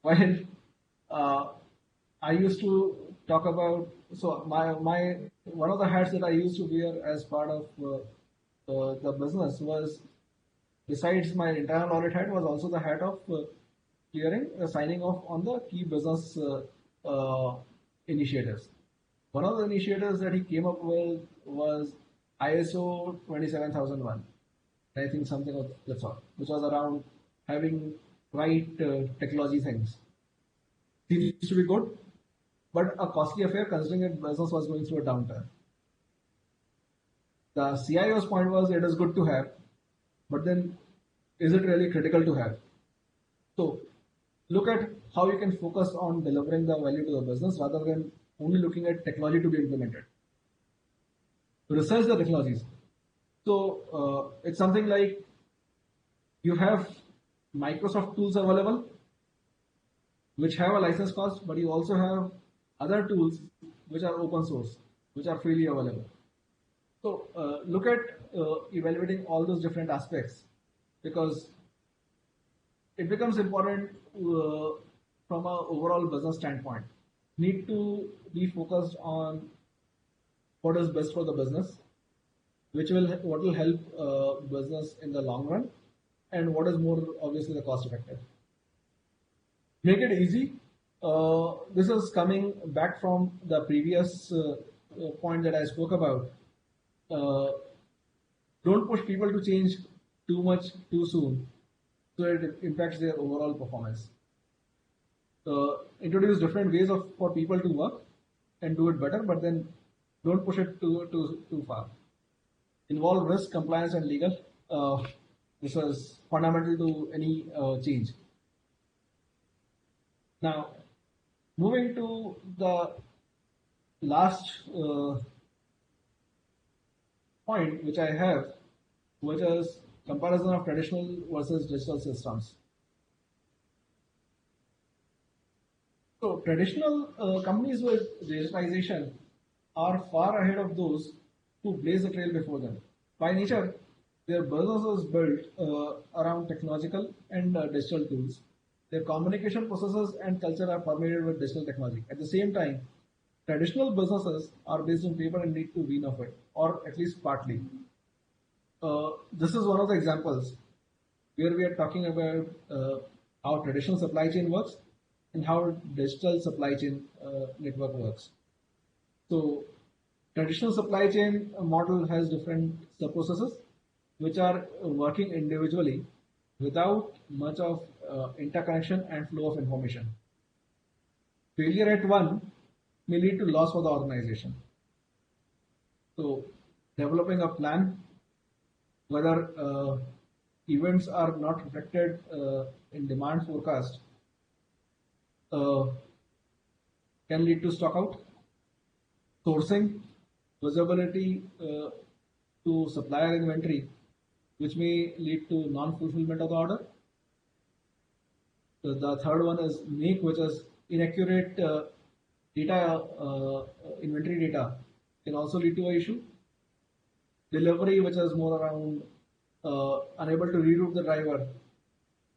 While uh, I used to talk about, so my one of the hats that I used to wear as part of the business was, besides my internal audit hat, was also the hat of clearing, signing off on the key business initiatives. One of the initiatives that he came up with was ISO 27001. I think something of that sort, which was around having right technology things. Seems to be good, but a costly affair considering that business was going through a downturn. The CIO's point was it is good to have, but then is it really critical to have? So look at how you can focus on delivering the value to the business rather than only looking at technology to be implemented. Research the technologies. So it's something like you have Microsoft tools available which have a license cost, but you also have other tools which are open source, which are freely available. So look at evaluating all those different aspects because it becomes important from an overall business standpoint. Need to be focused on what is best for the business, what will help business in the long run, and what is more obviously the cost effective. Make it easy. This is coming back from the previous point that I spoke about. Don't push people to change too much too soon, so it impacts their overall performance. Introduce different ways for people to work and do it better, but then don't push it too far. Involve risk, compliance, and legal. This is fundamental to any change. Now, moving to the last point which I have, which is comparison of traditional versus digital systems. So traditional companies with digitization are far ahead of those who blaze the trail before them. By nature, their business is built around technological and digital tools. Their communication processes and culture are permeated with digital technology. At the same time, traditional businesses are based on paper and need to wean off it, or at least partly. This is one of the examples where we are talking about how traditional supply chain works and how digital supply chain network works. So traditional supply chain model has different sub-processes which are working individually without much of interconnection and flow of information. Failure at one may lead to loss for the organization. So developing a plan, whether events are not reflected in demand forecast, can lead to stock out. Sourcing, visibility to supplier inventory, which may lead to non-fulfillment of the order. So the third one is make, which is inaccurate data, inventory data, can also lead to an issue. Delivery, which is more around unable to reroute the driver.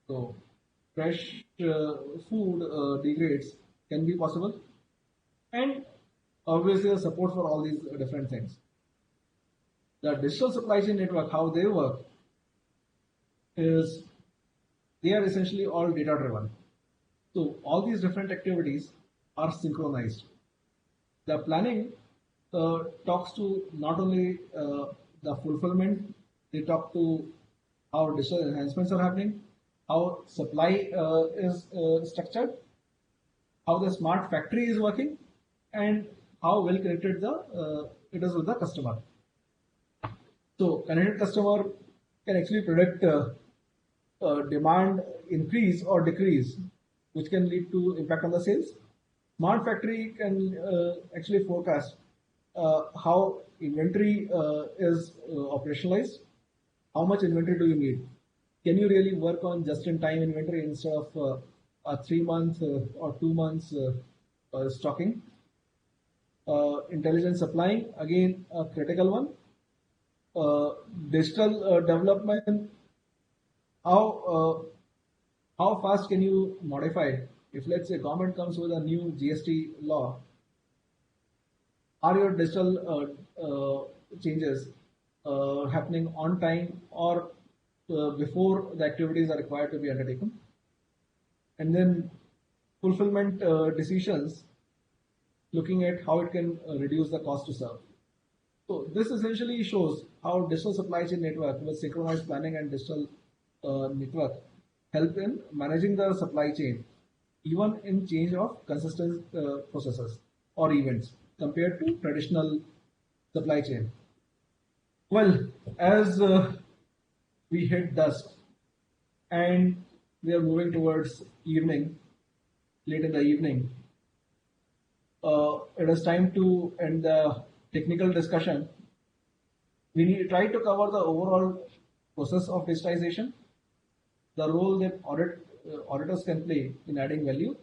So fresh food degrades can be possible. And obviously the support for all these different things. The digital supply chain network, how they work is they are essentially all data driven. So all these different activities are synchronized. The planning talks to not only the fulfillment, they talk to how digital enhancements are happening, how supply is structured, how the smart factory is working, and how well connected it is with the customer. So connected customer can actually predict demand increase or decrease, which can lead to impact on the sales. Smart factory can actually forecast how inventory is operationalized. How much inventory do you need? Can you really work on just-in-time inventory instead of a 3 month or 2 months stocking? Intelligent supplying, again, a critical one. Digital development, how how fast can you modify it? If let's say government comes with a new GST law, are your digital changes happening on time or before the activities are required to be undertaken? And then fulfillment decisions, looking at how it can reduce the cost to serve. So this essentially shows how digital supply chain network with synchronized planning and digital network help in managing the supply chain, even in change of consistent processes or events compared to traditional supply chain. Well, as we hit dusk and we are moving towards evening, late in the evening, it is time to end the technical discussion. We need to try to cover the overall process of digitization, the role that auditors can play in adding value,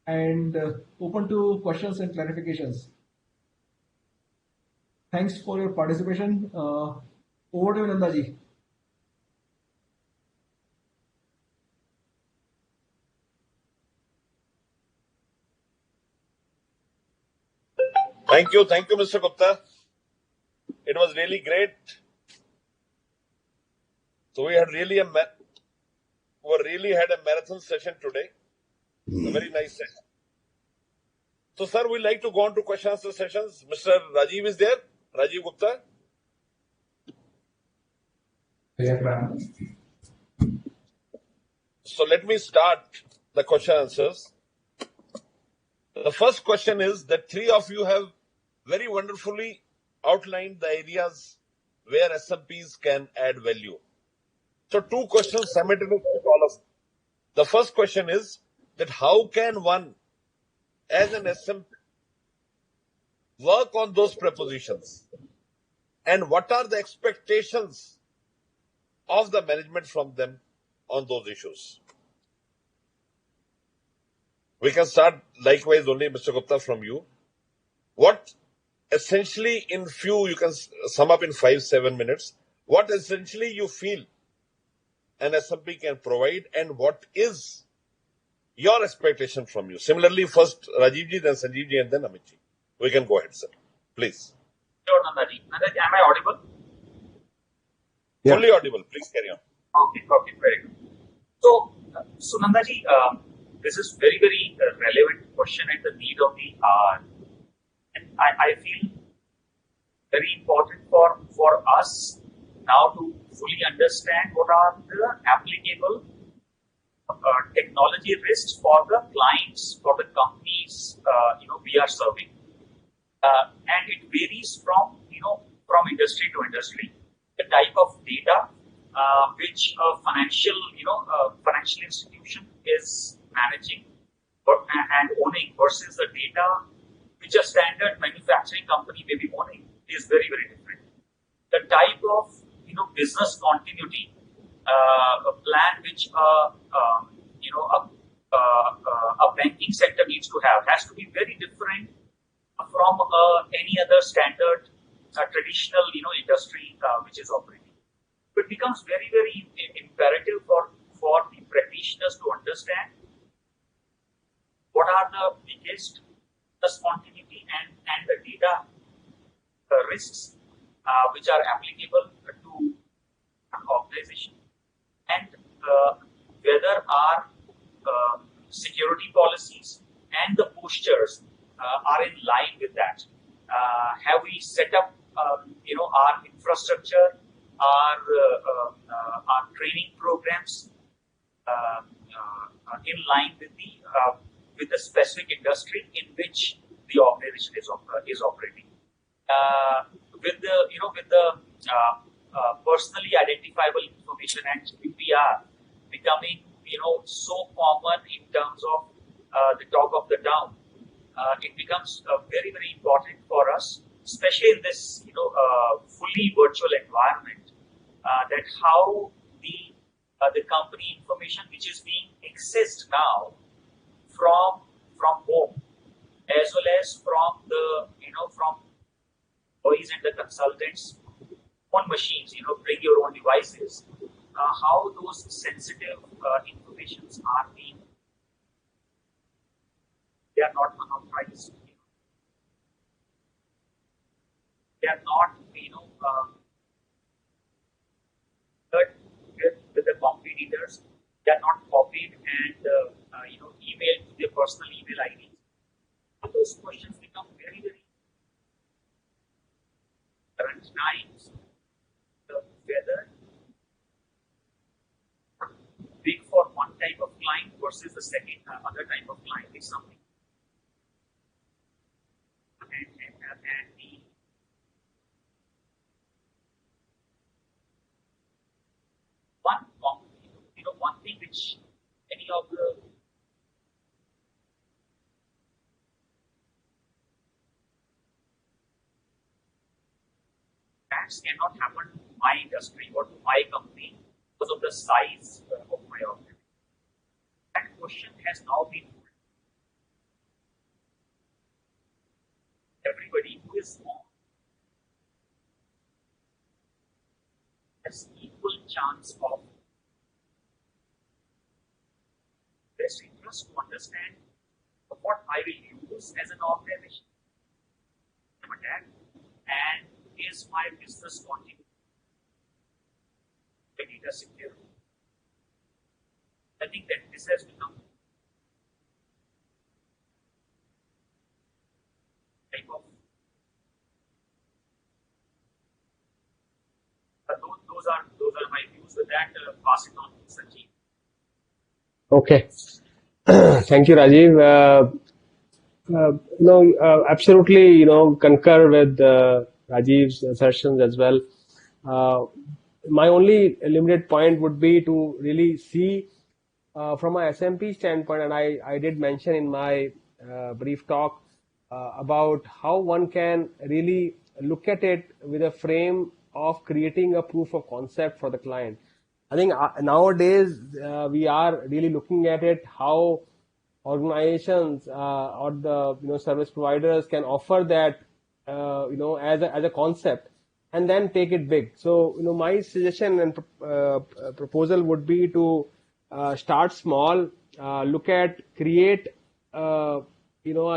and open to questions and clarifications. Thanks for your participation. Over to you, Nandaji. Thank you, Mr. Gupta. It was really great. So we had really had a marathon session today. A very nice session. So, sir, we'd like to go on to question answer sessions. Mr. Rajiv is there. Rajiv Gupta. So let me start the question answers. The first question is that three of you have very wonderfully outlined the areas where SMPs can add value. So two questions simultaneously to all of you. The first question is that how can one, as an SMP, work on those prepositions? And what are the expectations of the management from them on those issues? We can start likewise only, Mr. Gupta, from you. What essentially in few, you can sum up in 5-7 minutes, what essentially you feel an SMP can provide and what is your expectation from you? Similarly, first Rajivji, then Sanjeevji, and then Amitji. We can go ahead, sir. Please. Sure, Nandaji. Nandaji, am I audible? Yeah. Fully audible. Please carry on. Okay, very good. So Nandaji, this is very, very relevant question at the need of the hour. And I feel very important for us now to fully understand what are the applicable technology risks for the clients, for the companies, we are serving. And it varies from industry to industry. The type of data which a financial institution is managing and owning versus the data which a standard manufacturing company may be owning is very, very different. The type of business continuity plan which a banking sector needs to have has to be very different from any other standard traditional industry which is operating. It becomes very, very imperative for the practitioners to understand what are the biggest continuity and the data risks which are applicable to an organization, and whether our security policies and the postures are in line with that. Have we set up our infrastructure, our training programs in line with the specific industry in which the organization is operating? With the personally identifiable information and GDPR becoming so common in terms of the talk of the town, it becomes very, very important for us, especially in this, fully virtual environment, that how the company information which is being accessed now from home, as well as from the, from employees and the consultants on machines, bring your own devices, how those sensitive informations are being, they are not unauthorized. They are not, with the competitors. They are not copied and, emailed to their personal email IDs. All those questions become very, very current times. Whether big for one type of client versus the second other type of client is something. And the one thing which any of the acts cannot happen to my industry or to my company because of the size of my organization. That question has now been put. Everybody who is on has equal chance of best interest to understand what I will use as an organization and is my business continuity data secure. I think that this has become type of those are my views. With that, pass it on to Sanjeev. Okay. Thank you, Rajiv. Absolutely, concur with Rajiv's assertions as well. My only limited point would be to really see from a SMP standpoint, and I did mention in my brief talk about how one can really look at it with a frame of creating a proof of concept for the client. I think nowadays we are really looking at it how organizations or the service providers can offer that as a concept and then take it big. So my suggestion and proposal would be to start small, look at create a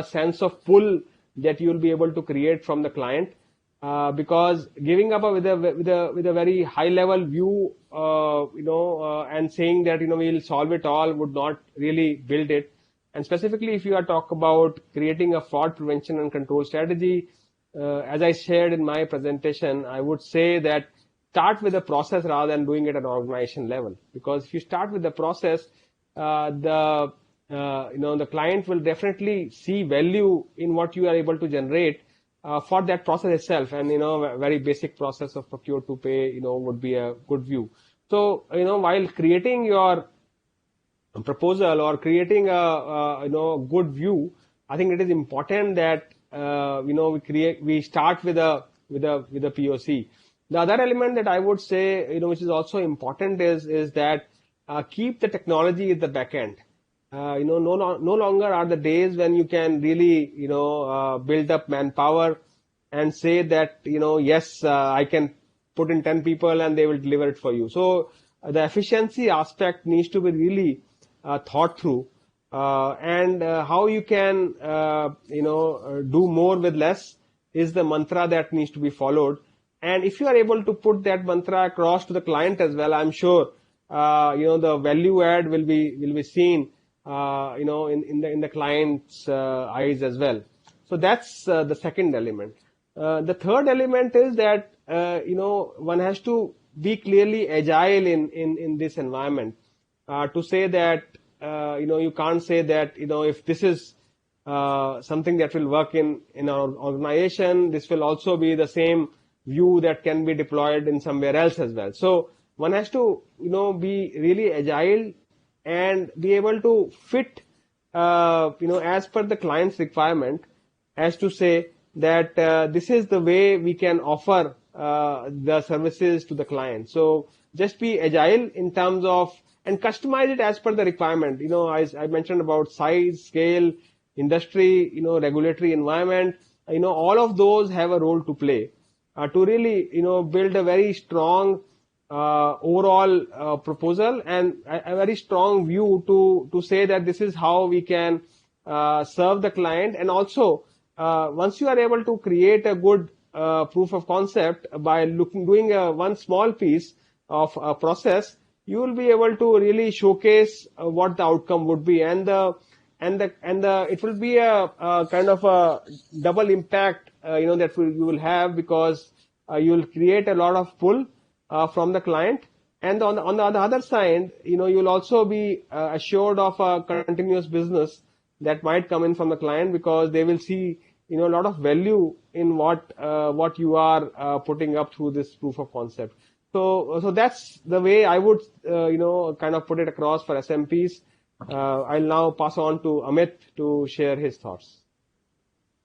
sense of pull that you will be able to create from the client. Because giving up with a very high level view, and saying that we'll solve it all would not really build it. And specifically, if you are talk about creating a fraud prevention and control strategy, as I shared in my presentation, I would say that start with the process rather than doing it at an organization level. Because if you start with the process, the client will definitely see value in what you are able to generate. For that process itself, and a very basic process of procure to pay, would be a good view. So while creating your proposal or creating a good view, I think it is important that we start with a POC. The other element that I would say which is also important is that keep the technology at the back end. No longer are the days when you can really, build up manpower and say that, yes, I can put in 10 people and they will deliver it for you. So the efficiency aspect needs to be really thought through, and how you can, do more with less is the mantra that needs to be followed. And if you are able to put that mantra across to the client as well, I'm sure, the value add will be seen in the client's eyes as well. So that's the second element. The third element is that one has to be clearly agile in this environment. To say that you can't say that if this is something that will work in our organization, this will also be the same view that can be deployed in somewhere else as well. So one has to be really agile and be able to fit as per the client's requirement, as to say that this is the way we can offer the services to the client. So just be agile in terms of and customize it as per the requirement. As I mentioned about size, scale, industry, regulatory environment, all of those have a role to play to really, build a very strong overall proposal and a very strong view to say that this is how we can serve the client. And also, once you are able to create a good proof of concept by doing one small piece of a process, you will be able to really showcase what the outcome would be, and it will be a kind of a double impact, that you will have, because you will create a lot of pull from the client, and on the other side, you'll also be assured of a continuous business that might come in from the client, because they will see a lot of value in what you are putting up through this proof of concept. So that's the way I would kind of put it across for SMPs. I'll now pass on to Amit to share his thoughts.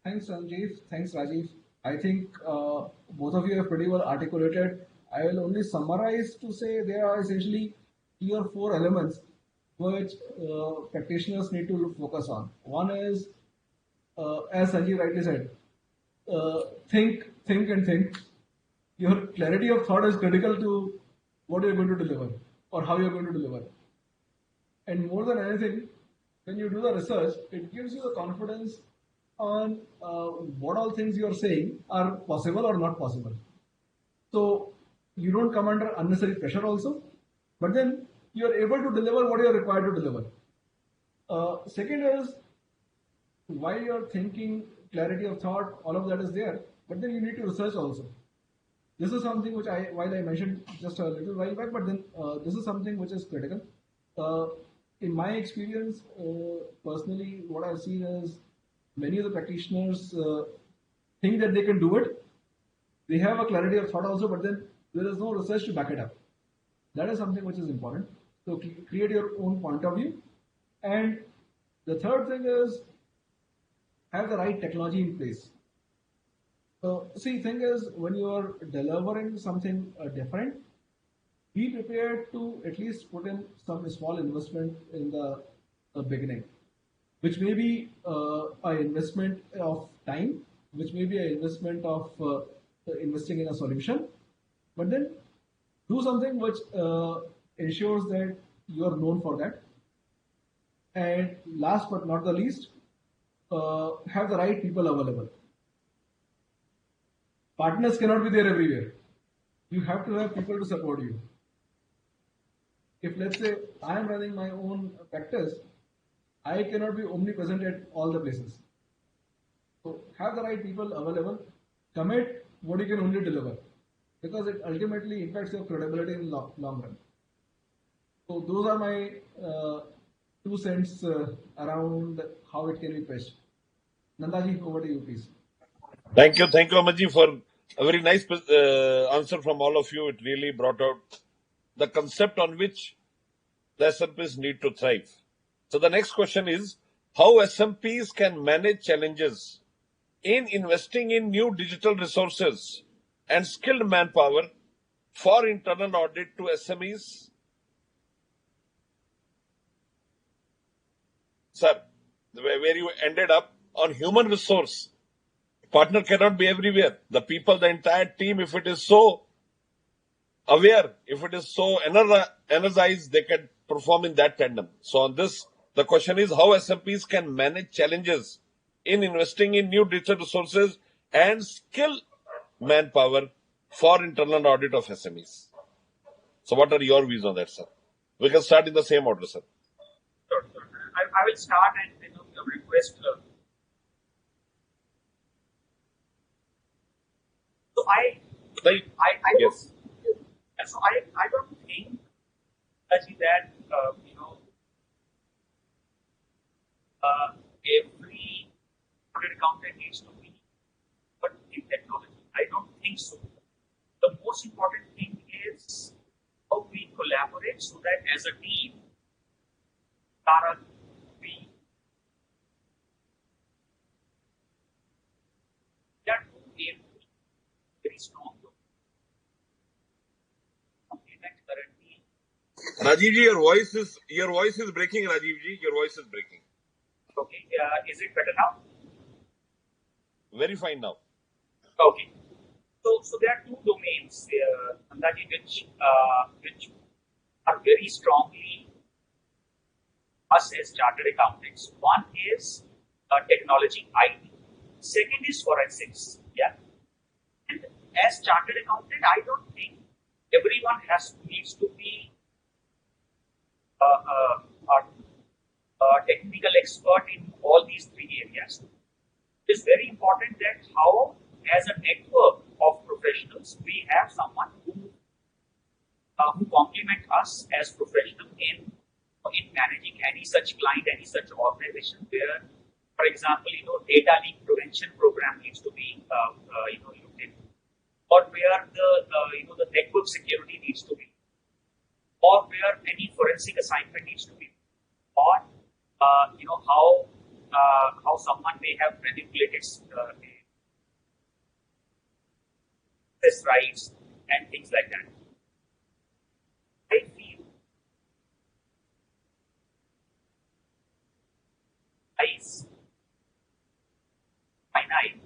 Thanks, Sanjeev. Thanks, Rajiv. I think both of you have pretty well articulated. I will only summarize to say there are essentially 3 or 4 elements which practitioners need to focus on. One is, as Sanjeev rightly said, think, and think. Your clarity of thought is critical to what you're going to deliver or how you're going to deliver. And more than anything, when you do the research, it gives you the confidence on what all things you are saying are possible or not possible. So you don't come under unnecessary pressure also, but then you are able to deliver what you are required to deliver. Second is, while you're thinking, clarity of thought, all of that is there, but then you need to research also. This is something which while I mentioned just a little while back, but then this is something which is critical. In my experience, personally, what I've seen is many of the practitioners think that they can do it. They have a clarity of thought also, but then there is no research to back it up. That is something which is important. So create your own point of view. And the third thing is, have the right technology in place. So, thing is, when you are delivering something different, be prepared to at least put in some small investment in the beginning, which may be an investment of time, which may be an investment of investing in a solution, but then do something which ensures that you are known for that. And last but not the least, have the right people available. Partners cannot be there everywhere. You have to have people to support you. If, let's say, I am running my own practice, I cannot be omnipresent at all the places. So have the right people available, commit what you can only deliver, because it ultimately impacts your credibility in the long run. So those are my 2 cents around how it can be pitched. Nandaji, over to you, please. Thank you, Amarji, for a very nice answer from all of you. It really brought out the concept on which the SMPs need to thrive. So the next question is, how SMPs can manage challenges in investing in new digital resources and skilled manpower for internal audit to SMEs? Sir, where you ended up on human resource. Partner cannot be everywhere. The people, the entire team, if it is so aware, if it is so energized, they can perform in that tandem. So on this, the question is how SMPs can manage challenges in investing in new digital resources and skill manpower for internal audit of SMEs. So what are your views on that, sir? We can start in the same order, sir. Sure. I will start and then request. So yes. So I don't think actually that every audit accountant needs to be but in technology. I don't think so. The most important thing is how we collaborate so that as a team, we Rajiv ji, your voice is breaking. Rajiv ji, your voice is breaking. Okay. Is it better now? Very fine now. Okay. So there are two domains, Andaji, which are very strongly us as chartered accountants. One is technology, IT. Second is forensics. Yeah. And as chartered accountant, I don't think everyone needs to be a technical expert in all these three areas. It is very important that how, as a network of professionals, we have someone who complement us as professionals in managing any such client, any such organization where, for example, data leak prevention program needs to be looked in, or where the network security needs to be, or where any forensic assignment needs to be, or how someone may have manipulated this rights and things like that. I feel is finite.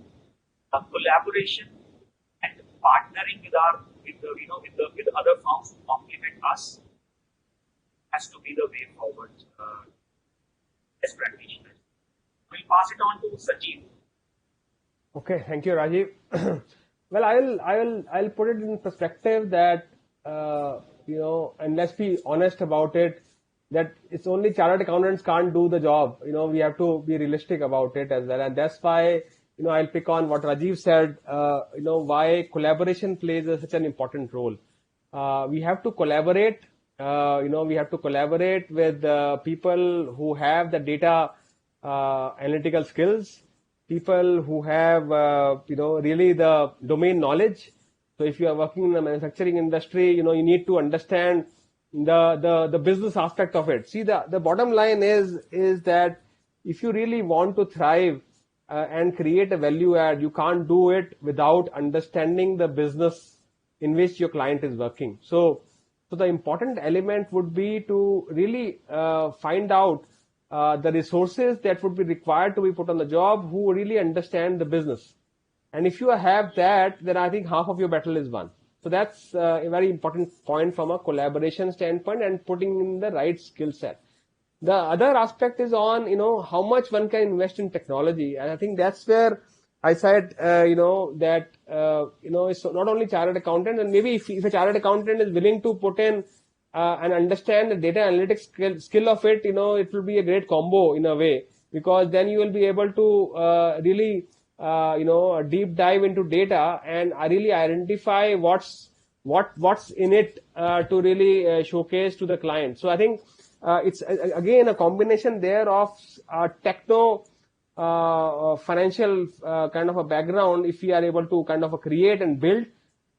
Collaboration and partnering with other firms who complement us has to be the way forward as practitioners. We'll pass it on to Sanjeev. Okay, thank you, Rajiv. Well, I'll put it in perspective that and let's be honest about it, that it's only chartered accountants can't do the job. We have to be realistic about it as well, and that's why I'll pick on what Rajiv said. Why collaboration plays such an important role. We have to collaborate. We have to collaborate with people who have the data analytical skills, people who have really the domain knowledge. So if you are working in the manufacturing industry, you need to understand the business aspect of it. See, the bottom line is that if you really want to thrive and create a value add, you can't do it without understanding the business in which your client is working. So the important element would be to really find out the resources that would be required to be put on the job who really understand the business. And if you have that, then I think half of your battle is won. So that's a very important point from a collaboration standpoint and putting in the right skill set. The other aspect is on, how much one can invest in technology. And I think that's where I said, that, it's not only chartered accountant, and maybe if a chartered accountant is willing to put in and understand the data analytics skill of it, it will be a great combo in a way, because then you will be able to really, deep dive into data and really identify what's in it to really showcase to the client. So I think it's again a combination there of techno financial kind of a background if we are able to kind of create and build.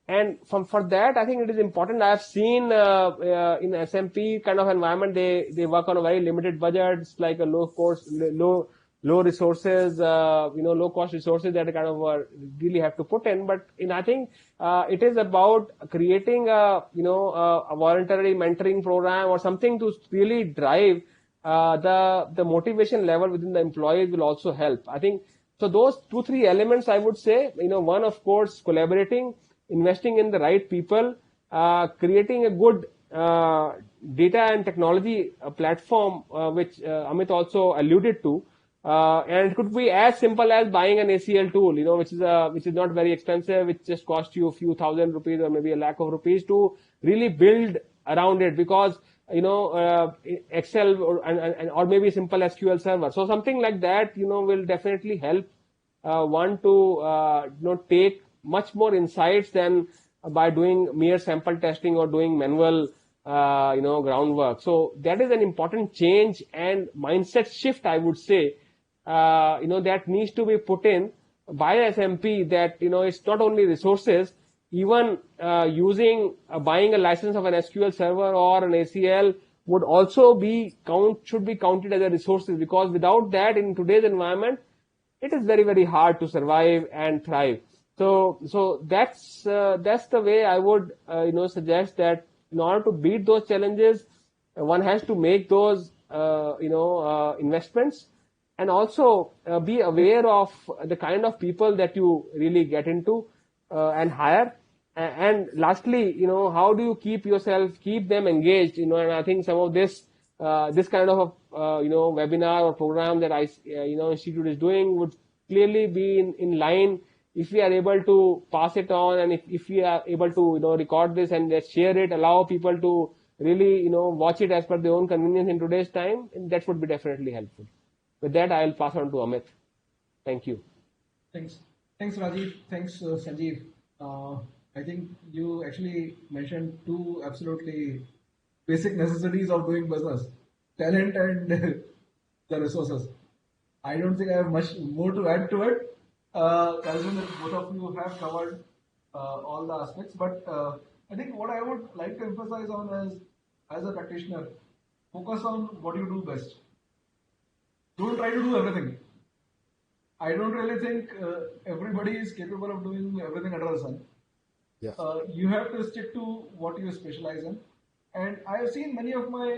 And for that, I think it is important. I have seen in SMP kind of environment, they work on a very limited budget. It's like a low resources, low cost resources that kind of really have to put in. But I think it is about creating a voluntary mentoring program or something to really drive the motivation level within the employees will also help. I think so. Those 2-3 elements I would say. One, of course, collaborating, investing in the right people, creating a good data and technology platform, which Amit also alluded to. And it could be as simple as buying an ACL tool, which is not very expensive, which just costs you a few thousand rupees or maybe a lakh of rupees to really build around it, because Excel or maybe simple SQL server. So something like that, will definitely help one to take much more insights than by doing mere sample testing or doing manual groundwork. So that is an important change and mindset shift, I would say, that needs to be put in by SMP, that it's not only resources, even using buying a license of an SQL server or an ACL would also should be counted as a resources, because without that in today's environment it is very, very hard to survive and thrive. So that's the way I would suggest that in order to beat those challenges, one has to make those, investments, and also be aware of the kind of people that you really get into and hire. And lastly, how do you keep them engaged? And I think some of this kind of webinar or program that institute is doing would clearly be in line if we are able to pass it on, and if we are able to record this and let's share it, allow people to really watch it as per their own convenience in today's time, and that would be definitely helpful. With that, I'll pass on to Amit. Thank you. Thanks. Thanks, Rajiv. Thanks, Sanjeev. I think you actually mentioned two absolutely basic necessities of doing business: talent and the resources. I don't think I have much more to add to it. Considering that both of you have covered all the aspects, but I think what I would like to emphasize on is, as a practitioner, focus on what you do best. Don't try to do everything. I don't really think everybody is capable of doing everything under the sun. Yeah. You have to stick to what you specialize in. And I have seen many of my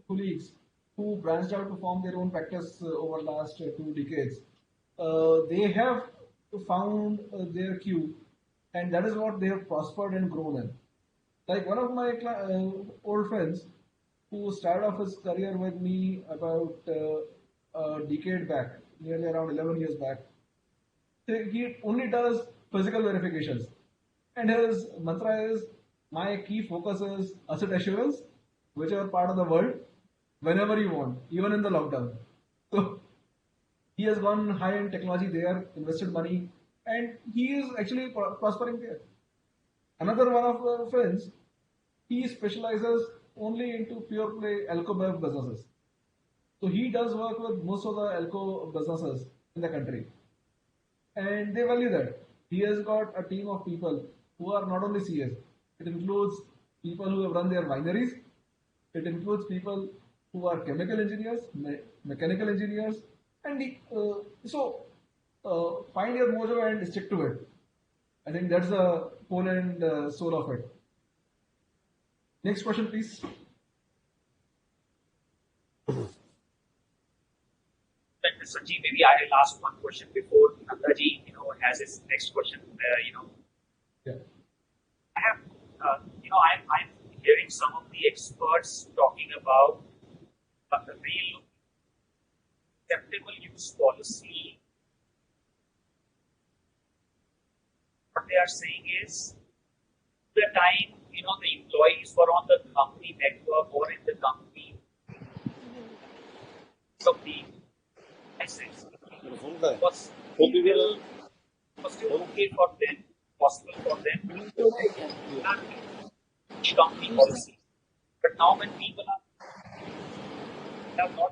colleagues who branched out to form their own practice over the last 2 decades. They have found their cue, and that is what they have prospered and grown in. Like one of my old friends who started off his career with me about a decade back, nearly around 11 years back. He only does physical verifications. And his mantra is, my key focus is asset assurance, whichever part of the world, whenever you want, even in the lockdown. So he has gone high in technology there, invested money, and he is actually prospering there. Another one of our friends, he specializes only into pure play alco businesses. So he does work with most of the alco businesses in the country. And they value that. He has got a team of people who are not only CS. It includes people who have run their wineries. It includes people who are chemical engineers, mechanical engineers. And find your mojo and stick to it. I think that's the whole and soul of it. Next question, please. Sanjeev, maybe I will ask one question before Nandaji, has his next question. Yeah. I have, I'm hearing some of the experts talking about the real acceptable use policy. What they are saying is, the time the employees were on the company network or in the company, so the license was still okay for them, possible for them to company policy. But now when people have not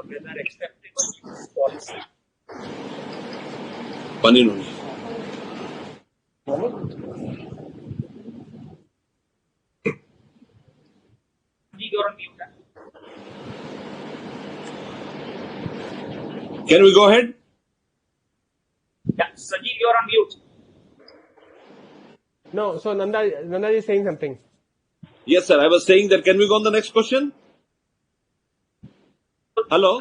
whether acceptable use policy. You're on mute. Can we go ahead? Yeah, Sanjeev, you're on mute. No, so Nanda is saying something. Yes, sir. I was saying that. Can we go on the next question? Hello?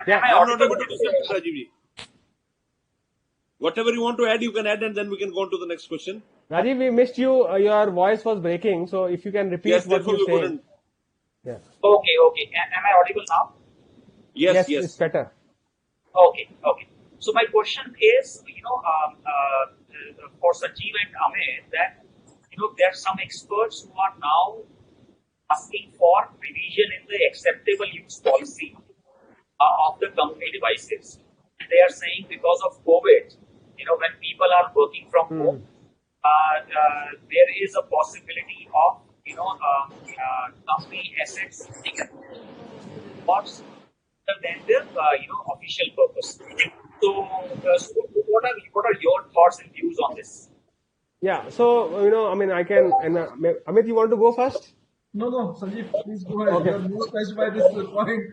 Yeah, I'm not able to listen to Rajiv. Whatever you want to add, you can add, and then we can go on to the next question. Rajiv, we missed you. Your voice was breaking, so if you can repeat what you're saying. Yeah. Okay. Am I audible now? Yes. It's better. Okay. So my question is, for Sanjeev and Amit, that there are some experts who are now asking for revision in the acceptable use policy of the company devices. And they are saying because of COVID, when people are working from home, there is a possibility of company assets than their official purpose. So, what are your thoughts and views on this? Yeah. So I can. And Amit, you want to go first? No, Sanjeev, please go ahead. You Okay. are most touched by this point.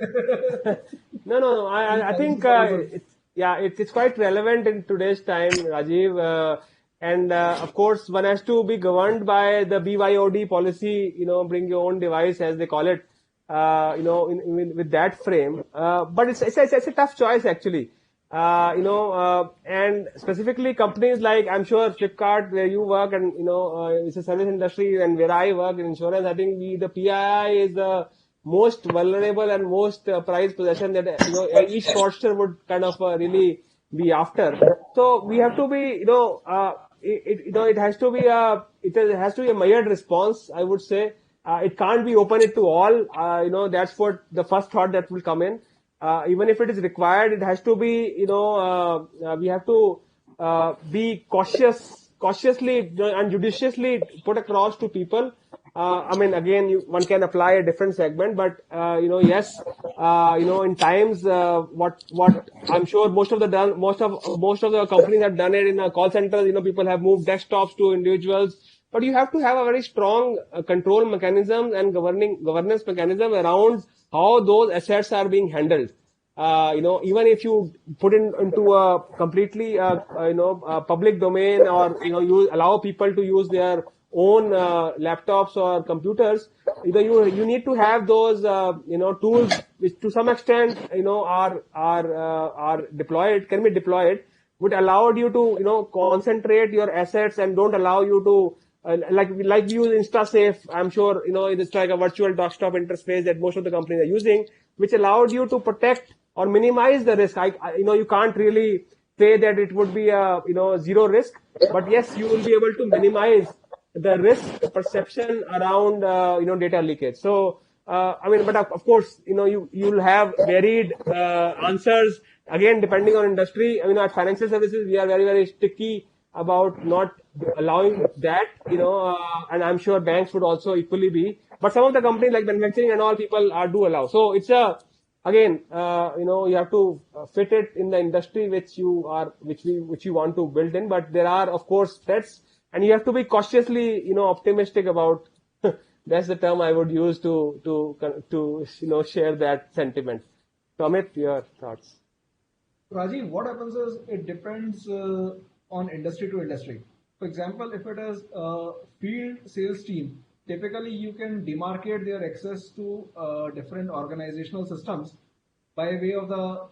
No. I Thank think you very much. it's quite relevant in today's time, Rajiv. And of course, one has to be governed by the BYOD policy. Bring your own device, as they call it. With that frame. But it's a tough choice actually. And specifically companies like, I'm sure Flipkart, where you work, and it's a service industry, and where I work in insurance. I think the PII is the most vulnerable and most prized possession that each fraudster would kind of really be after. So we have to be, it has to be a measured response, I would say. It can't be open it to all. That's what the first thought that will come in. Even if it is required, it has to be, we have to be cautiously and judiciously put across to people. I mean, again, one can apply a different segment, but yes, in times, what I'm sure most of the companies have done it in a call center. People have moved desktops to individuals, but you have to have a very strong control mechanism and governance mechanism around how those assets are being handled. Even if you put into a completely, public domain, or, you allow people to use their own laptops or computers, you need to have those, tools which to some extent, are deployed, can be deployed, would allow you to, concentrate your assets and don't allow you to, like we use InstaSafe. I'm sure, it's like a virtual desktop interface that most of the companies are using, which allowed you to protect or minimize the risk. You can't really say that it would be a, zero risk, but yes, you will be able to minimize the risk perception around, data leakage. So, but of course, you'll have varied answers. Again, depending on industry. At financial services, we are very, very sticky about not allowing that, and I'm sure banks would also equally be. But some of the companies like manufacturing and all, people do allow. So it's again, you have to fit it in the industry which you want to build in. But there are, of course, threats, and you have to be cautiously, optimistic about. That's the term I would use to share that sentiment. So, Amit, your thoughts? Rajiv, what happens is it depends on industry to industry. For example, if it is a field sales team, typically you can demarcate their access to different organizational systems by way of the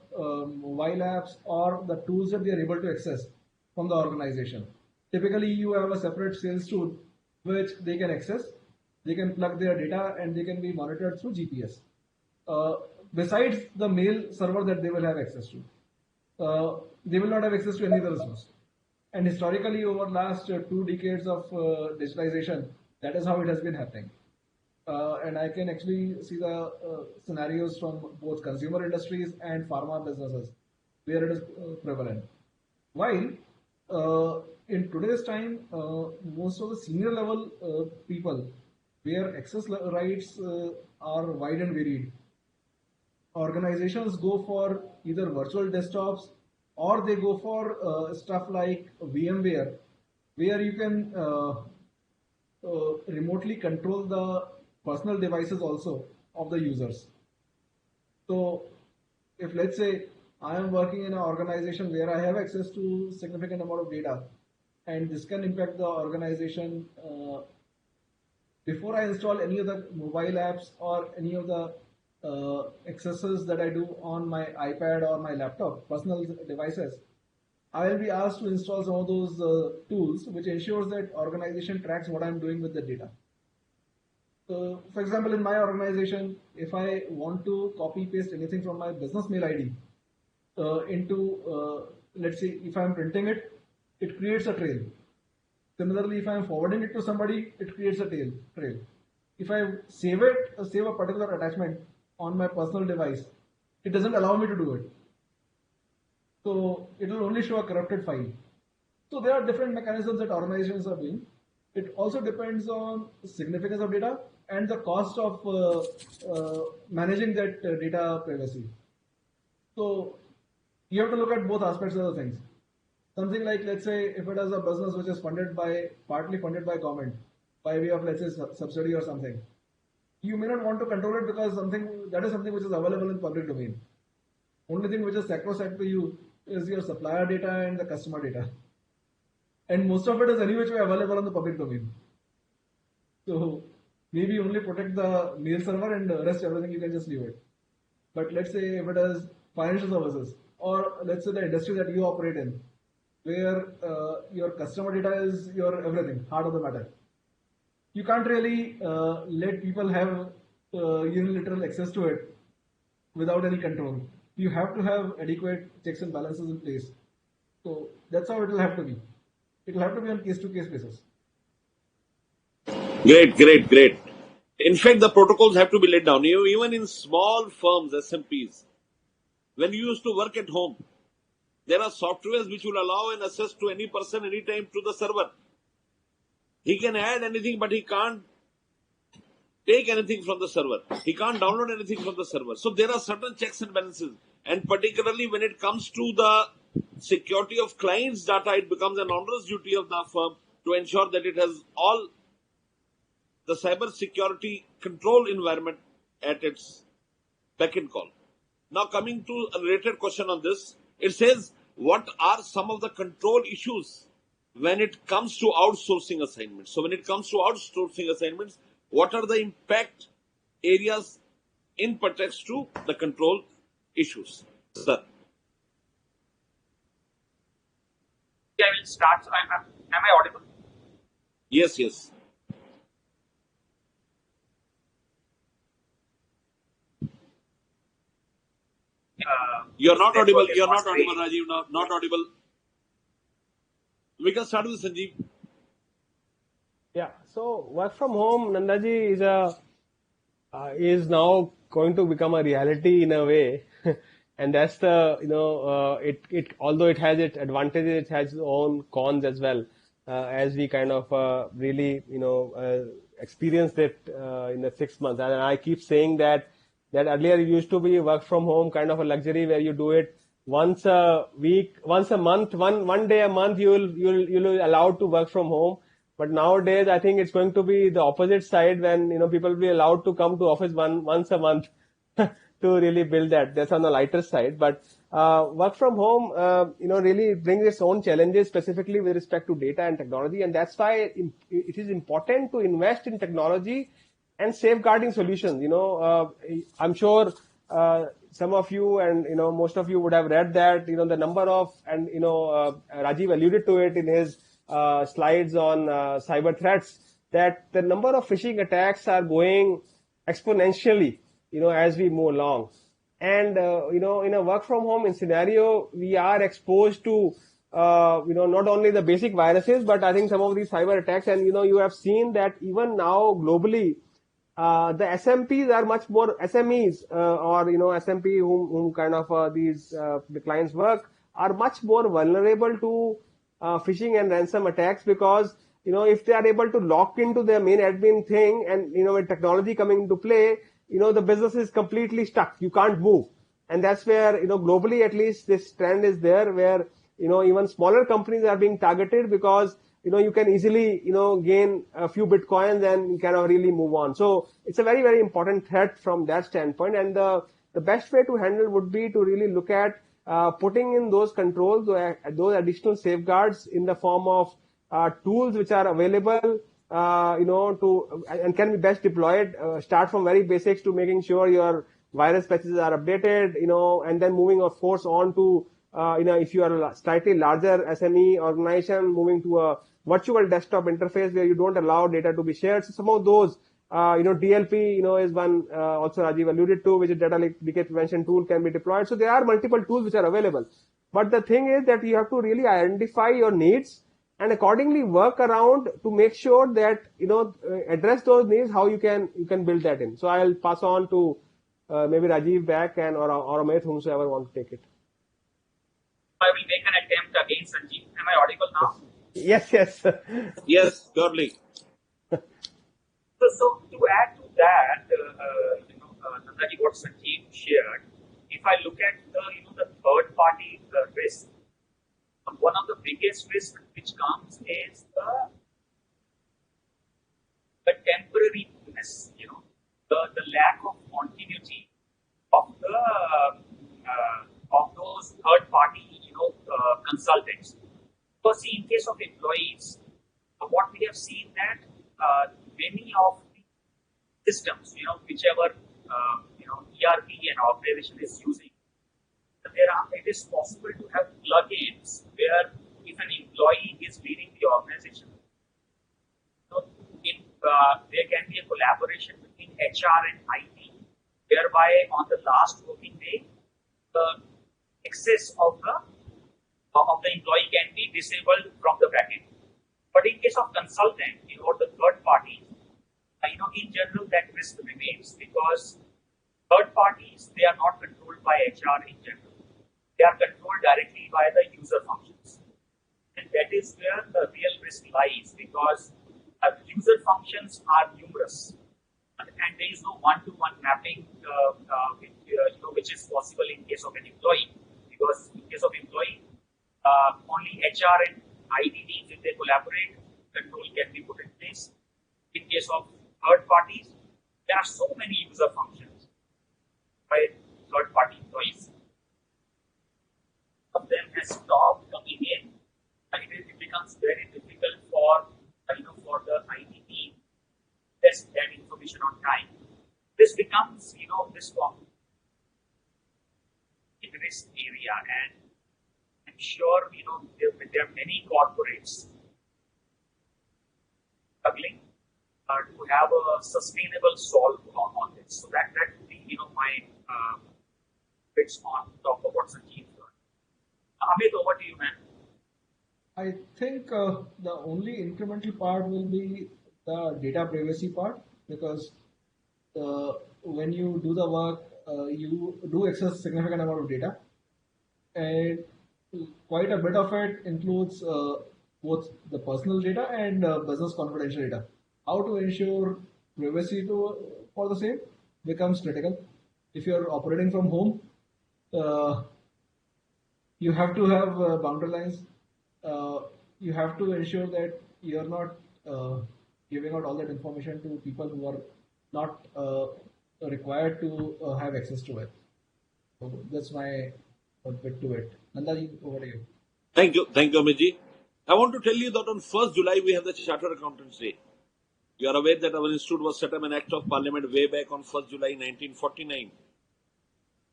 mobile apps or the tools that they are able to access from the organization. Typically, you have a separate sales tool which they can access. They can plug their data and they can be monitored through GPS. Uh, Besides the mail server that they will have access to, they will not have access to any other resource. And historically, over last 2 decades of digitization, that is how it has been happening. And I can actually see the scenarios from both consumer industries and pharma businesses where it is prevalent. While in today's time, most of the senior level people, where access rights are wide and varied, organizations go for either virtual desktops or they go for stuff like VMware, where you can remotely control the personal devices also of the users. So, if let's say I am working in an organization where I have access to significant amount of data, and this can impact the organization, before I install any of the mobile apps or any of the accesses that I do on my iPad or my laptop, personal devices, I will be asked to install some of those tools which ensures that organization tracks what I'm doing with the data. So, for example, in my organization, if I want to copy paste anything from my business mail ID into, let's say, if I'm printing it, it creates a trail. Similarly, if I'm forwarding it to somebody, it creates a trail. If I save a particular attachment on my personal device, it doesn't allow me to do it. So it will only show a corrupted file. So there are different mechanisms that organizations are doing. It also depends on significance of data and the cost of managing that data privacy. So you have to look at both aspects of the things. Something like, let's say, if it is a business which is partly funded by government by way of, let's say, subsidy or something, you may not want to control it because that is something which is available in public domain. Only thing which is sacrosanct to you is your supplier data and the customer data. And most of it is anyway available on the public domain. So maybe only protect the mail server and the rest everything you can just leave it. But let's say if it is financial services or let's say the industry that you operate in, where your customer data is your everything, heart of the matter. You can't really let people have unilateral access to it without any control. You have to have adequate checks and balances in place. So that's how it will have to be. It will have to be on case-to-case basis. Great. In fact, the protocols have to be laid down. Even in small firms, SMPs, when you used to work at home, there are softwares which will allow an access to any person anytime to the server. He can add anything, but he can't take anything from the server. He can't download anything from the server. So there are certain checks and balances. And particularly when it comes to the security of clients' data, it becomes an onerous duty of the firm to ensure that it has all the cyber security control environment at its beck and call. Now coming to a related question on this, it says, what are some of the control issues when it comes to outsourcing assignments? So when it comes to outsourcing assignments, what are the impact areas in context to the control issues? Sir. I will start. So am I audible? Yes. You're not audible, Rajiv. Not audible. We can start with Sanjeev. Yeah. So work from home, Nandaji, is now going to become a reality in a way, and that's the it although it has its advantages, it has its own cons as well. As we kind of really experienced it in the 6 months, and I keep saying that earlier it used to be work from home kind of a luxury where you do it once a week, once a month, one day a month you'll allowed to work from home. But nowadays, I think it's going to be the opposite side when people will be allowed to come to office once a month to really build that. That's on the lighter side. But work from home, really brings its own challenges, specifically with respect to data and technology, and that's why it is important to invest in technology and safeguarding solutions. I'm sure some of you and most of you would have read that the number of and Rajiv alluded to it in his slides on cyber threats, that the number of phishing attacks are going exponentially, as we move along. And, in a work from home scenario, we are exposed to, not only the basic viruses, but I think some of these cyber attacks. And, you have seen that even now globally, the SMPs are much more SMEs, or, SMP whom kind of the clients work are much more vulnerable to phishing and ransom attacks, because if they are able to lock into their main admin thing and with technology coming into play, the business is completely stuck. You can't move. And that's where globally at least this trend is there, where even smaller companies are being targeted, because you can easily gain a few bitcoins and kind of really move on. So it's a very, very important threat from that standpoint. And the best way to handle would be to really look at putting in those controls, those additional safeguards in the form of tools which are available, and can be best deployed. Start from very basics to making sure your virus patches are updated, and then moving, of course, on to, if you are a slightly larger SME organization, moving to a virtual desktop interface where you don't allow data to be shared. So some of those, DLP, is one, also Rajiv alluded to, which is data leakage prevention tool, can be deployed. So there are multiple tools which are available. But the thing is that you have to really identify your needs and accordingly work around to make sure that, address those needs, how you can build that in. So I'll pass on to maybe Rajiv back or Amit, whomsoever want to take it. I will make an attempt again, Sanjeev. Am I audible now? Yes. Yes, surely. So to add to that, Nandaji, what Sanjeev shared, if I look at the third party risk, one of the biggest risks which comes is the temporariness, the lack of continuity of those third-party, consultants. Because see, in case of employees, what we have seen that many of the systems, whichever ERP an organization is using, it is possible to have plugins where if an employee is leading the organization, there can be a collaboration between HR and IT, whereby on the last working day, the access of the employee can be disabled from the backend. But in case of consultant, or the third party, in general that risk remains because third parties, they are not controlled by HR in general. They are controlled directly by the user functions. And that is where the real risk lies because user functions are numerous. And there is no one-to-one mapping which is possible in case of an employee. Because in case of employee, only HR and IT teams, if they collaborate, control can be put in place. In case of third parties, there are so many user functions by third-party employees. Some of them has stopped coming in, and it becomes very difficult for the IT team to test that information on time. This becomes this risk area, and I'm sure there are many corporates struggling to have a sustainable solve on this. So that would be my bits on top of what Sanjeev done. Amit, over to you, man. I think the only incremental part will be the data privacy part because when you do the work, you do access significant amount of data, and quite a bit of it includes both the personal data and business confidential data. How to ensure privacy for the same becomes critical. If you're operating from home, you have to have boundary lines. You have to ensure that you're not giving out all that information to people who are not required to have access to it. So that's my bit to it. Nandaji, over to you. Thank you, Amiji. I want to tell you that on 1st July we have the Chartered Accountants Day. You are aware that our institute was set up an Act of Parliament way back on 1st July 1949.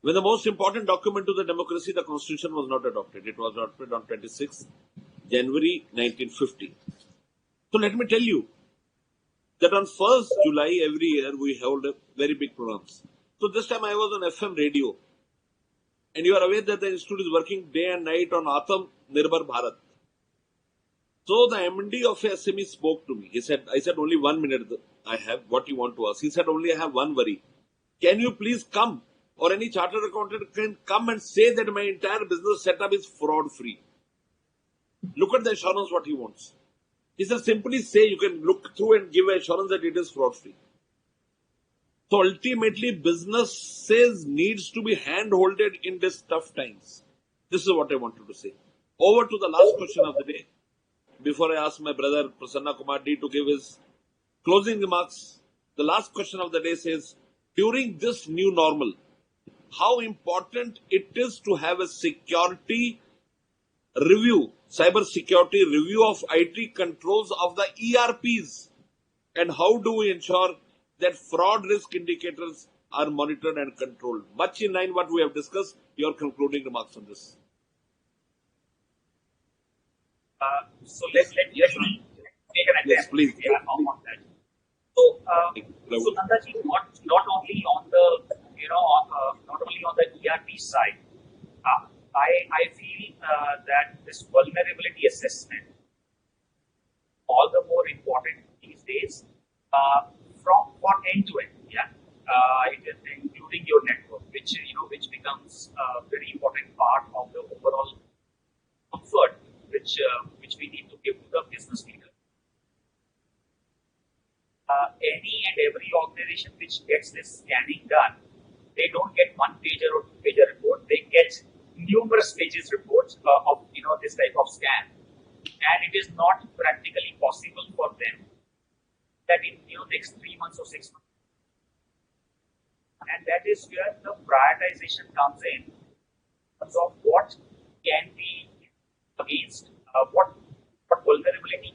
When the most important document to the democracy, the Constitution, was not adopted. It was adopted on 26th January 1950. So let me tell you that on 1st July every year we hold a very big programs. So this time I was on FM radio, and you are aware that the institute is working day and night on Atam Nirbhar Bharat. So the MD of SME spoke to me. I said, only 1 minute I have. What you want to ask? He said, only I have one worry. Can you please come, or any chartered accountant can come and say that my entire business setup is fraud free? Look at the assurance what he wants. He said, simply say, you can look through and give assurance that it is fraud free. So ultimately, businesses needs to be hand-holded in these tough times. This is what I wanted to say. Over to the last question of the day. Before I ask my brother Prasanna Kumar D to give his closing remarks, the last question of the day says, during this new normal, how important it is to have a security review, cyber security review of IT controls of the ERPs, and how do we ensure that fraud risk indicators are monitored and controlled? Much in line what we have discussed, your concluding remarks on this. So let me take an example. Yes, please. On that. So Nandaji, not only on the ERP side, I feel that this vulnerability assessment all the more important these days for end to end. Including your network, which becomes a very important part of the overall comfort which we need to give to the business leader. Any and every organization which gets this scanning done, they don't get one pager or two pager report. They get numerous pages reports of this type of scan, and it is not practically possible for them that in next 3 months or 6 months and that is where the prioritization comes in terms of what can be against what vulnerability can